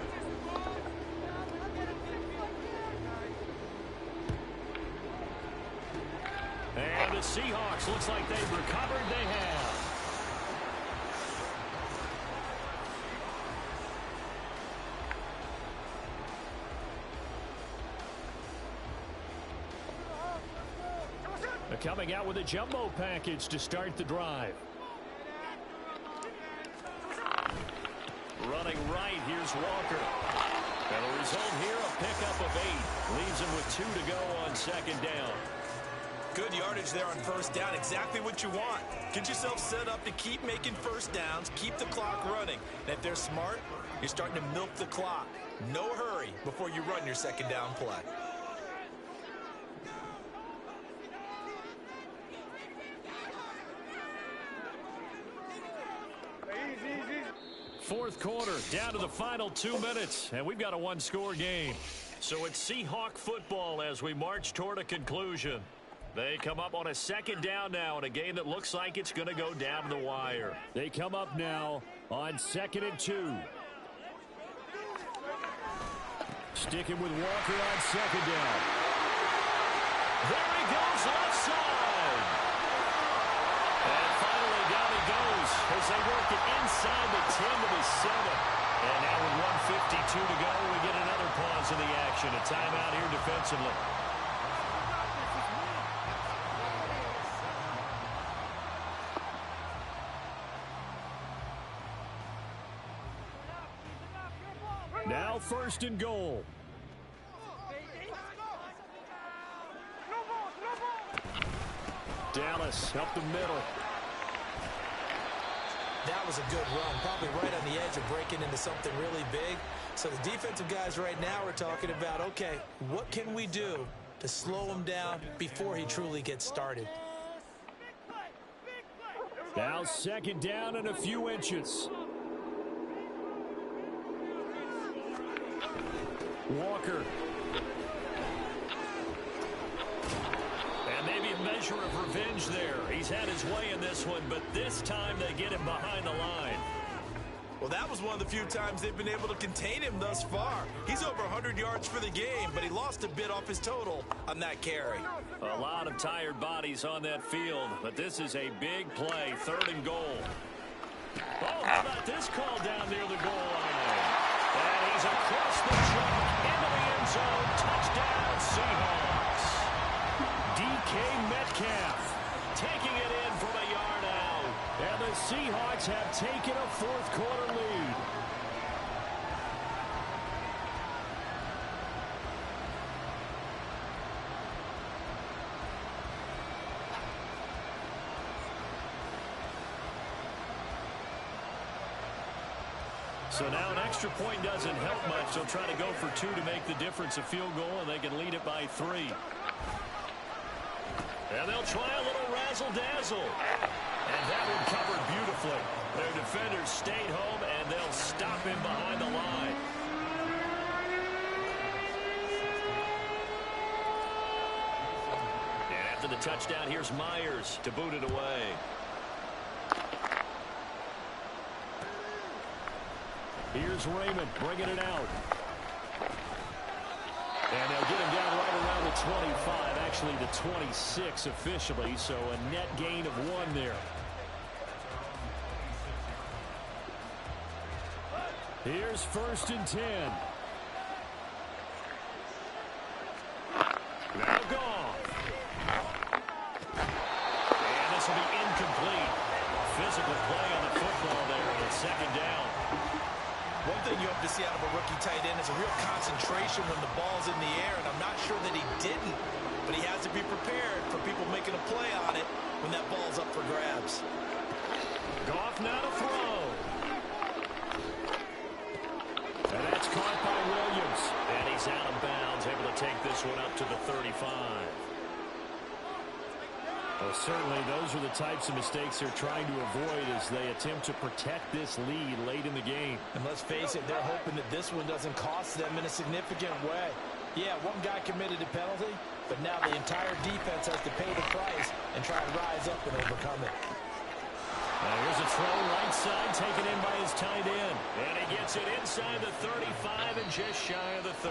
And the Seahawks, looks like they've recovered. They have. They're coming out with a jumbo package to start the drive. Running right, here's Walker. And the result here, a pickup of 8. Leaves him with 2 to go on 2nd down. Good yardage there on 1st down. Exactly what you want. Get yourself set up to keep making 1st downs, keep the clock running. And if they're smart, you're starting to milk the clock. No hurry before you run your 2nd down play. Fourth quarter, down to the final 2 minutes, and we've got a 1-score game. So it's Seahawk football as we march toward a conclusion. They come up on a 2nd down now in a game that looks like it's going to go down to the wire. They come up now on 2nd and 2. Sticking with Walker on 2nd down. There he goes, left side. And finally down he goes as they work it inside the 10 to the 7. And now with 1:52 to go, we get another pause in the action. A timeout here defensively. Now 1st and goal. Dallas up the middle. That was a good run, probably right on the edge of breaking into something really big. So the defensive guys right now are talking about, okay, what can we do to slow him down before he truly gets started? Now 2nd down and a few inches. Walker. And maybe a measure of revenge there. He's had his way in this one, but this time they get him behind the line. Well, that was one of the few times they've been able to contain him thus far. He's over 100 yards for the game, but he lost a bit off his total on that carry. A lot of tired bodies on that field, but this is a big play, 3rd and goal. Oh, how about this call down near the goal line? And he's across the track into the end zone. Touchdown, Seahawks. DK Metcalf taking it in from a yard out. And the Seahawks have taken a 4th quarter lead. So now an extra point doesn't help much. They'll try to go for 2 to make the difference a field goal, and they can lead it by 3. And they'll try a little razzle-dazzle. And that one covered beautifully. Their defenders stayed home, and they'll stop him behind the line. And after the touchdown, here's Myers to boot it away. Here's Raymond bringing it out. And they'll get him down right around the 25, actually the 26 officially, so a net gain of 1 there. Here's 1st and 10. Now gone. And this will be incomplete. Physical play on the football there, and it's 2nd down. One thing you hope to see out of a rookie tight end is a real concentration when the ball's in the air, and I'm not sure that he didn't, but he has to be prepared for people making a play on it when that ball's up for grabs. Goff now to throw. And that's caught by Williams. And he's out of bounds, able to take this one up to the 35. Well, certainly those are the types of mistakes they're trying to avoid as they attempt to protect this lead late in the game. And let's face it, they're hoping that this one doesn't cost them in a significant way. Yeah, one guy committed a penalty, but now the entire defense has to pay the price and try to rise up and overcome it. Here's a throw right side, taken in by his tight end. And he gets it inside the 35 and just shy of the 30.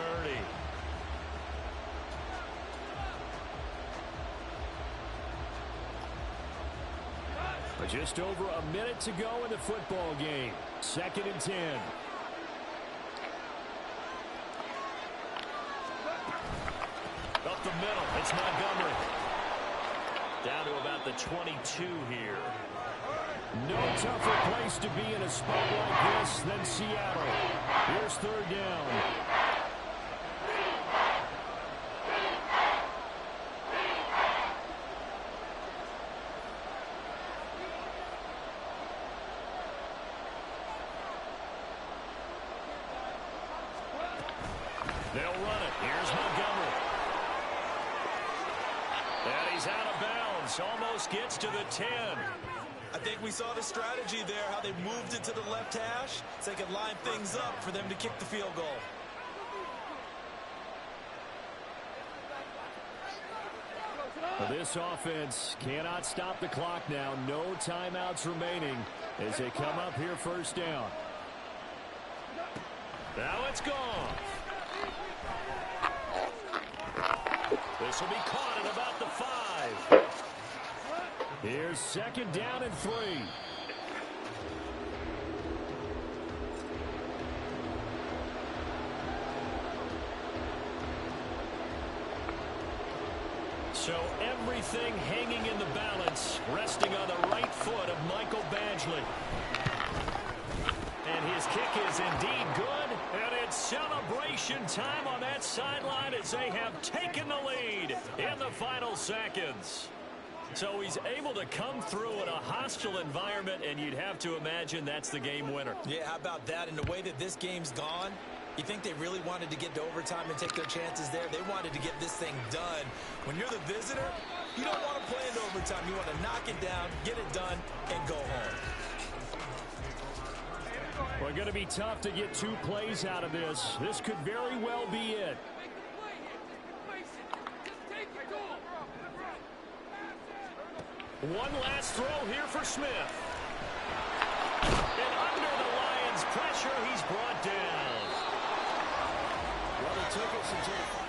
Just over a minute to go in the football game. 2nd and 10. Up the middle, it's Montgomery. Down to about the 22 here. No tougher place to be in a spot like this than Seattle. Here's 3rd down. They'll run it. Here's Montgomery. And he's out of bounds. Almost gets to the 10. I think we saw the strategy there, how they moved it to the left hash so they could line things up for them to kick the field goal. Well, this offense cannot stop the clock now. No timeouts remaining as they come up here 1st down. Now it's gone. This will be caught at about the 5. Here's 2nd down and 3. So everything hanging in the balance, resting on the right foot of Michael Badgley. And his kick is indeed good, and it's celebration time on that sideline as they have taken the lead in the final seconds. So he's able to come through in a hostile environment, and you'd have to imagine that's the game winner. Yeah, how about that? And the way that this game's gone, you think they really wanted to get to overtime and take their chances there? They wanted to get this thing done. When you're the visitor, you don't want to play into overtime. You want to knock it down, get it done, and go home. Well, going to be tough to get 2 plays out of this. This could very well be it. One last throw here for Smith. And under the Lions' pressure, he's brought down. Well, it took us until